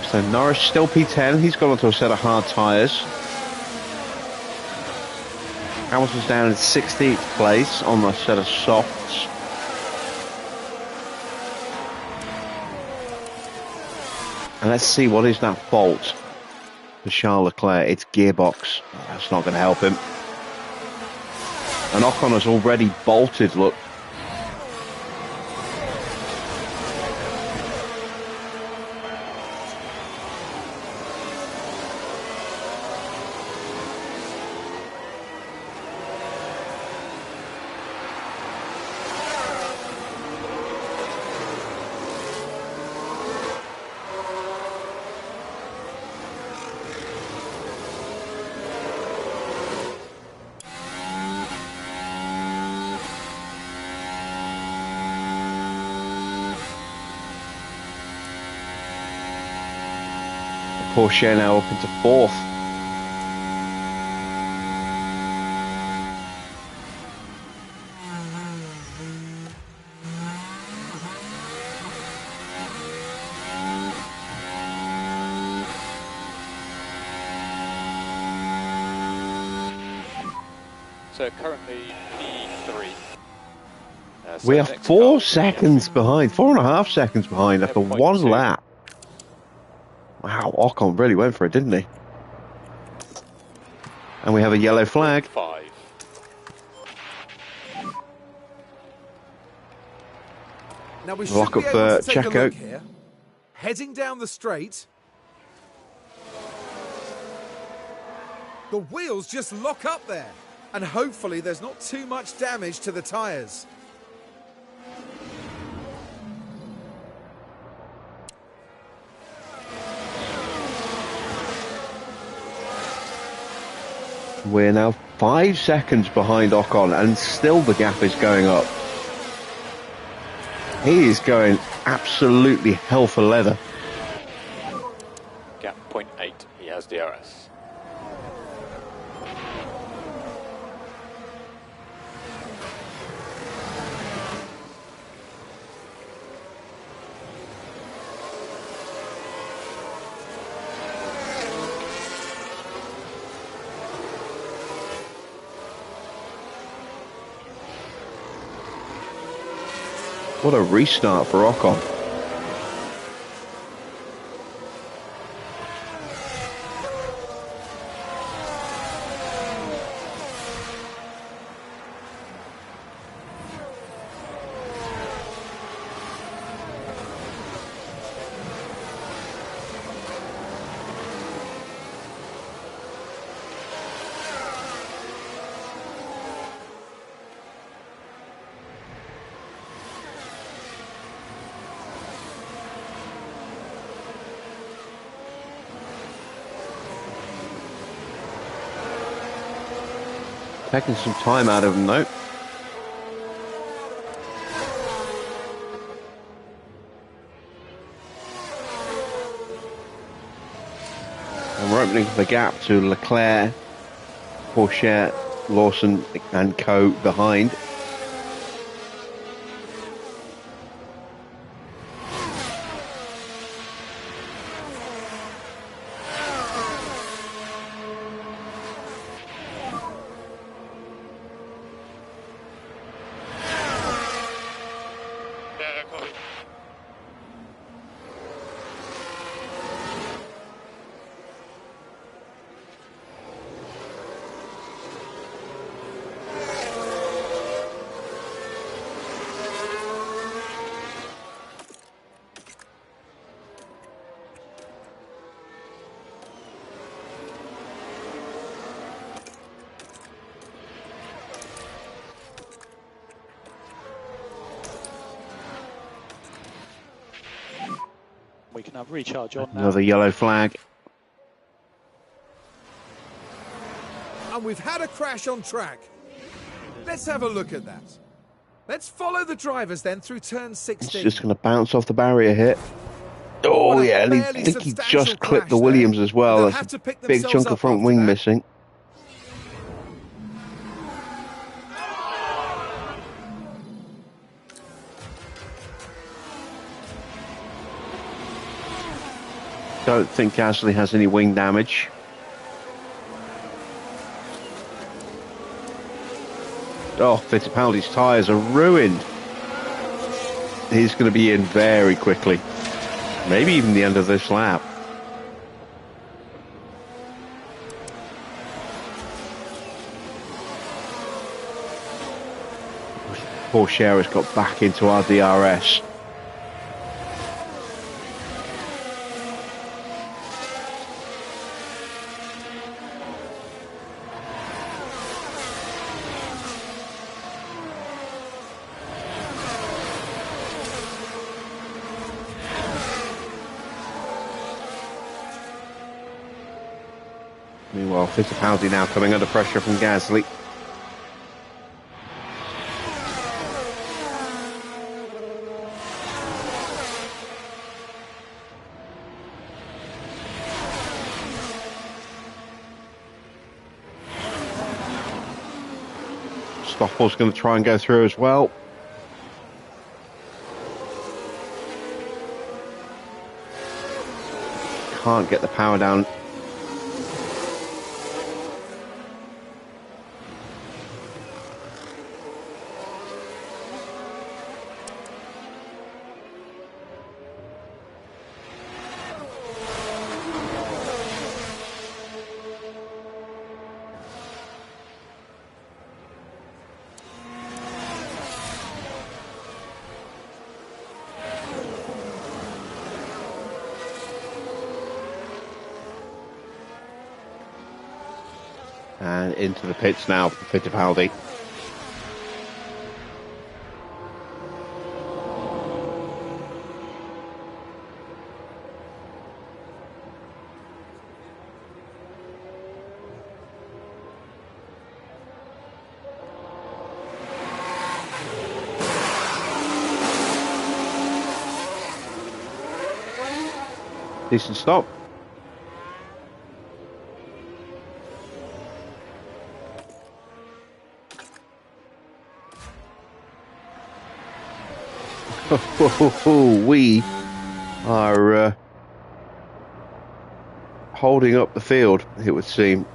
Speaker 1: So Norris still P10. He's gone onto a set of hard tyres. Hamilton's down in 16th place on a set of softs. And let's see, what is that fault for Charles Leclerc? It's gearbox. That's not going to help him. And Ocon has already bolted, look. Porsche now up into 4th.
Speaker 7: So currently P3.
Speaker 1: We are 4 seconds behind, 4.5 seconds behind after 1 lap. Wow, Ocon really went for it, didn't he? And we have a yellow flag.
Speaker 7: 5.
Speaker 2: Now we should
Speaker 1: Lock
Speaker 2: be
Speaker 1: up
Speaker 2: able to take a
Speaker 1: Checo.
Speaker 2: look here. Heading down the straight. The wheels just lock up there. And hopefully there's not too much damage to the tyres.
Speaker 1: We're now 5 seconds behind Ocon, and still the gap is going up. He is going absolutely hell for leather.
Speaker 7: Gap 0.8. He has DRS.
Speaker 1: What a restart for Ocon. Taking some time out of him though. And we're opening the gap to Leclerc, Porsche, Lawson and co behind.
Speaker 6: We can have recharge on now.
Speaker 1: Another yellow flag.
Speaker 2: And we've had a crash on track. Let's have a look at that. Let's follow the drivers then through turn 16.
Speaker 1: It's just going to bounce off the barrier here. Oh, yeah, and I think he just clipped the Williams as well. That's a big chunk of front wing missing. Don't think Gasly has any wing damage. Oh, Fittipaldi's tyres are ruined. He's going to be in very quickly. Maybe even the end of this lap. Poor Sherris got back into our DRS. Meanwhile, Fittipaldi now coming under pressure from Gasly. Stoffel's going to try and go through as well. Can't get the power down. And into the pits now for Fittipaldi. Decent stop. We are holding up the field, it would seem.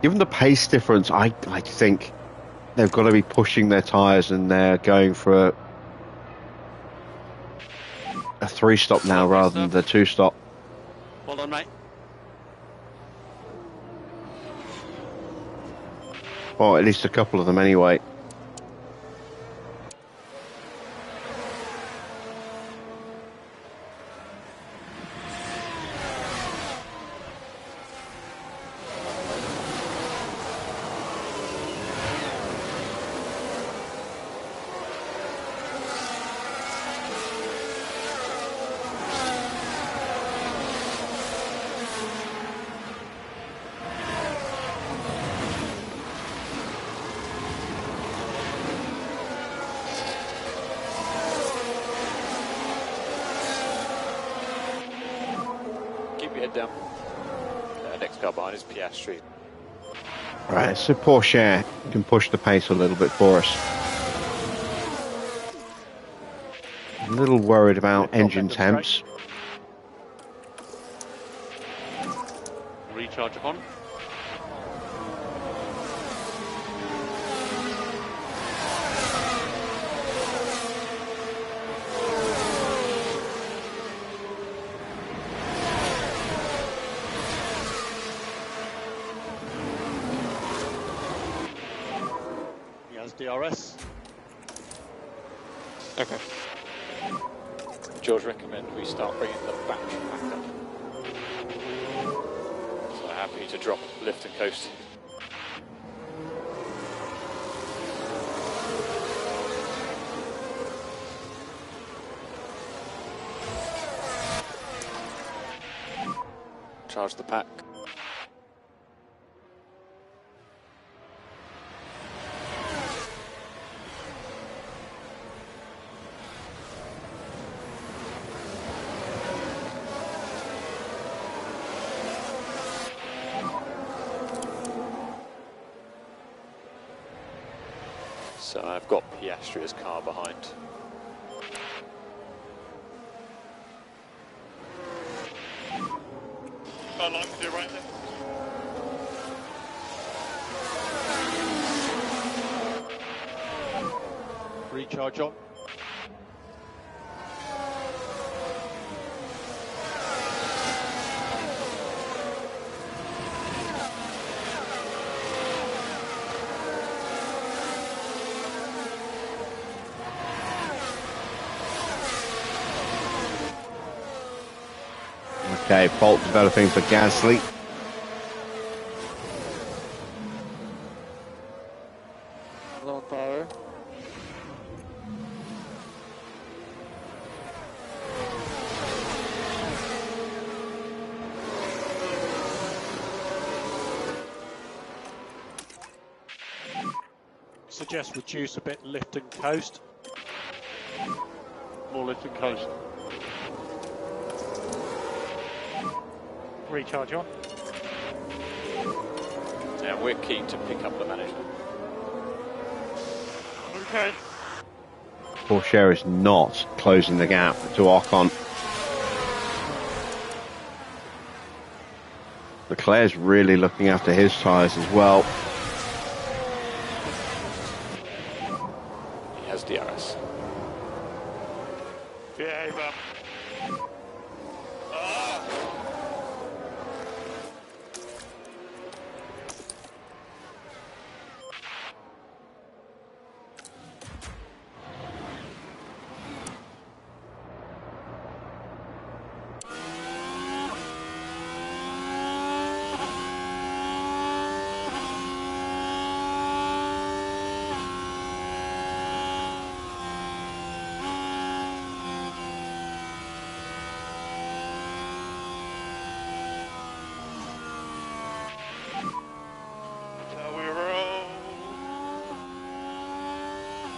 Speaker 1: Given the pace difference, I think they've got to be pushing their tyres, and they're going for a 3-stop now rather than the 2-stop.
Speaker 6: Well done, mate.
Speaker 1: Or at least a couple of them anyway.
Speaker 7: Down. Next car behind is Piastri.
Speaker 1: Right, so Porsche can push the pace a little bit for us. A little worried about engine temps.
Speaker 6: Recharge on. DRS.
Speaker 7: Okay. George recommend we start bringing the battery back up. So happy to drop, lift and coast. Charge the pack. So I've got Piastri's car behind.
Speaker 5: Got a line to your right there.
Speaker 6: Recharge on.
Speaker 1: Okay, fault developing for Gasly.
Speaker 6: Long power. Suggest reduce a bit lift and coast.
Speaker 5: More lift and coast. Recharge on.
Speaker 7: Now we're keen to pick up the management.
Speaker 5: Okay.
Speaker 1: Porsche is not closing the gap to Ocon. Leclerc's really looking after his tyres as well.
Speaker 7: He has DRS.
Speaker 5: Behave up.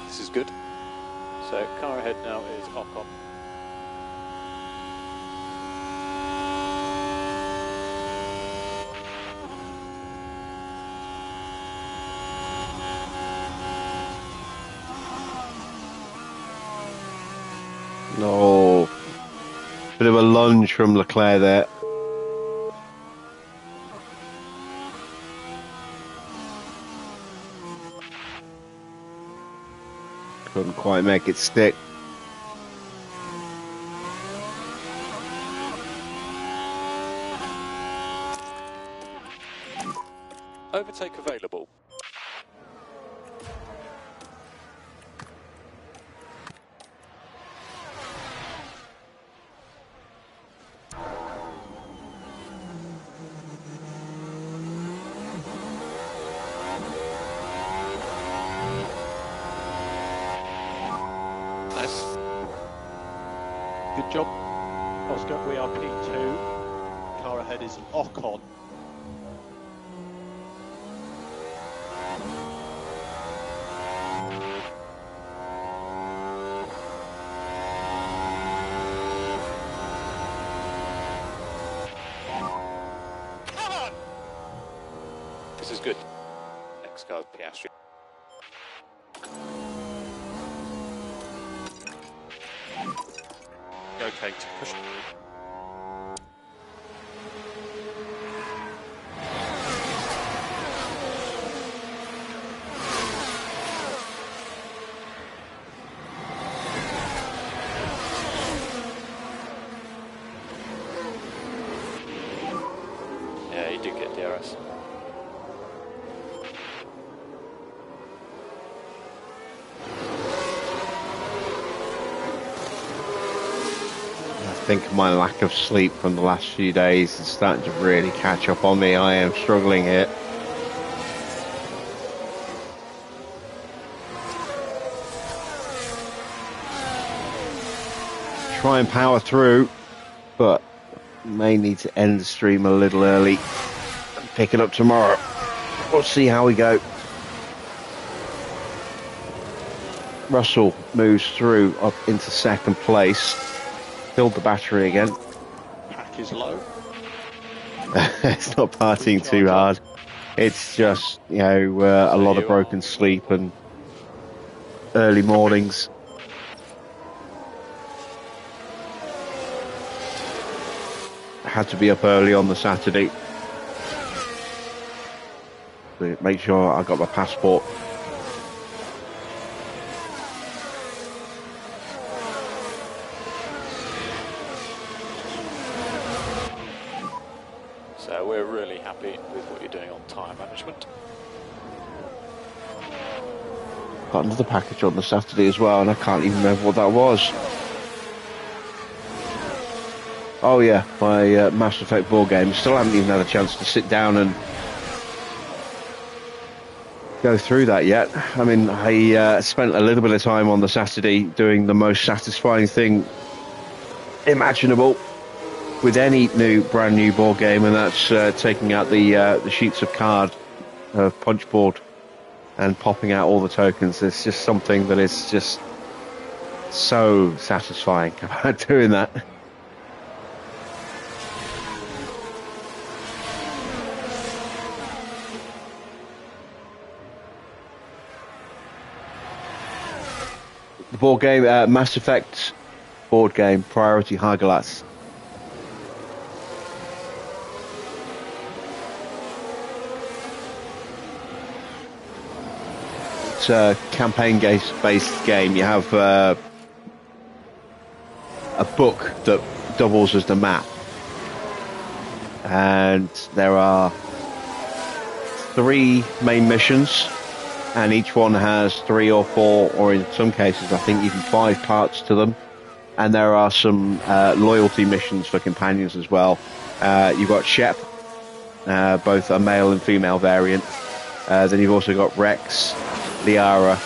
Speaker 7: This is good. So car ahead now is Ocon.
Speaker 1: No. Bit of a lunge from Leclerc there. Couldn't quite make it stick.
Speaker 7: Overtake available. Nice.
Speaker 6: Good job. Oscar, we are P2. Car ahead is Ocon.
Speaker 7: This is good. Next car is Piastri.
Speaker 5: Okay, to push.
Speaker 7: Yeah, he did get DRS.
Speaker 1: I think my lack of sleep from the last few days is starting to really catch up on me. I am struggling here. Try and power through, but may need to end the stream a little early and pick it up tomorrow. We'll see how we go. Russell moves through up into second place. Filled the battery again.
Speaker 6: Pack is low.
Speaker 1: It's not partying too hard. It's just, you know, a lot of broken sleep and early mornings. I had to be up early on the Saturday to make sure I got my passport.
Speaker 7: So we're really happy with what you're doing on tyre management.
Speaker 1: Got another package on the Saturday as well, and I can't even remember what that was. Oh yeah, my Mass Effect board game. Still haven't even had a chance to sit down and go through that yet. I mean, I spent a little bit of time on the Saturday doing the most satisfying thing imaginable with any brand new board game, and that's taking out the sheets of card of punch board and popping out all the tokens. It's just something that is just so satisfying about doing that. The board game, Mass Effect board game, Priority High Glass. It's a campaign-based game. You have a book that doubles as the map, and there are 3 main missions, and each one has 3 or 4, or in some cases I think even 5 parts to them. And there are some loyalty missions for companions as well. You've got Shep, both a male and female variant. Then you've also got Rex, Liara,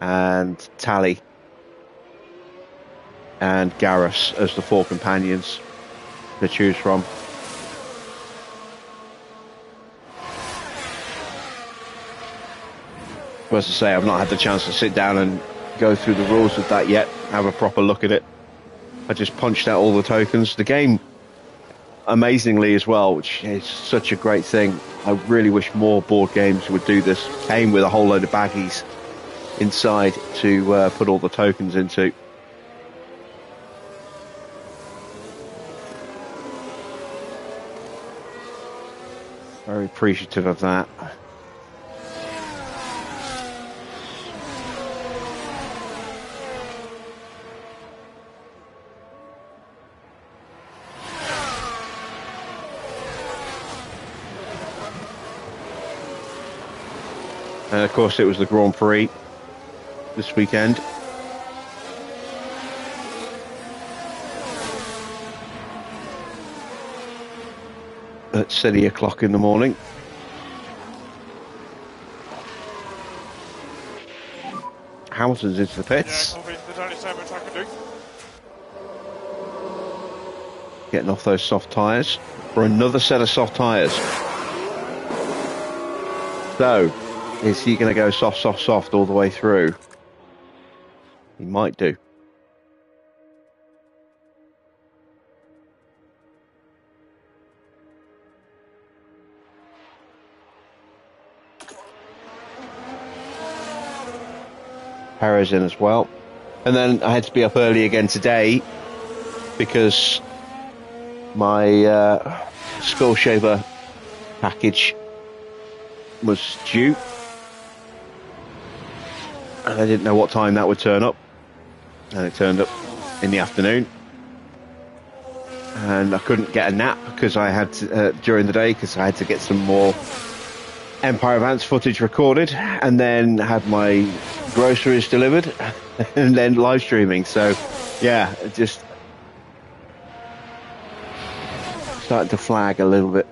Speaker 1: and Tally, and Garrus as the 4 companions to choose from. But as I say, I've not had the chance to sit down and go through the rules of that yet, have a proper look at it. I just punched out all the tokens. The game, amazingly as well, which is such a great thing, I really wish more board games would do this, came with a whole load of baggies inside to put all the tokens into. Very appreciative of that. And of course it was the Grand Prix this weekend. At 7 o'clock in the morning. Hamilton's into the pits.
Speaker 5: Yeah, there's only so much I can do.
Speaker 1: Getting off those soft tyres for another set of soft tyres. So, is he going to go soft, soft, soft all the way through? He might do. Perez in as well. And then I had to be up early again today because my skull shaver package was due. And I didn't know what time that would turn up. And it turned up in the afternoon. And I couldn't get a nap because I had to, during the day, because I had to get some more Empire Advance footage recorded, and then had my groceries delivered, and then live streaming. So, yeah, it just started to flag a little bit.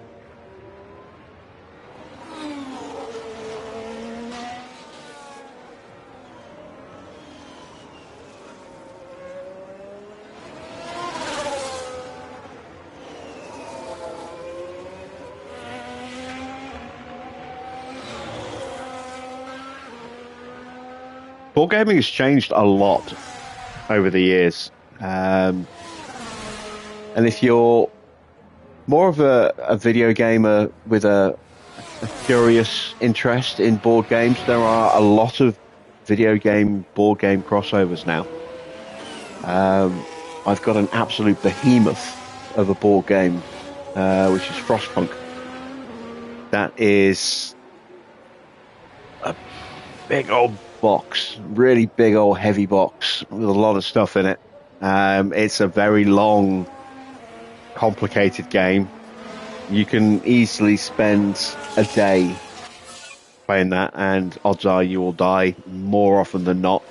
Speaker 1: Board gaming has changed a lot over the years, and if you're more of a video gamer with a curious interest in board games, there are a lot of video game, board game crossovers now. I've got an absolute behemoth of a board game, which is Frostpunk. That is a big old box, really big old heavy box with a lot of stuff in it. It's a very long, complicated game. You can easily spend a day playing that, and odds are you will die more often than not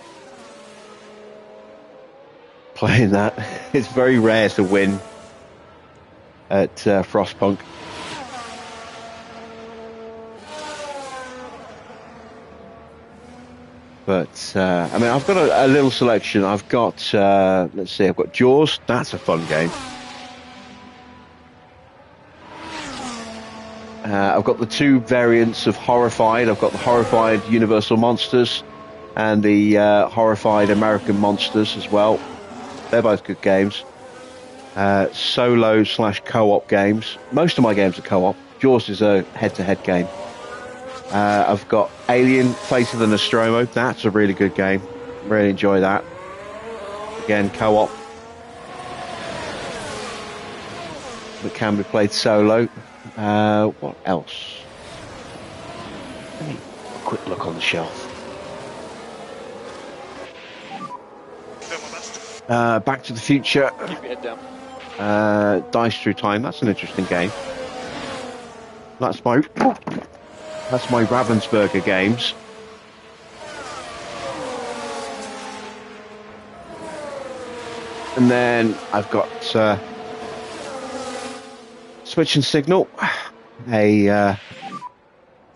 Speaker 1: playing that. It's very rare to win at Frostpunk. But, I mean, I've got a little selection. I've got, let's see, I've got Jaws. That's a fun game. I've got the two variants of Horrified. I've got the Horrified Universal Monsters and the Horrified American Monsters as well. They're both good games. Solo / co-op games. Most of my games are co-op. Jaws is a head-to-head game. I've got Alien, Fate of the Nostromo. That's a really good game. Really enjoy that. Again, co-op. That can be played solo. What else? Let me have a quick look on the shelf. Back to the Future.
Speaker 7: Keep your head down.
Speaker 1: Dice Through Time. That's an interesting game. That's my Ravensburger games. And then I've got Switch and Signal, a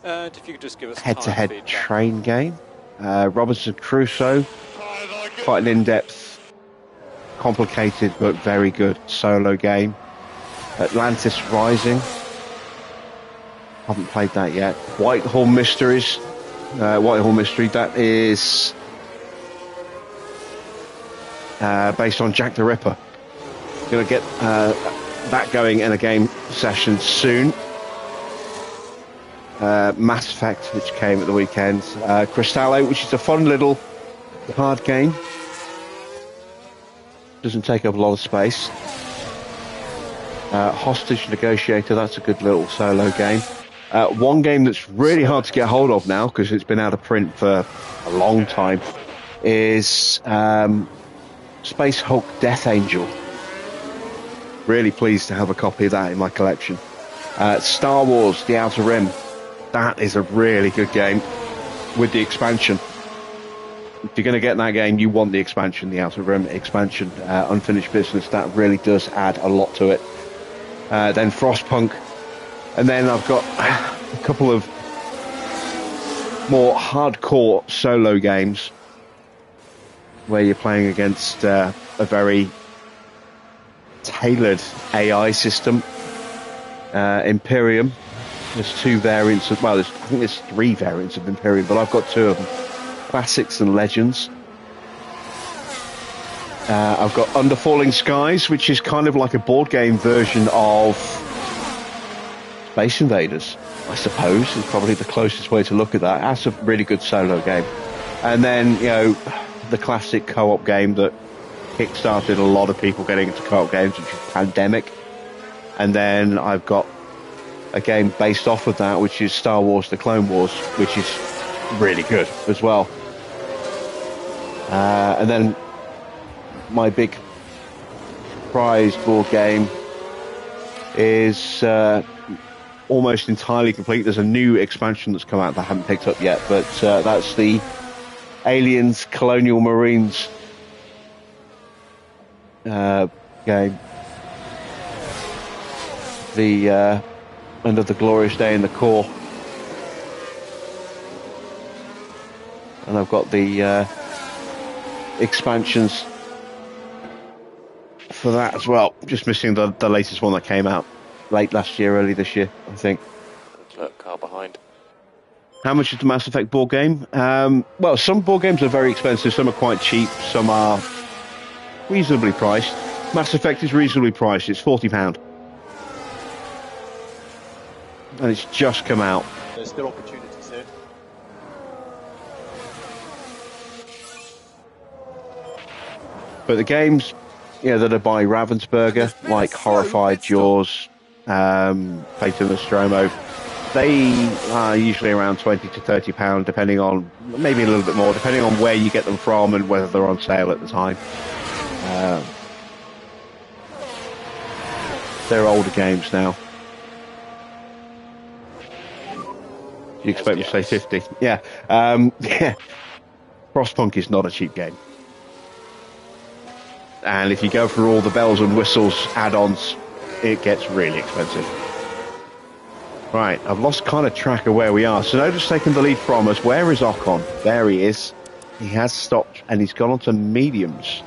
Speaker 7: And if you could just give us
Speaker 1: head-to-head
Speaker 7: time feedback.
Speaker 1: train game. Robinson Crusoe, quite an in-depth, complicated but very good solo game. Atlantis Rising. Haven't played that yet. Whitehall Mysteries. Whitehall Mystery, that is based on Jack the Ripper. Going to get that going in a game session soon. Mass Effect, which came at the weekend. Cristallo, which is a fun little card game. Doesn't take up a lot of space. Hostage Negotiator, that's a good little solo game. One game that's really hard to get hold of now, because it's been out of print for a long time, is Space Hulk Death Angel. Really pleased to have a copy of that in my collection. Star Wars The Outer Rim. That is a really good game with the expansion. If you're going to get that game, you want the expansion, the Outer Rim expansion, Unfinished Business. That really does add a lot to it. Then Frostpunk. And then I've got a couple of more hardcore solo games where you're playing against a very tailored AI system. Imperium. There's two variants of, well, I think there's three variants of Imperium, but I've got two of them. Classics and Legends. I've got Under Falling Skies, which is kind of like a board game version of Space Invaders, I suppose, is probably the closest way to look at that. That's a really good solo game. And then, you know, the classic co-op game that kick-started a lot of people getting into co-op games, which is Pandemic. And then I've got a game based off of that, which is Star Wars The Clone Wars, which is really good as well. And then my big prize board game is almost entirely complete. There's a new expansion that's come out that I haven't picked up yet, but that's the Aliens Colonial Marines game. The End of the Glorious Day in the Core. And I've got the expansions for that as well. Just missing the latest one that came out late last year, early this year, I think.
Speaker 7: Look, car behind.
Speaker 1: How much is the Mass Effect board game? Well, some board games are very expensive, some are quite cheap, some are reasonably priced. Mass Effect is reasonably priced, it's £40. And it's just come out.
Speaker 6: There's still opportunities here.
Speaker 1: But the games, that are by Ravensburger, like Horrified, Jaws, Fate of Nostromo, they are usually around £20 to £30, depending on, maybe a little bit more, depending on where you get them from and whether they're on sale at the time. They're older games now. You expect me to say 50? Yeah. Yeah. Frostpunk is not a cheap game. And if you go for all the bells and whistles add-ons, it gets really expensive. Right, I've lost kind of track of where we are. Sonoda's taken the lead from us. Where is Ocon? There he is. He has stopped and he's gone on to mediums.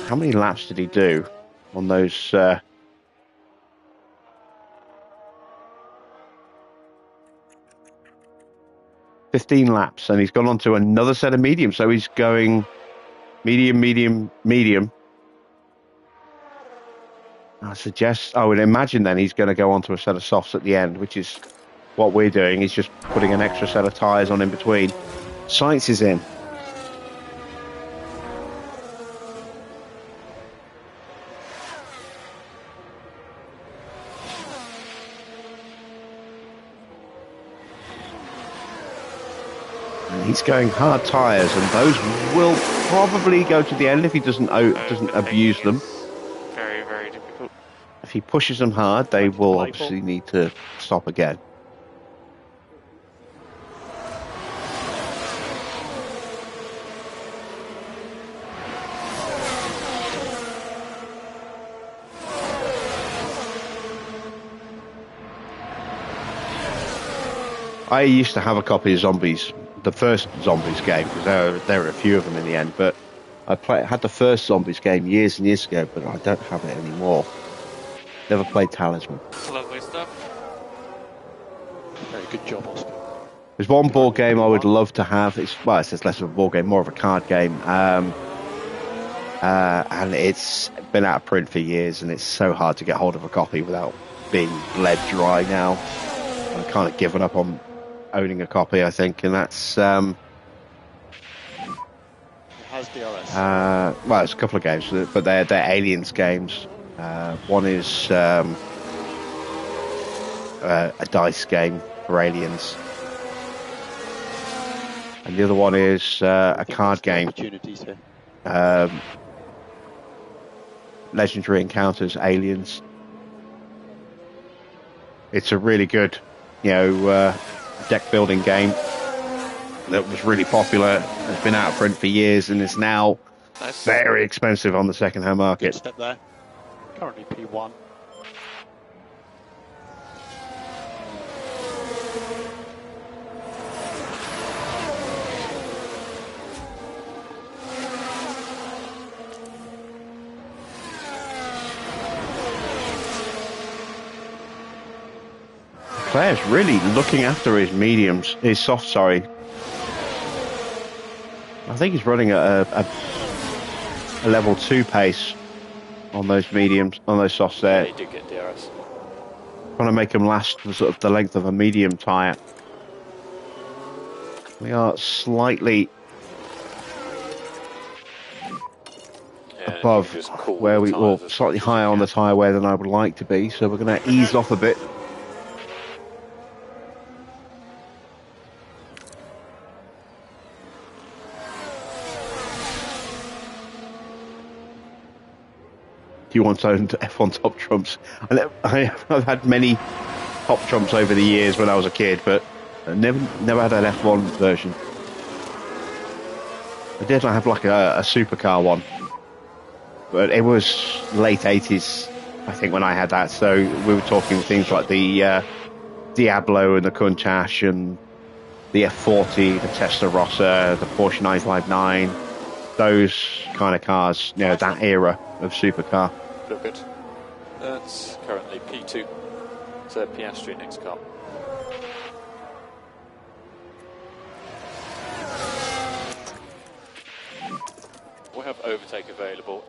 Speaker 1: How many laps did he do on those... 15 laps, and he's gone on to another set of mediums. So he's going medium, medium, medium. I would imagine then he's going to go on to a set of softs at the end, which is what we're doing. He's just putting an extra set of tyres on in between. Sainz is in. He's going hard tyres, and those will probably go to the end if he doesn't abuse them.
Speaker 6: Very, very difficult.
Speaker 1: If he pushes them hard, they will obviously need to stop again. I used to have a copy of Zombies, the first Zombies game, because there were a few of them in the end, but I had the first Zombies game years and years ago, but I don't have it anymore. Never played Talisman.
Speaker 6: Lovely stuff. Very good job, Oscar.
Speaker 1: There's one board game I would love to have. It's less of a board game, more of a card game. And it's been out of print for years, and it's so hard to get hold of a copy without being bled dry now. I've kind of given up on owning a copy, I think, and that's...
Speaker 4: How's DRS?
Speaker 1: Well, it's a couple of games, but they're Aliens games. One is a dice game for Aliens, and the other one is a card game. Legendary Encounters Aliens. It's a really good, deck building game that was really popular. It's been out of print for years and is now very expensive on the second-hand market.
Speaker 4: Good step there. Currently P1.
Speaker 1: Claire's really looking after his softs, sorry. I think he's running at a level 2 pace on those mediums, on those softs there.
Speaker 7: Yeah, he did get DRS.
Speaker 1: Trying to make them last sort of the length of a medium tyre. We are slightly above where slightly higher on the tyre wear than I would like to be, so we're going to ease off a bit. You once owned F1 Top Trumps. I've had many Top Trumps over the years when I was a kid, but I never had an F1 version. I did have like a supercar one, but it was late 80s, I think, when I had that. So we were talking things like the Diablo and the Countach and the F40, the Testarossa, the Porsche 959, those kind of cars, that era of supercar.
Speaker 7: Look good. That's currently P2. So Piastri next car. We have overtake available.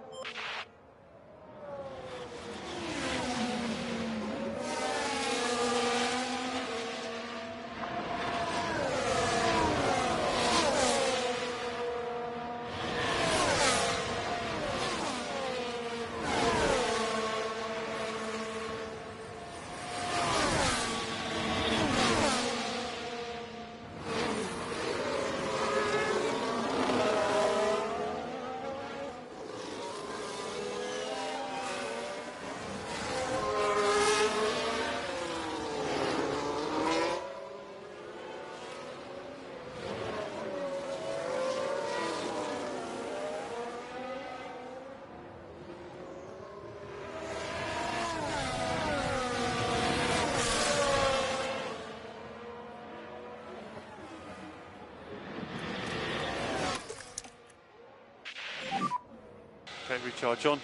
Speaker 6: Okay, recharge on.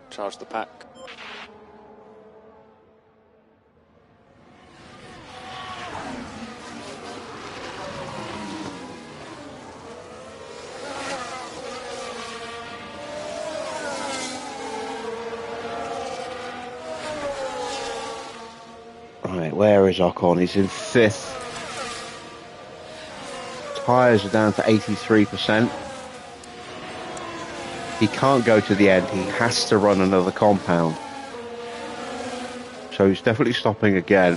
Speaker 7: Charge the pack.
Speaker 1: Right, where is Ocon? He's in 5th. Tyres are down to 83%. He can't go to the end. He has to run another compound. So he's definitely stopping again.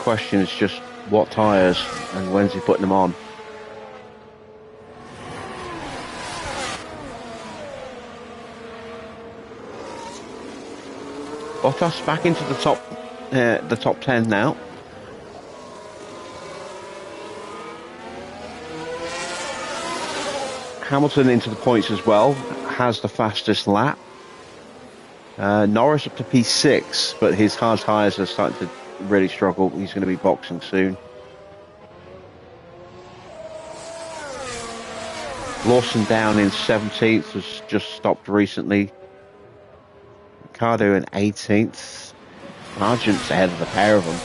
Speaker 1: Question is just what tyres and when's he putting them on? Bottas back into the top 10 now. Hamilton into the points as well, has the fastest lap. Norris up to P6, but his hard tyres are starting to really struggle. He's going to be boxing soon. Lawson down in 17th, was just stopped recently. Ricardo in 18th. Sargent's ahead of the pair of them.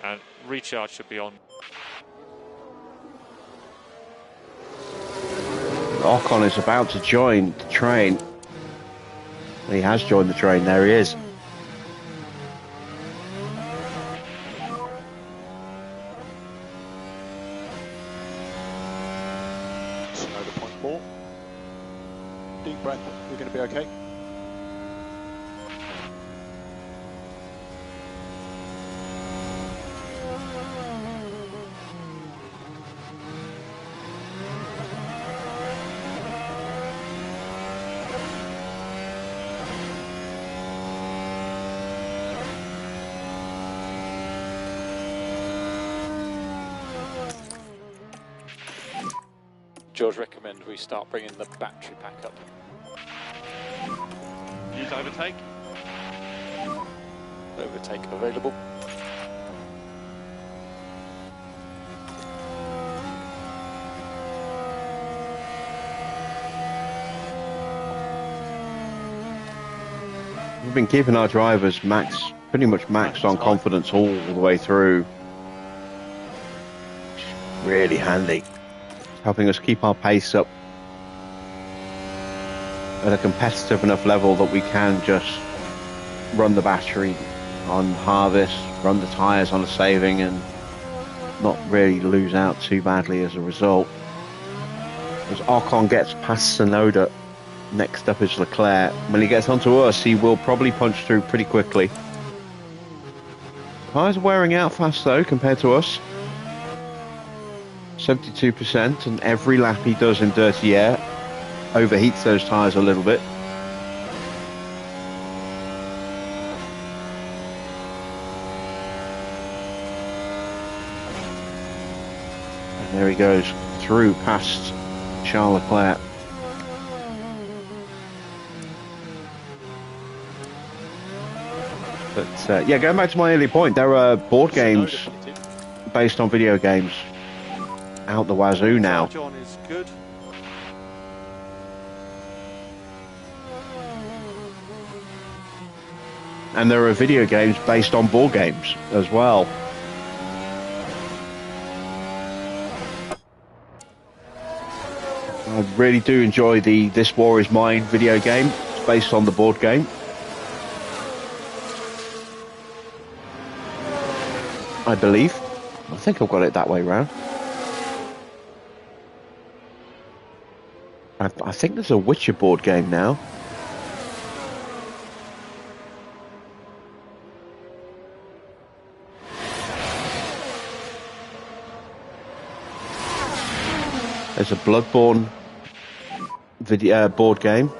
Speaker 5: And recharge should be on.
Speaker 1: Ocon is about to join the train. He has joined the train, there he is.
Speaker 6: Slow the point more. Deep breath, you're going to be okay.
Speaker 7: George, recommend we start bringing the battery pack up.
Speaker 5: Use overtake.
Speaker 7: Overtake available.
Speaker 1: We've been keeping our drivers pretty much maxed on confidence all the way through. Really handy. Helping us keep our pace up at a competitive enough level that we can just run the battery on harvest, run the tyres on a saving, and not really lose out too badly as a result. As Ocon gets past Tsunoda, next up is Leclerc. When he gets onto us, he will probably punch through pretty quickly. Tyres are wearing out fast though compared to us. 72%, and every lap he does in dirty air overheats those tyres a little bit. And there he goes through past Charles Leclerc. But yeah, going back to my earlier point, there are board games based on video games out the wazoo now.
Speaker 6: John is good.
Speaker 1: And there are video games based on board games as well. I really do enjoy the This War Is Mine video game. It's based on the board game. I believe. I think I've got it that way round. I think there's a Witcher board game now. There's a Bloodborne video board game.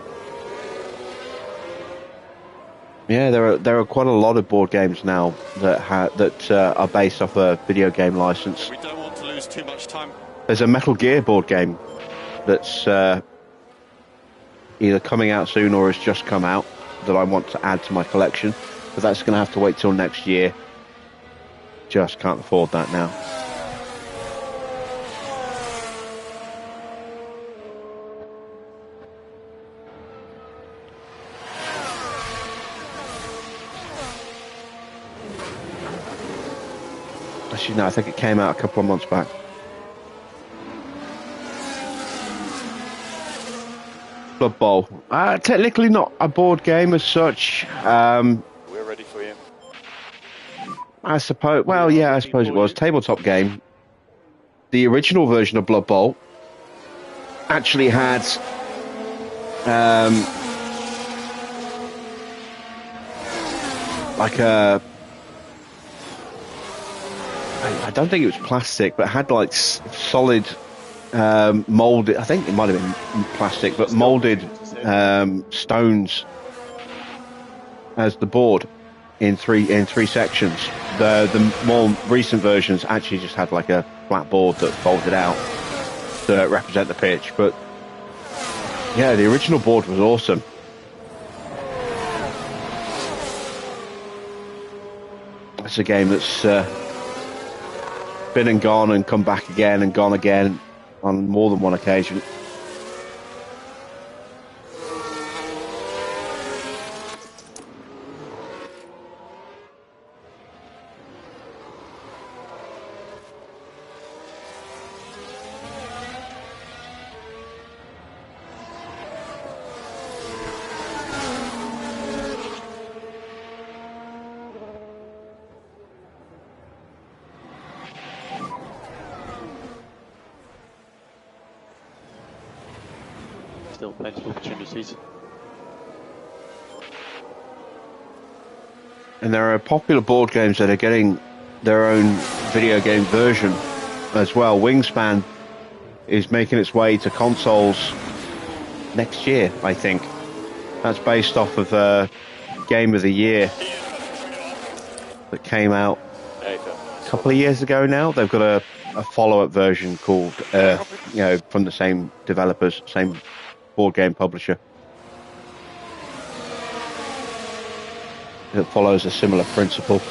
Speaker 1: Yeah, there are quite a lot of board games now that are based off a video game license.
Speaker 6: We don't want to lose too much time.
Speaker 1: There's a Metal Gear board game that's either coming out soon or has just come out that I want to add to my collection, but that's going to have to wait till next year. Just can't afford that now. Actually, no, I think it came out a couple of months back. Blood Bowl. Technically not a board game as such.
Speaker 7: We're ready for you.
Speaker 1: I suppose, well, yeah, I suppose it was. Tabletop game. The original version of Blood Bowl actually had like a... I don't think it was plastic, but it had like solid molded, I think it might have been plastic, but molded stones as the board in three sections. The more recent versions actually just had like a flat board that folded out to represent the pitch. But yeah, the original board was awesome. It's a game that's been and gone and come back again and gone again on more than one occasion.
Speaker 6: Still plenty of opportunities.
Speaker 1: And there are popular board games that are getting their own video game version as well. Wingspan is making its way to consoles next year, I think. That's based off of Game of the Year that came out a couple of years ago now. They've got a follow-up version called, from the same developers, same board game publisher. It follows a similar principle.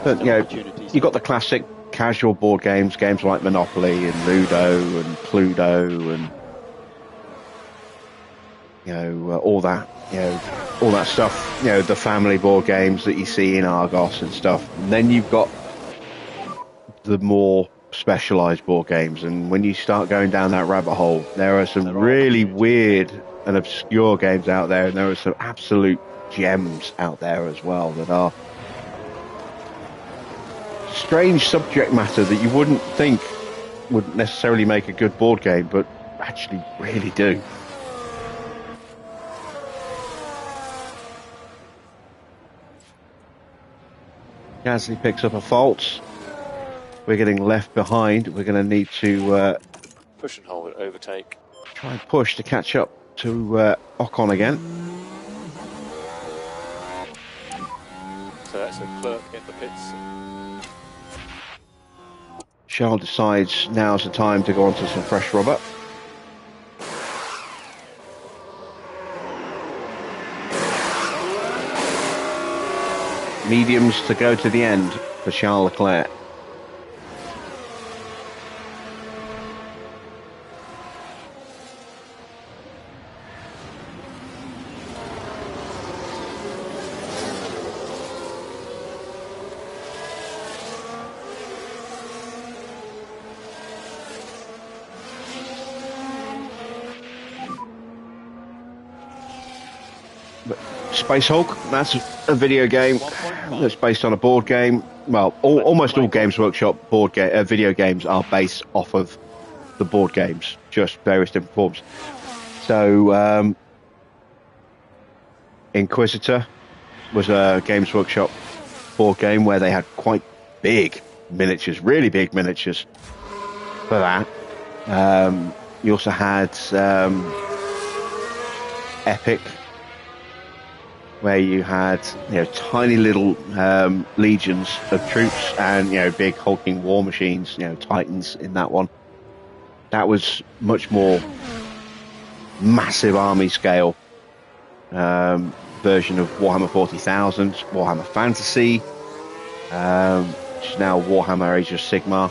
Speaker 1: But, you've got the classic casual board games like Monopoly and Ludo and Cluedo and all that stuff. The family board games that you see in Argos and stuff. And then you've got the more specialized board games, and when you start going down that rabbit hole, there are some really weird and obscure games out there, and there are some absolute gems out there as well that are strange subject matter that you wouldn't think would necessarily make a good board game, but actually really do. Gasly picks up a fault. We're getting left behind. We're going to need to
Speaker 7: Push and hold, overtake.
Speaker 1: try and push to catch up to Ocon again.
Speaker 7: So that's a clerk in the pits.
Speaker 1: Charles decides now's the time to go onto some fresh rubber. Mediums to go to the end for Charles Leclerc. Space Hulk, that's a video game that's based on a board game. Well, almost all Games Workshop video games are based off of the board games, just various different forms. So, Inquisitor was a Games Workshop board game where they had quite big miniatures, really big miniatures for that. You also had Epic, where you had tiny little legions of troops and big hulking war machines, Titans in that one. That was much more massive army scale version of Warhammer 40,000, Warhammer Fantasy, which is now Warhammer Age of Sigmar.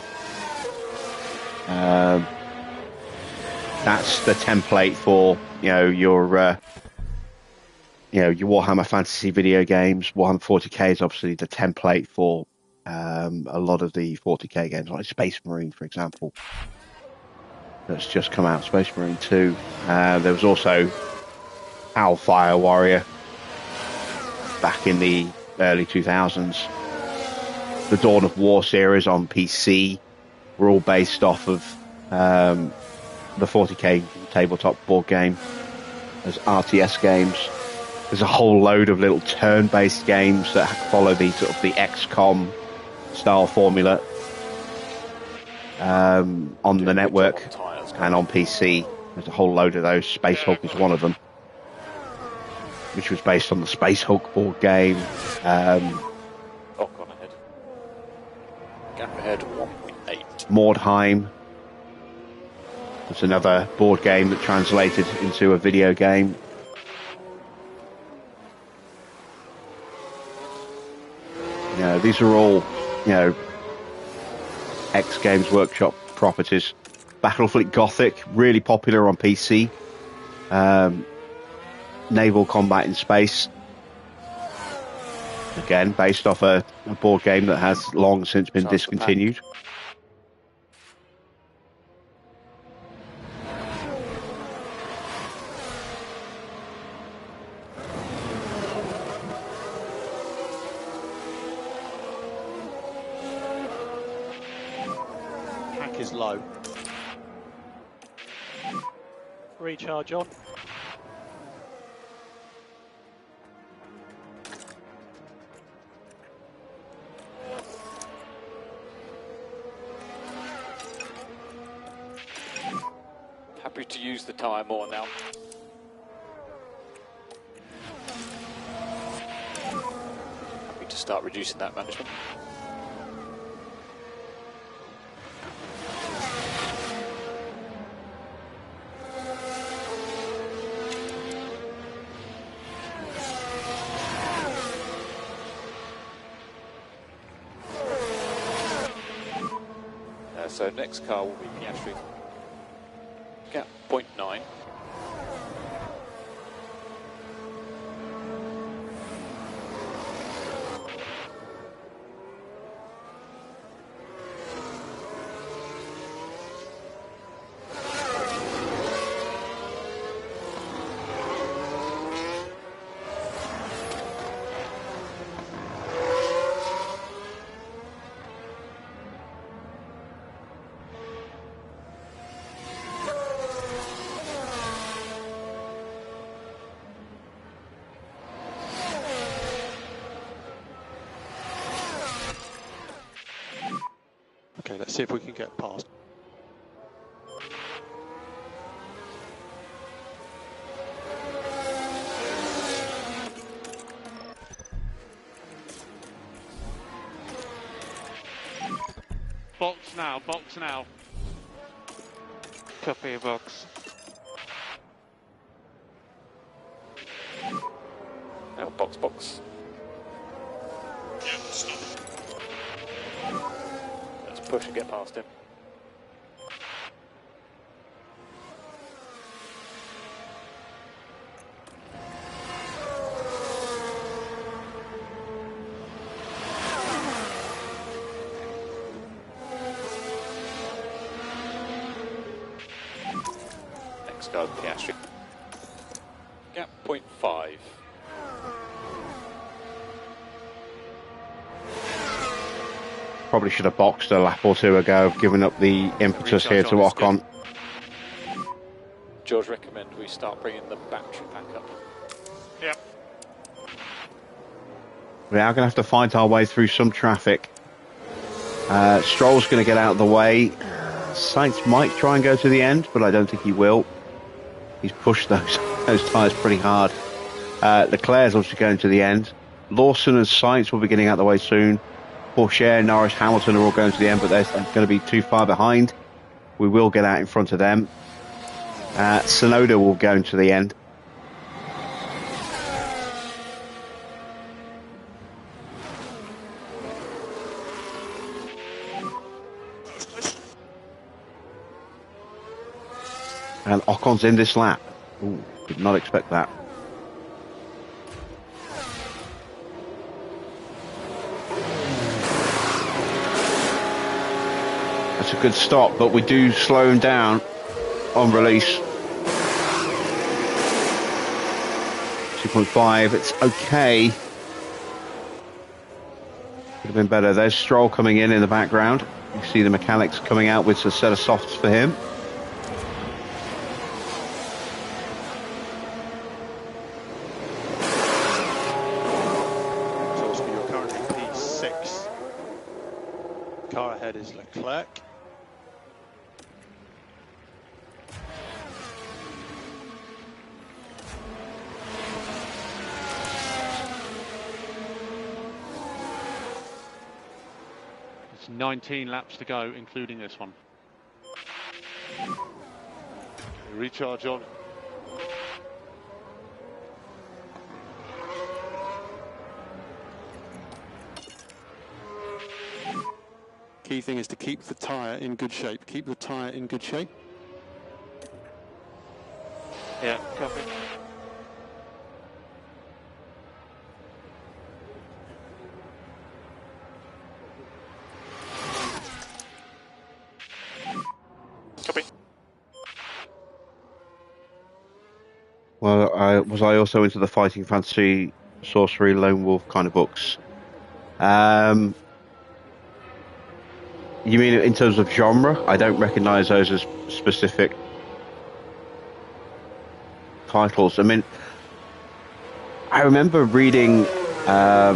Speaker 1: That's the template for your Warhammer Fantasy video games. Warhammer 40k is obviously the template for a lot of the 40k games, like Space Marine, for example. That's just come out, Space Marine 2. There was also Hellfire Warrior back in the early 2000s. The Dawn of War series on PC were all based off of the 40k tabletop board game as RTS games. There's a whole load of little turn-based games that follow the sort of the XCOM style formula on the network and on PC. There's a whole load of those. Space Hulk is one of them, which was based on the Space Hulk board game.
Speaker 7: Gone ahead. Gap ahead 1.8.
Speaker 1: Mordheim. There's another board game that translated into a video game. These are all, ex-Games Workshop properties. Battlefleet Gothic, really popular on PC. Naval Combat in Space. Again, based off a board game that has long since been discontinued.
Speaker 6: Is low. Recharge on.
Speaker 7: Happy to use the tyre more now. Happy to start reducing that management. So next car will be Piastri. Gap 0.9.
Speaker 6: Okay, let's see if we can get past.
Speaker 5: Box now. Copy box.
Speaker 7: Now box. push and get past him. Next guard, Piastri. Gap 0.5.
Speaker 1: Probably should have boxed a lap or two ago, given up the impetus here to Ocon.
Speaker 7: George, recommend we start bringing the battery back up.
Speaker 5: Yeah.
Speaker 1: We are going to have to fight our way through some traffic. Stroll's going to get out of the way. Sainz might try and go to the end, but I don't think he will. He's pushed those tyres pretty hard. Leclerc's obviously going to the end. Lawson and Sainz will be getting out of the way soon. Porsche, Norris, Hamilton are all going to the end, but they're going to be too far behind. We will get out in front of them. Sonoda will go into the end. And Ocon's in this lap. Ooh, did not expect that. That's a good stop, but we do slow him down on release. 2.5, it's okay. Could have been better. There's Stroll coming in the background. You see the mechanics coming out with a set of softs for him.
Speaker 6: So you're currently P6. Car ahead is Leclerc.
Speaker 5: It's 19 laps to go, including this one.
Speaker 6: Recharge on.
Speaker 4: Key thing is to keep the tyre in good shape. Keep the tyre in good shape.
Speaker 5: Yeah, copy. Copy.
Speaker 1: Well, was I also into the Fighting Fantasy, Sorcery, Lone Wolf kind of books? You mean in terms of genre? I don't recognise those as specific titles. I mean, I remember reading a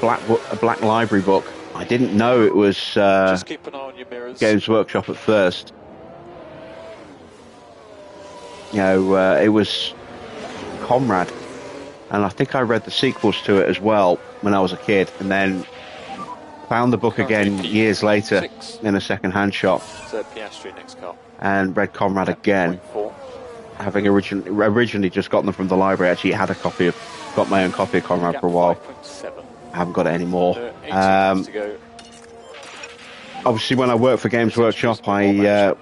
Speaker 1: black library book. I didn't know it was
Speaker 7: Just keep an eye on your mirrors.
Speaker 1: Games Workshop at first. You know, it was Comrade, and I think I read the sequels to it as well when I was a kid, and then found the book again years later in a second-hand shop,
Speaker 7: So Piastri next car.
Speaker 1: and read Comrade again,
Speaker 7: 0.4.
Speaker 1: having originally just gotten them from the library. Actually had got my own copy of Comrade
Speaker 7: Gap
Speaker 1: for a while.
Speaker 7: 5.7.
Speaker 1: I haven't got it anymore.
Speaker 7: 18 laps to go.
Speaker 1: Obviously, when I worked for Games Workshop, I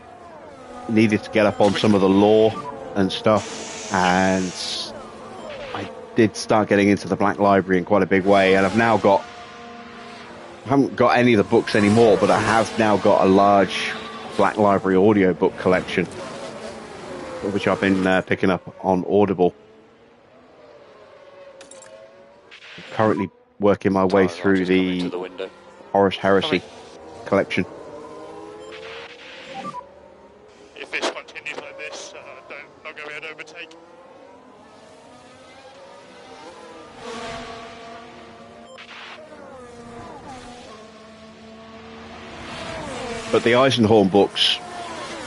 Speaker 1: needed to get up on some of the lore and stuff, and I did start getting into the Black Library in quite a big way. And I haven't got any of the books anymore, but I have now got a large Black Library audiobook collection, which I've been picking up on Audible. Currently working my way through the Horus Heresy collection.
Speaker 5: If this continues like this, don't go ahead and overtake.
Speaker 1: But the Eisenhorn books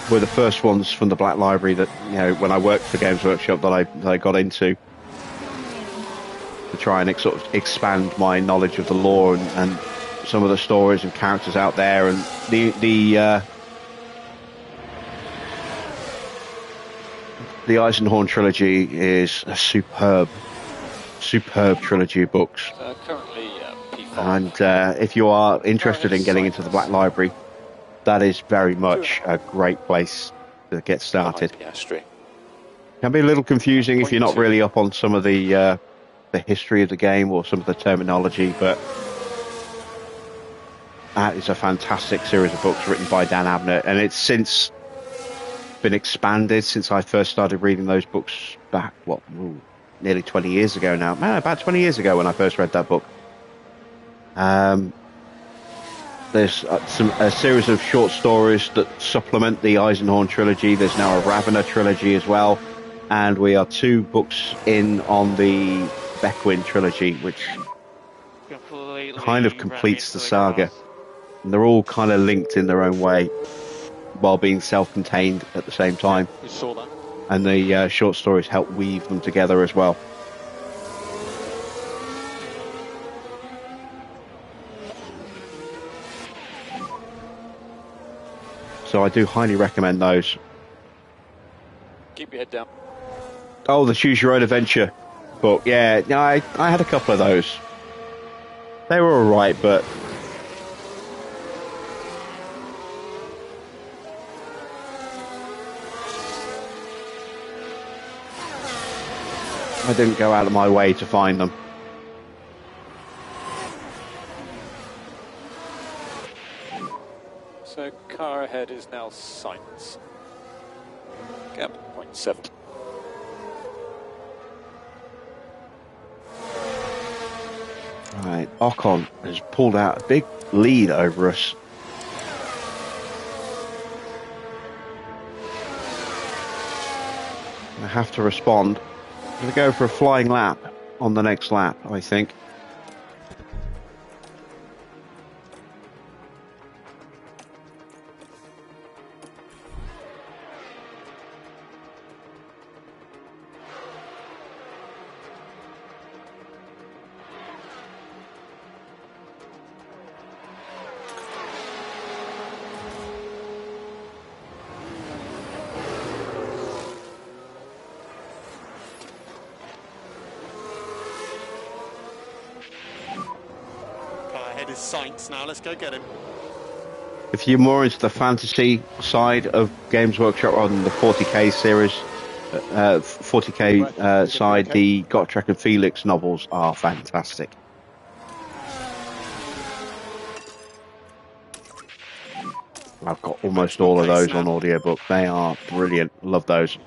Speaker 1: were the first ones from the Black Library that, you know, when I worked for Games Workshop, that I got into, to try and sort of expand my knowledge of the lore and some of the stories and characters out there. And the Eisenhorn trilogy is a superb trilogy of books.
Speaker 7: Currently P5.
Speaker 1: And if you are interested in getting into the Black Library, that is very much a great place to get started. Can be a little confusing if you're not really up on some of the history of the game or some of the terminology, but that is a fantastic series of books written by Dan Abnett, and it's since been expanded since I first started reading those books back, nearly 20 years ago now. Man, about 20 years ago when I first read that book. There's a series of short stories that supplement the Eisenhorn trilogy. There's now a Ravener trilogy as well, and we are 2 books in on the Beckwin trilogy, which kind of completes the saga. And they're all kind of linked in their own way, while being self-contained at the same time.
Speaker 6: We saw that.
Speaker 1: And the short stories help weave them together as well. So I do highly recommend those.
Speaker 7: Keep your head down.
Speaker 1: Oh, the Choose Your Own Adventure book. Yeah, I had a couple of those. They were alright, but I didn't go out of my way to find them.
Speaker 7: So car ahead is now Sainz. Gap 0.7.
Speaker 1: Right, Ocon has pulled out a big lead over us. I have to respond. I'm going to go for a flying lap on the next lap, I think.
Speaker 4: Is Sainz now, let's go get him.
Speaker 1: If you're more into the fantasy side of Games Workshop rather than the 40k series, 40k side, the Gottschalk and Felix novels are fantastic. I've got almost all of those on audiobook. They are brilliant. Love those.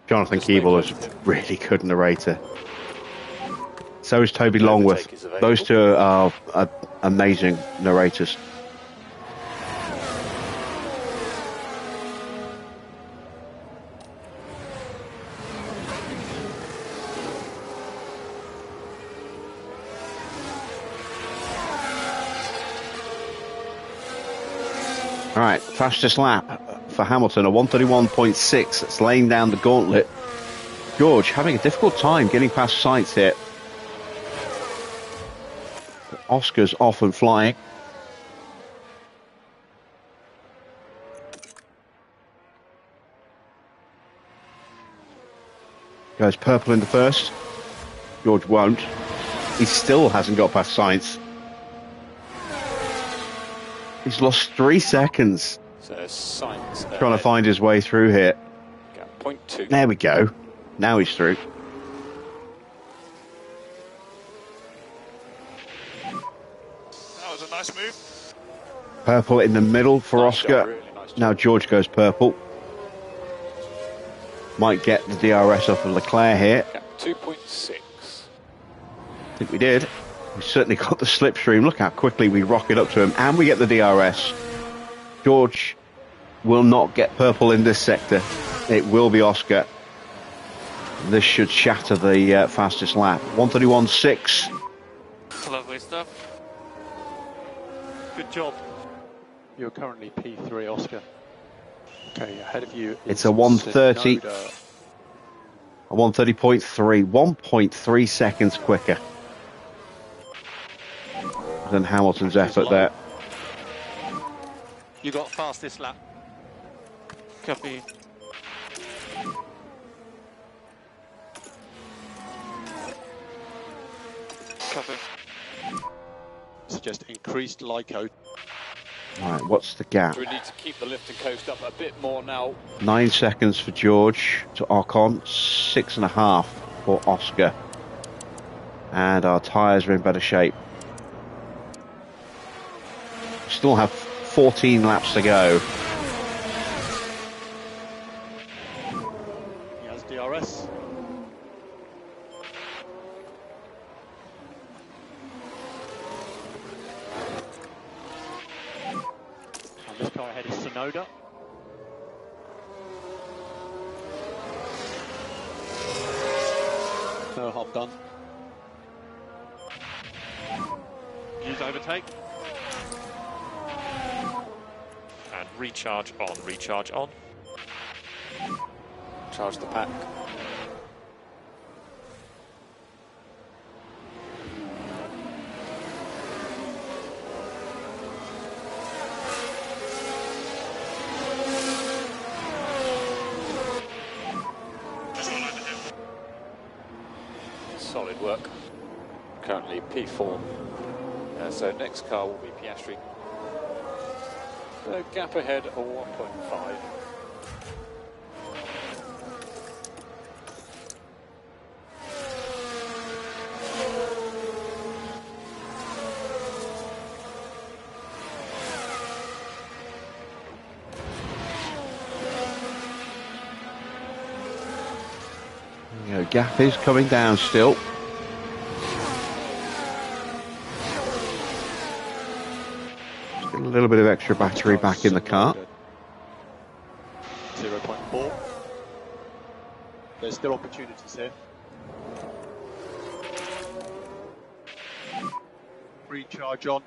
Speaker 1: Jonathan Keeble is a really good narrator. So is Toby Longworth. Those two are amazing narrators. All right, fastest lap for Hamilton, a 1:31.6. That's laying down the gauntlet. George having a difficult time getting past Sainz here. Oscar's off and flying. Goes purple in the first. George won't. He still hasn't got past Sainz. He's lost 3 seconds.
Speaker 7: So Sainz
Speaker 1: trying to find his way through here.
Speaker 7: Gap 0.2.
Speaker 1: There we go. Now he's through.
Speaker 5: Nice move.
Speaker 1: Purple in the middle for Oscar.
Speaker 7: Really nice
Speaker 1: now George goes purple. Might get the DRS off of Leclerc here.
Speaker 7: Gap 2.6.
Speaker 1: I think we did. We certainly got the slipstream. Look how quickly we rocket up to him. And we get the DRS. George will not get purple in this sector. It will be Oscar. This should shatter the fastest lap. 1:31.6.
Speaker 5: Lovely stuff.
Speaker 6: Good job. You're currently P3, Oscar. Okay, ahead of you.
Speaker 1: It's a 1:30. A 1:30.3. 1.3 seconds quicker than Hamilton's effort there.
Speaker 6: You got fastest lap.
Speaker 5: Copy. Copy.
Speaker 6: It's just increased LICO.
Speaker 1: Right, what's the gap?
Speaker 7: We need to keep the lift and coast up a bit more now.
Speaker 1: 9 seconds for George to Ocon, 6.5 for Oscar. And our tyres are in better shape. Still have 14 laps to go.
Speaker 6: He has DRS. And this car ahead is Sonoda. No half done.
Speaker 5: Use overtake. And recharge on, recharge on.
Speaker 7: Charge the pack. Solid work. Currently P4. So next car will be Piastri. The gap ahead of 1.5.
Speaker 1: You know, gap is coming down still. Just get a little bit of extra battery back in the car.
Speaker 6: 0.4. There's still opportunities here. Recharge on.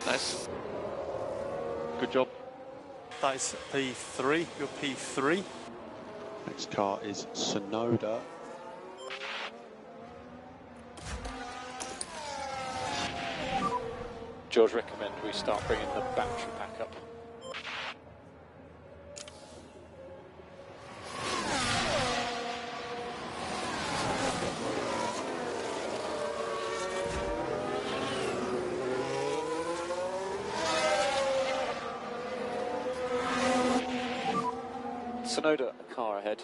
Speaker 5: Nice.
Speaker 6: Good job.
Speaker 5: That is P3, your P3.
Speaker 6: Next car is Sonoda.
Speaker 7: George recommend we start bringing the battery pack up. Sonoda, a car ahead.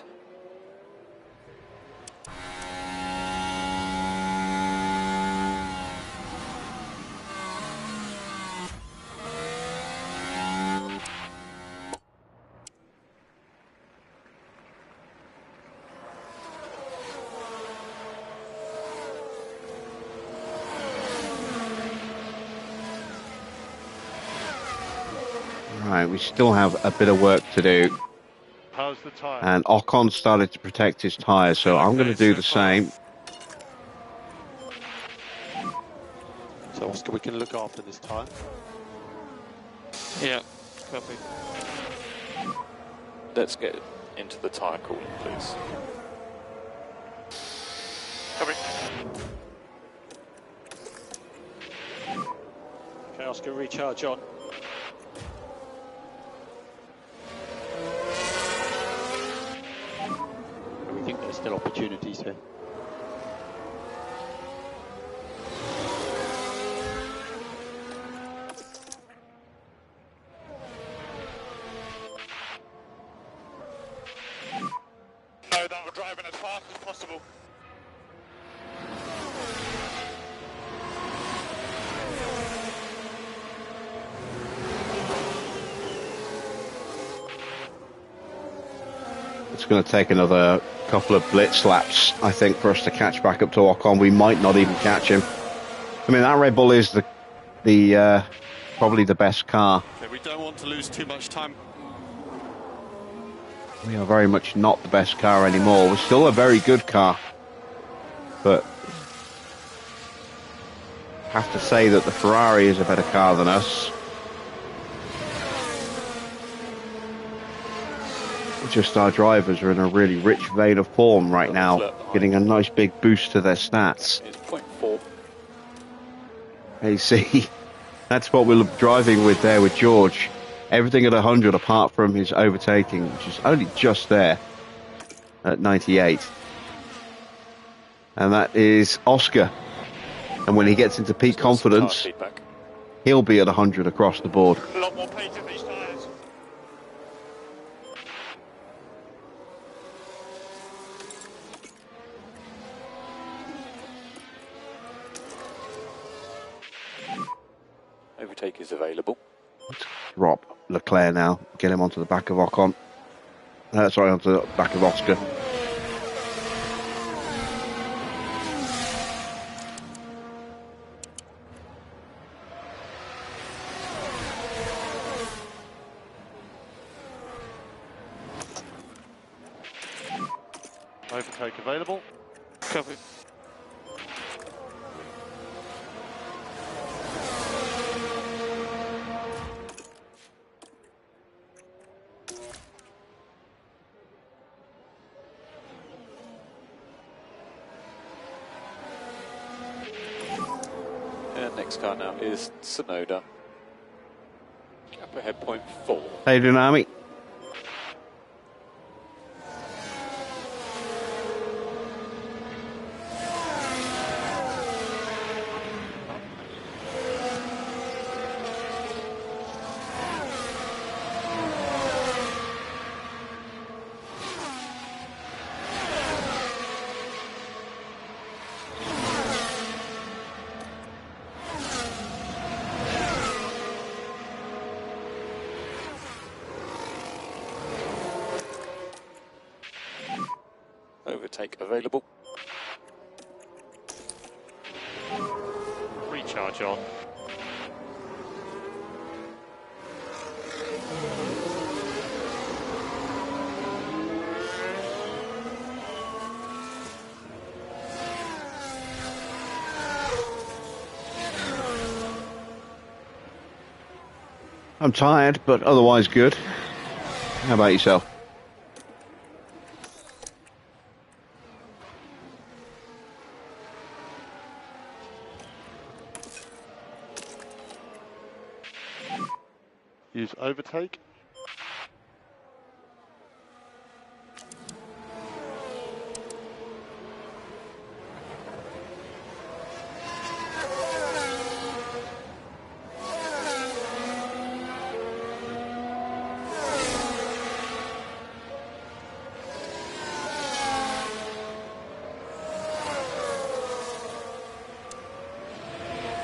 Speaker 1: Right, we still have a bit of work to do.
Speaker 5: How's the tyre?
Speaker 1: And Ocon started to protect his tyres, so I'm going to do the same.
Speaker 6: So Oscar, we can look after this tyre.
Speaker 5: Yeah, copy.
Speaker 7: Let's get into the tyre cooling, please.
Speaker 5: Copy.
Speaker 6: Okay, Oscar, recharge on. We think there's still opportunities here.
Speaker 5: No, that we're driving as fast as possible.
Speaker 1: It's going to take another couple of blitz laps, I think, for us to catch back up to Ocon. We might not even catch him. I mean, that Red Bull is the probably the best car.
Speaker 4: Okay, we don't want to lose too much time.
Speaker 1: We are very much not the best car anymore. We're still a very good car, but I have to say that the Ferrari is a better car than us. Just our drivers are in a really rich vein of form right now, getting a nice big boost to their stats.
Speaker 7: It's 0.4.
Speaker 1: Hey, see, that's what we're driving with there with George. Everything at 100 apart from his overtaking, which is only just there. at 98. And that is Oscar. And when he gets into peak confidence, he'll be at 100 across the board.
Speaker 5: A lot more paint in these tyres.
Speaker 7: Overtake is available.
Speaker 1: Drop Leclerc now, get him onto the back of Ocon. Sorry, onto the back of Oscar.
Speaker 6: Overtake available.
Speaker 5: Copy.
Speaker 7: And next car now is Sonoda. Gap ahead, point 4.
Speaker 1: How you doing, Army?
Speaker 7: Overtake available.
Speaker 5: Recharge on.
Speaker 1: I'm tired, but otherwise good. How about yourself?
Speaker 6: Use overtake.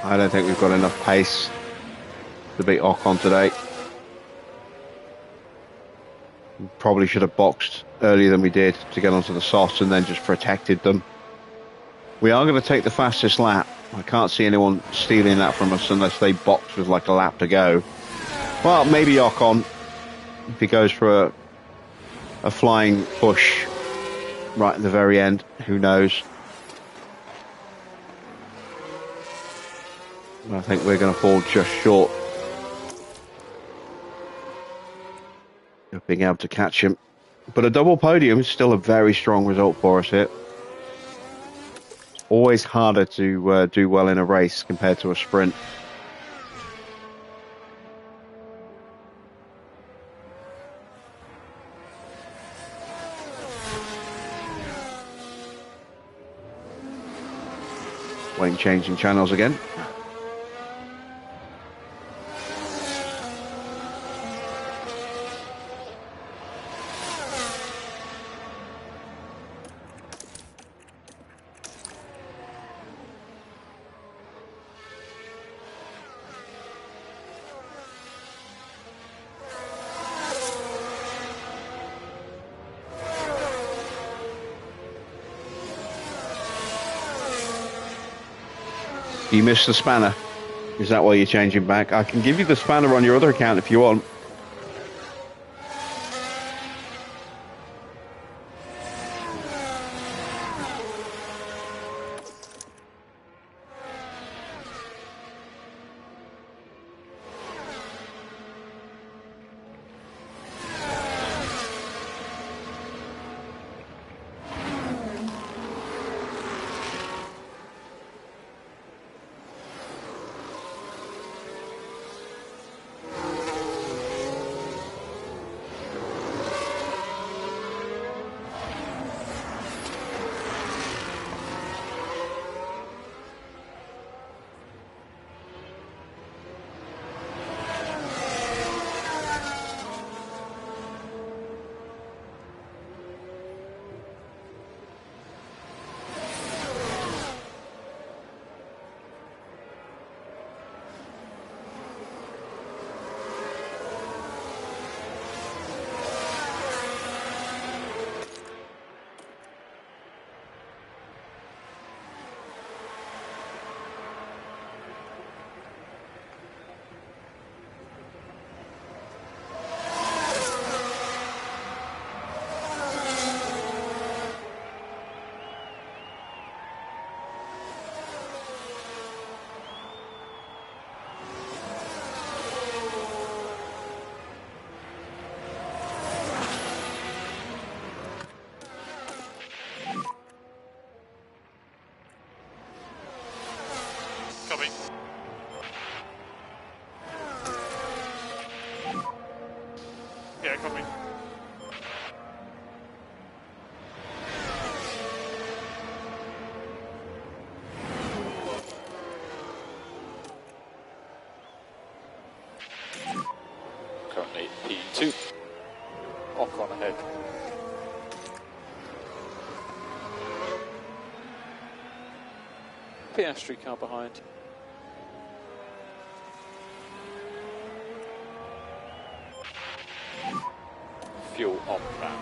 Speaker 1: I don't think we've got enough pace to beat Ocon today. We probably should have boxed earlier than we did to get onto the softs and then just protected them. We are going to take the fastest lap. I can't see anyone stealing that from us unless they box with like a lap to go. Well, maybe Ocon, if he goes for a flying push right at the very end, who knows. I think we're going to fall just short of being able to catch him. But a double podium is still a very strong result for us here. It's always harder to do well in a race compared to a sprint. Wayne changing channels again. You missed the spanner. Is that why you're changing back? I can give you the spanner on your other account if you want.
Speaker 5: on me.
Speaker 7: Currently P2. Ocon ahead. Piastri car behind. Fuel on plan.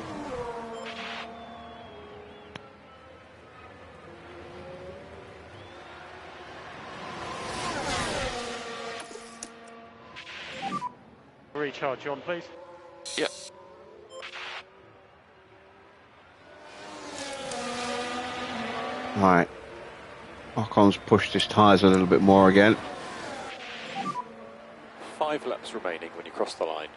Speaker 5: Recharge on, please.
Speaker 7: Yep.
Speaker 1: Right. Ocon's pushed his tyres a little bit more again.
Speaker 7: 5 laps remaining when you cross the line.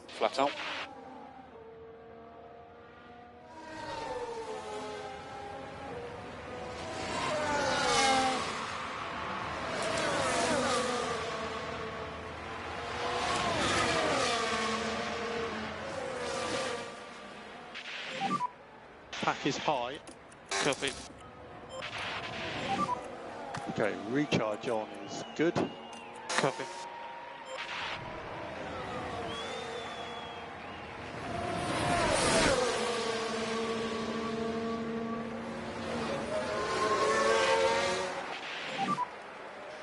Speaker 7: Flat out.
Speaker 6: Pack is high.
Speaker 5: Copy.
Speaker 6: Okay, recharge on is good.
Speaker 5: Copy.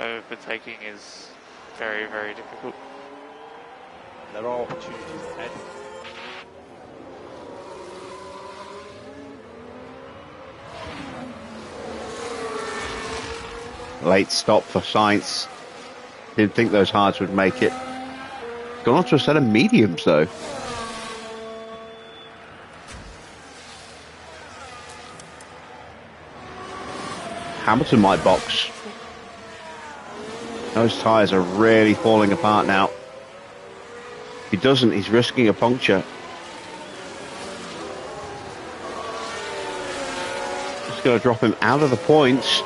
Speaker 5: Overtaking is very, very difficult.
Speaker 6: There are opportunities ahead.
Speaker 1: Late stop for Sainz. Didn't think those hards would make it. Gone on to a set of mediums though. Hamilton might box. Those tyres are really falling apart now. If he doesn't, he's risking a puncture. Just going to drop him out of the points.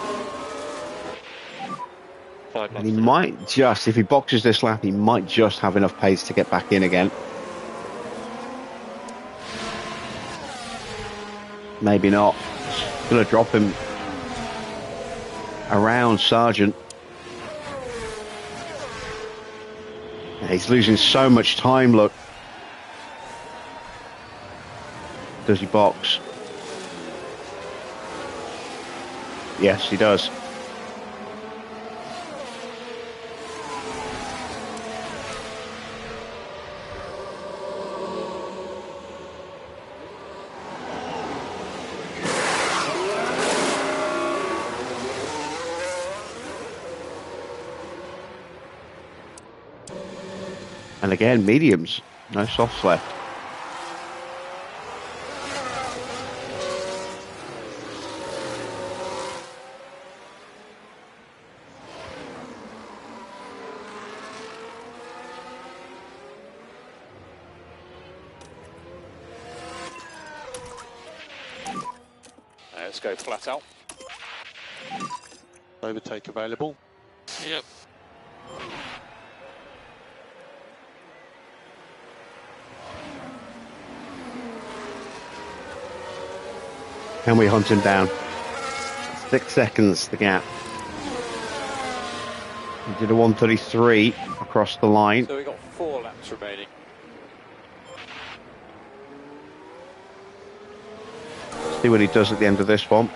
Speaker 1: And he might just, if he boxes this lap, he might just have enough pace to get back in again. Maybe not. Going to drop him around Sargent. He's losing so much time, look. Does he box? Yes, he does. And again, mediums. No softs left.
Speaker 7: Let's go flat out.
Speaker 6: Overtake available.
Speaker 5: Yep.
Speaker 1: Can we hunt him down? 6 seconds, the gap. He did a 1:33 across the line.
Speaker 7: So we've got 4 laps remaining.
Speaker 1: See what he does at the end of this one.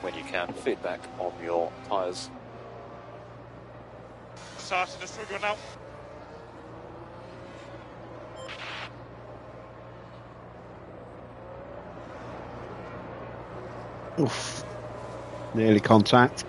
Speaker 7: When you can, feedback on your tyres.
Speaker 5: Starting to struggle now.
Speaker 1: Oof. Nearly contact.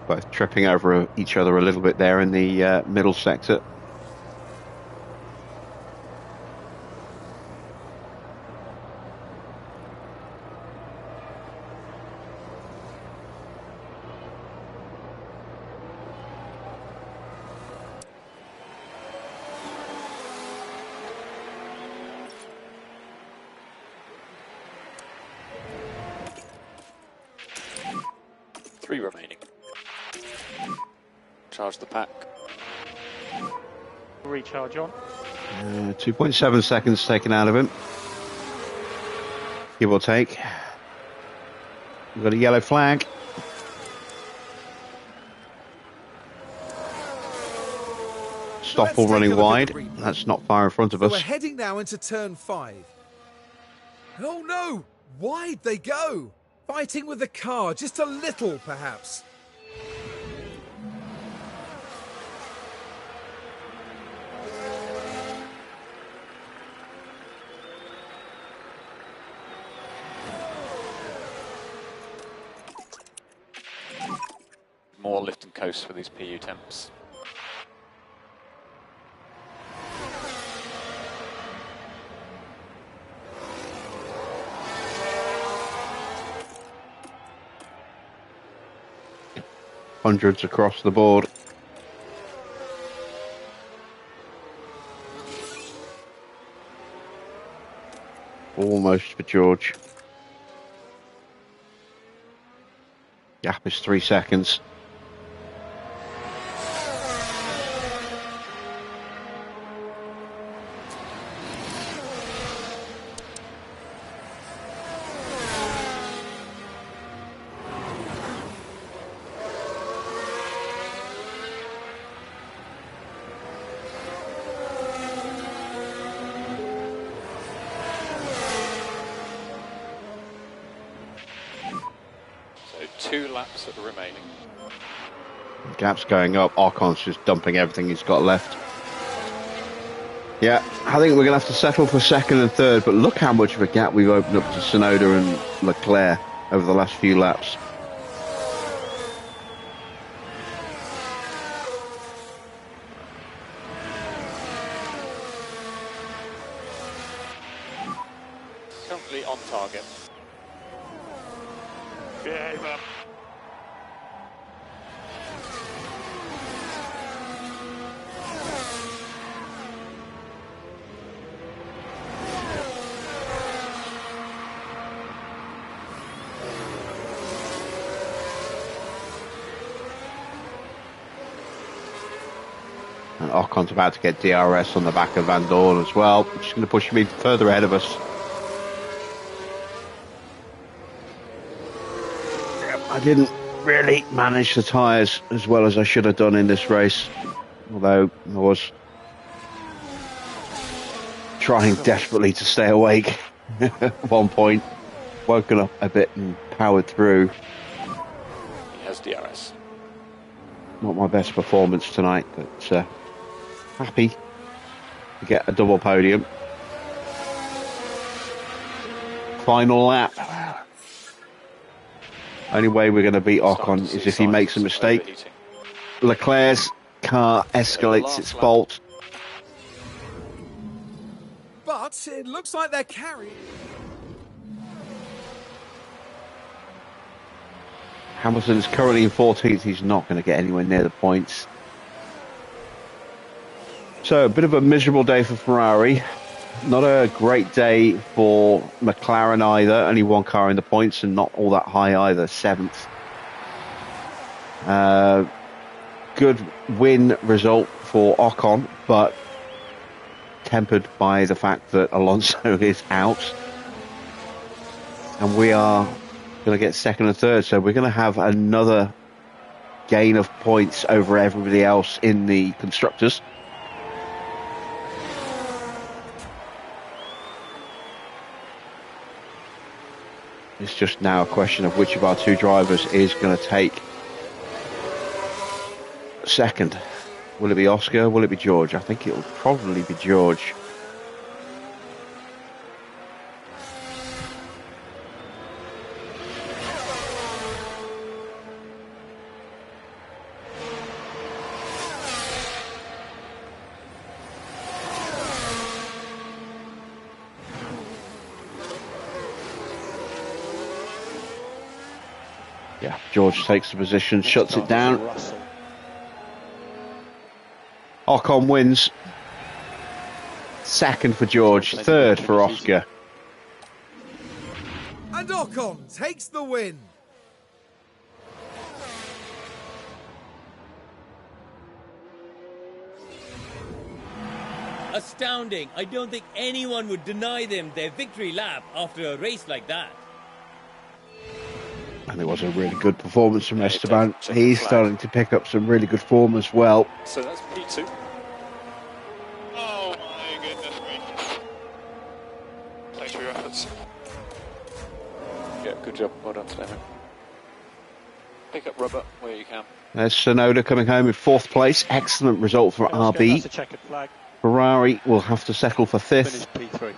Speaker 1: Both tripping over each other a little bit there in the middle sector.
Speaker 7: Three remaining. Charge the pack.
Speaker 6: Recharge on.
Speaker 1: 2.7 seconds taken out of him. Give or take. We've got a yellow flag. Stoffel running wide. That's not far in front of
Speaker 2: So
Speaker 1: us.
Speaker 2: we're heading now into turn 5. Oh no! Wide they go! Fighting with the car, just a little perhaps.
Speaker 7: More lift and coast for these PU temps.
Speaker 1: Hundreds across the board. Almost for George. Gap is 3 seconds.
Speaker 7: So 2 laps that are remaining.
Speaker 1: Gap's going up. Arcon's just dumping everything he's got left. Yeah, I think we're going to have to settle for second and third, but look how much of a gap we've opened up to Tsunoda and Leclerc over the last few laps.
Speaker 7: Currently on target.
Speaker 6: Behave up.
Speaker 1: And Ocon's about to get DRS on the back of Van Dorn as well, which is going to push him even further ahead of us. I didn't really manage the tyres as well as I should have done in this race, although I was trying desperately to stay awake at one point. Woken up a bit and powered through.
Speaker 7: He has DRS.
Speaker 1: Not my best performance tonight, but happy to get a double podium. Final lap. Only way we're going to beat Ocon is if he makes a mistake. Leclerc's car escalates its fault.
Speaker 2: But it looks like they're carrying.
Speaker 1: Hamilton's currently in 14th. He's not going to get anywhere near the points. So a bit of a miserable day for Ferrari. Not a great day for McLaren either. Only one car in the points and not all that high either. 7th. Good win result for Ocon, but tempered by the fact that Alonso is out. And we are going to get second and third. So we're going to have another gain of points over everybody else in the constructors. It's just now a question of which of our two drivers is going to take second. Will it be Oscar? Will it be George? I think it will probably be George. Yeah, George takes the position, shuts it down. Ocon wins. Second for George, third for Oscar.
Speaker 2: And Ocon takes the win.
Speaker 3: Astounding. I don't think anyone would deny them their victory lap after a race like that.
Speaker 1: And it was a really good performance from Esteban. He's starting to pick up some really good form as well.
Speaker 7: So that's P2. Oh my goodness gracious. Thanks for your efforts. Yeah, good job. Well done today, mate. Pick up rubber where you can.
Speaker 1: There's Sonoda coming home in fourth place. Excellent result for RB.
Speaker 6: That's a checkered flag.
Speaker 1: Ferrari will have to settle for fifth.
Speaker 6: Finish P3.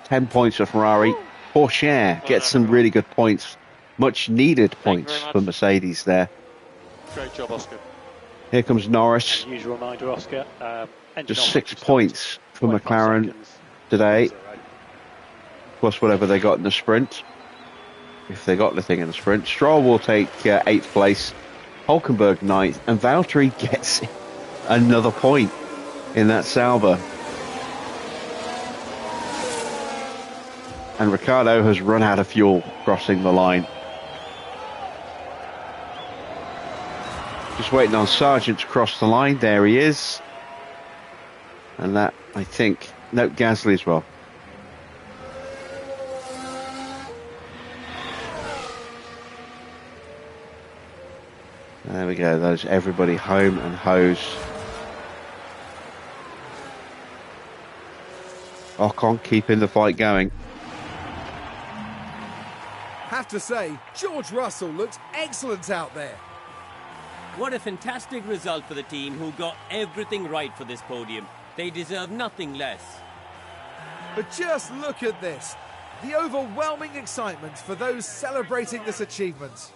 Speaker 1: 10 points for Ferrari. Porsche gets some really good points. Much needed points for Mercedes there.
Speaker 6: Great job, Oscar.
Speaker 1: Here comes Norris.
Speaker 6: Usual reminder, Oscar.
Speaker 1: Just 6 points for McLaren today. Plus whatever they got in the sprint. If they got anything in the sprint. Stroll will take 8th place. Hulkenberg 9th. And Valtteri gets another point in that Sauber. And Ricciardo has run out of fuel crossing the line. Just waiting on Sargent to cross the line. There he is. And that, I think, no, Gasly as well. There we go. There's everybody home and hose. Ocon keeping the fight going.
Speaker 2: Have to say, George Russell looks excellent out there.
Speaker 3: What a fantastic result for the team who got everything right for this podium. They deserve nothing less.
Speaker 2: But just look at this. The overwhelming excitement for those celebrating this achievement.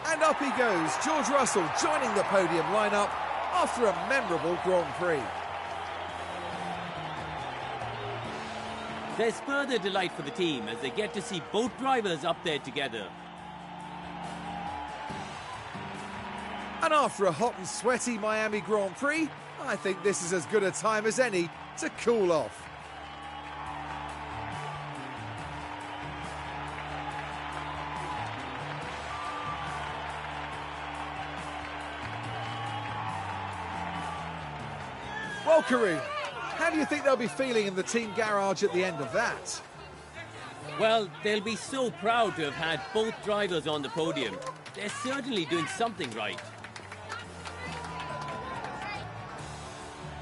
Speaker 2: And up he goes, George Russell joining the podium lineup after a memorable Grand Prix.
Speaker 3: There's further delight for the team as they get to see both drivers up there together.
Speaker 2: And after a hot and sweaty Miami Grand Prix, I think this is as good a time as any to cool off. Well, Karun, how do you think they'll be feeling in the team garage at the end of that?
Speaker 3: Well, they'll be so proud to have had both drivers on the podium. They're certainly doing something right.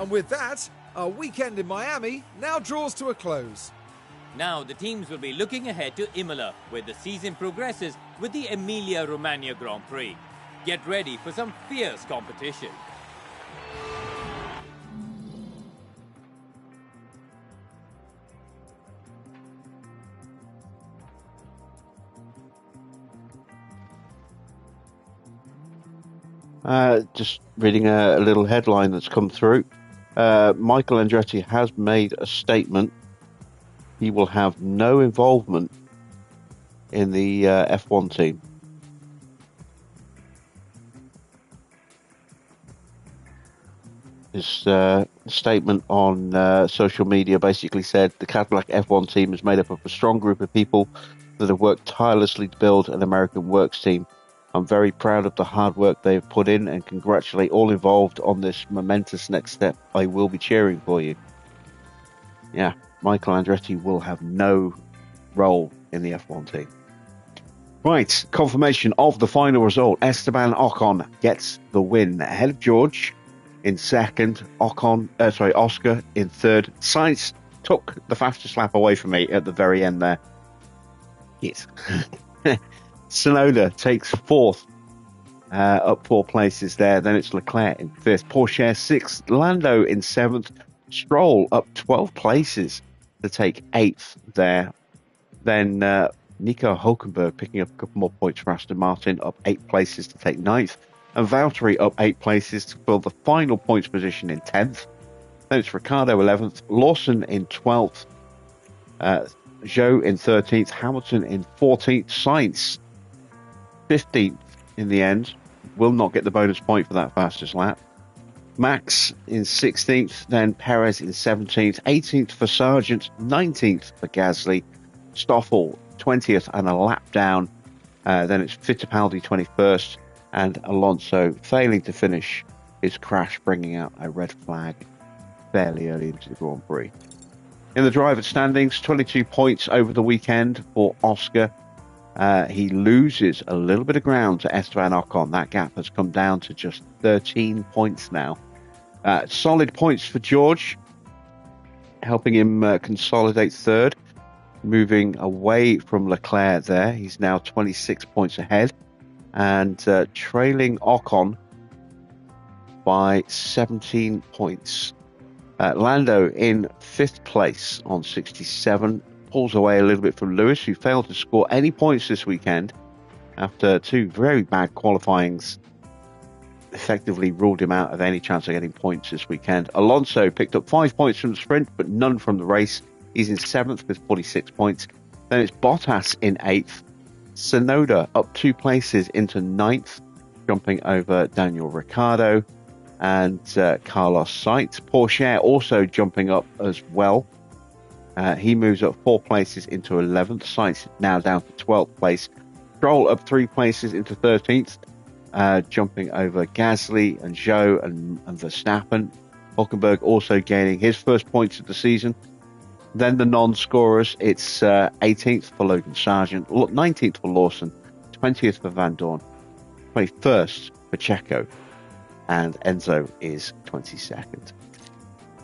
Speaker 2: And with that, our weekend in Miami now draws to a close.
Speaker 3: Now the teams will be looking ahead to Imola, where the season progresses with the Emilia-Romagna Grand Prix. Get ready for some fierce competition.
Speaker 1: Just reading a little headline that's come through. Michael Andretti has made a statement. He will have no involvement in the F1 team. His statement on social media basically said the Cadillac F1 team is made up of a strong group of people that have worked tirelessly to build an American works team. I'm very proud of the hard work they've put in and congratulate all involved on this momentous next step. I will be cheering for you. Yeah, Michael Andretti will have no role in the F1 team. Right, confirmation of the final result. Esteban Ocon gets the win ahead of George in second. Oscar in third. Sainz took the fastest lap away from me at the very end there. Yes. Sonoda takes fourth, up 4 places there. Then it's Leclerc in fifth, Porsche sixth, Lando in seventh, Stroll up 12 places to take eighth there. Then Nico Hulkenberg picking up a couple more points for Aston Martin, up 8 places to take ninth, and Valtteri up 8 places to fill the final points position in 10th. Then it's Ricciardo 11th, Lawson in 12th, Zhou in 13th, Hamilton in 14th, Sainz 15th in the end. Will not get the bonus point for that fastest lap. Max in 16th, then Perez in 17th, 18th for Sargent, 19th for Gasly, Stoffel 20th and a lap down. Then it's Fittipaldi 21st, and Alonso failing to finish his crash, bringing out a red flag fairly early into the Grand Prix. In the driver standings, 22 points over the weekend for Oscar. He loses a little bit of ground to Esteban Ocon. That gap has come down to just 13 points now. Solid points for George, helping him consolidate third, moving away from Leclerc there. He's now 26 points ahead and trailing Ocon by 17 points. Lando in 5th place on 67, pulls away a little bit from Lewis, who failed to score any points this weekend after 2 very bad qualifyings effectively ruled him out of any chance of getting points this weekend. Alonso picked up 5 points from the sprint, but none from the race. He's in 7th with 46 points. Then it's Bottas in 8th. Tsunoda up 2 places into 9th, jumping over Daniel Ricciardo and Carlos Sainz. Pourchaire also jumping up as well. He moves up 4 places into 11th. Sainz now down to 12th place. Stroll up 3 places into 13th, jumping over Gasly and Zhou and Verstappen. Hulkenberg also gaining his first points of the season. Then the non-scorers, it's 18th for Logan Sargent, 19th for Lawson, 20th for Van Dorn, 21st for Checo, and Enzo is 22nd.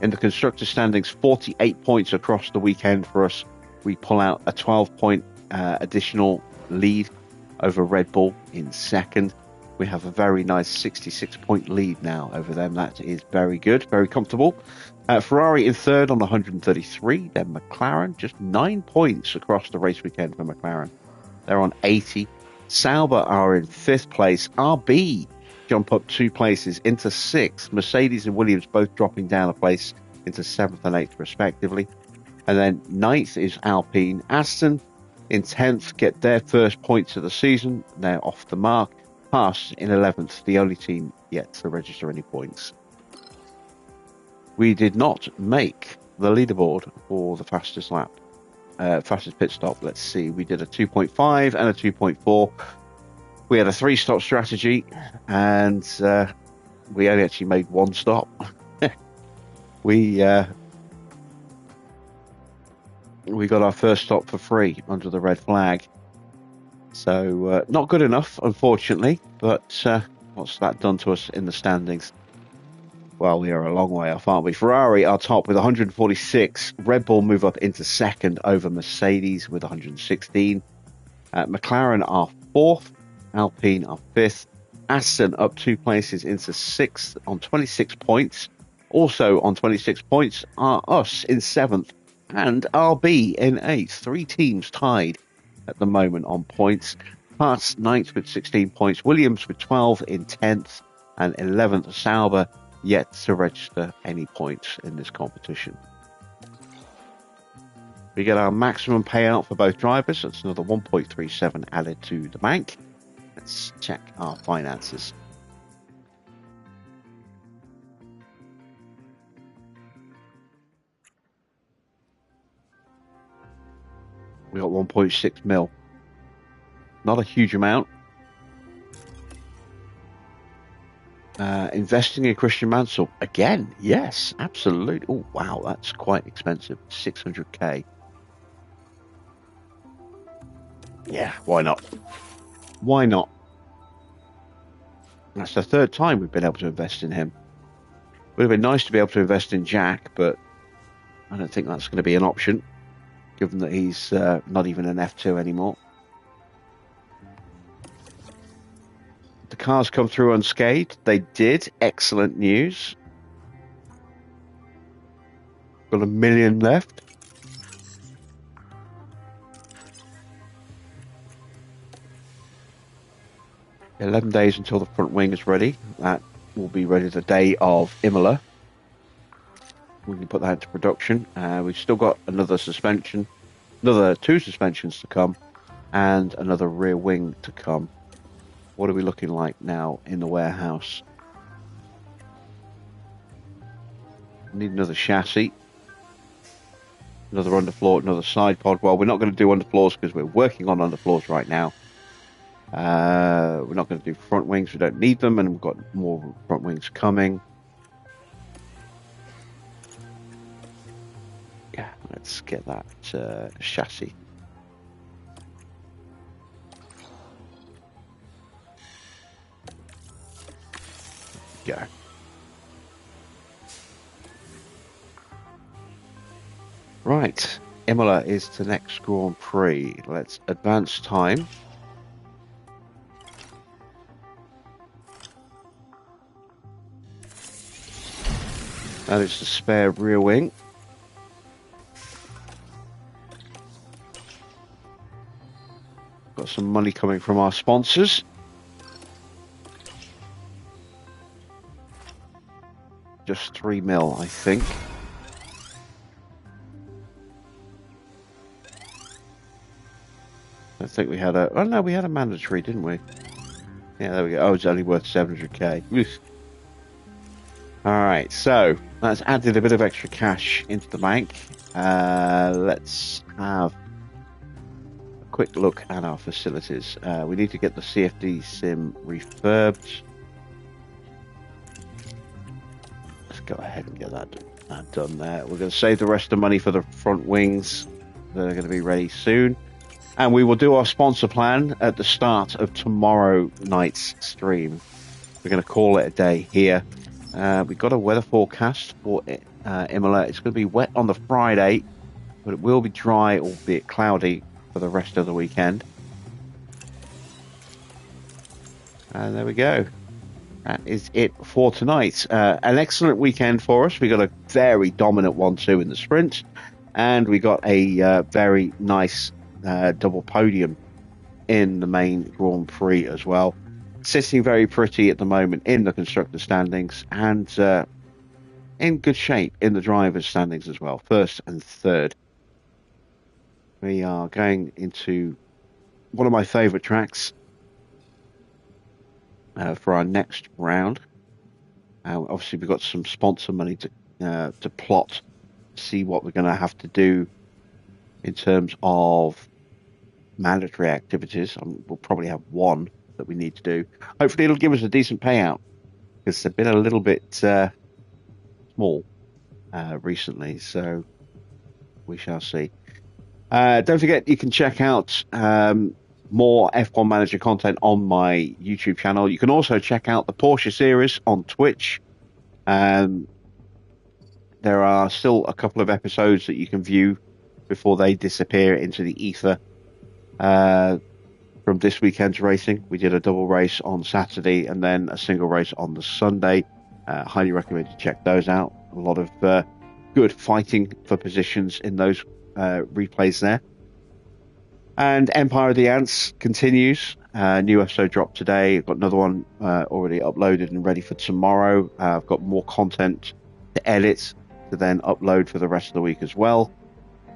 Speaker 1: In the constructor standings, 48 points across the weekend for us. We pull out a 12-point additional lead over Red Bull in second. We have a very nice 66-point lead now over them. That is very good, very comfortable. Ferrari in third on 133. Then McLaren, just 9 points across the race weekend for McLaren. They're on 80. Sauber are in 5th place. RB jump up 2 places into 6th. Mercedes and Williams both dropping down a place into 7th and 8th respectively. And then 9th is Alpine. Aston in 10th get their first points of the season. They're off the mark. Haas in 11th, the only team yet to register any points. We did not make the leaderboard for the fastest lap, fastest pit stop. Let's see, we did a 2.5 and a 2.4. We had a 3-stop strategy, and we only actually made 1 stop. We got our first stop for free under the red flag. So not good enough, unfortunately, but what's that done to us in the standings? Well, we are a long way off, aren't we? Ferrari are top with 146. Red Bull move up into second over Mercedes with 116. McLaren are 4th. Alpine are 5th. Aston up 2 places into 6th on 26 points. Also on 26 points are us in 7th and RB in 8th. 3 teams tied at the moment on points. Haas 9th with 16 points. Williams with 12 in 10th and 11th. Sauber yet to register any points in this competition. We get our maximum payout for both drivers. That's another 1.37 added to the bank. Let's check our finances. We got 1.6 mil. Not a huge amount. Investing in Christian Mansell again. Yes, absolutely. Oh wow, that's quite expensive. 600k. Yeah, why not? Why not? That's the 3rd time we've been able to invest in him. Would have been nice to be able to invest in Jack, but I don't think that's going to be an option, given that he's not even an F2 anymore. The cars come through unscathed. They did. Excellent news. Got 1 million left. $11 days until the front wing is ready. That will be ready the day of Imola. We can put that into production. We've still got another suspension, another 2 suspensions to come, and another rear wing to come. What are we looking like now in the warehouse? Need another chassis. Another underfloor, another side pod. Well, we're not going to do underfloors because we're working on underfloors right now. We're not going to do front wings. We don't need them, and we've got more front wings coming. Yeah, let's get that chassis. Go. Right, Imola is the next Grand Prix. Let's advance time. That is the spare rear wing. Got some money coming from our sponsors. Just 3 mil, I think. I think we had a... Oh, no, we had a mandatory, didn't we? Yeah, there we go. Oh, it's only worth 700k. Oof. Alright, so that's added a bit of extra cash into the bank. Let's have a quick look at our facilities. We need to get the CFD sim refurbed. Let's go ahead and get that done there. We're going to save the rest of the money for the front wings. They're going to be ready soon. And we will do our sponsor plan at the start of tomorrow night's stream. We're going to call it a day here. We've got a weather forecast for Imola. It's going to be wet on the Friday, but it will be dry, albeit cloudy, for the rest of the weekend. And there we go. That is it for tonight. An excellent weekend for us. We got a very dominant 1-2 in the sprint, and we got a very nice double podium in the main Grand Prix as well. Sitting very pretty at the moment in the constructor standings, and in good shape in the drivers standings as well, first and third. We are going into one of my favourite tracks for our next round. Obviously we've got some sponsor money to plot, see what we're going to have to do in terms of mandatory activities. We'll probably have one that we need to do. Hopefully it'll give us a decent payout, because they've been a little bit small recently, so we shall see. Don't forget, you can check out more F1 Manager content on my YouTube channel. You can also check out the Porsche series on Twitch. There are still a couple of episodes that you can view before they disappear into the ether. From this weekend's racing, we did a double race on Saturday and then a single race on the Sunday. Highly recommend you check those out. A lot of good fighting for positions in those replays there. And Empire of the Ants continues. New episode dropped today. I've got another one already uploaded and ready for tomorrow. I've got more content to edit to then upload for the rest of the week as well.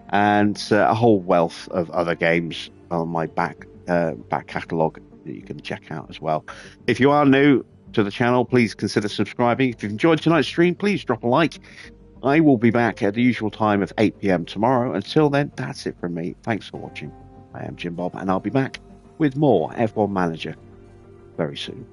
Speaker 1: And a whole wealth of other games on my back catalogue that you can check out as well. If you are new to the channel, please consider subscribing. If you've enjoyed tonight's stream, please drop a like. I will be back at the usual time of 8 PM tomorrow. Until then, that's it from me. Thanks for watching. I am Jim Bob, and I'll be back with more F1 Manager very soon.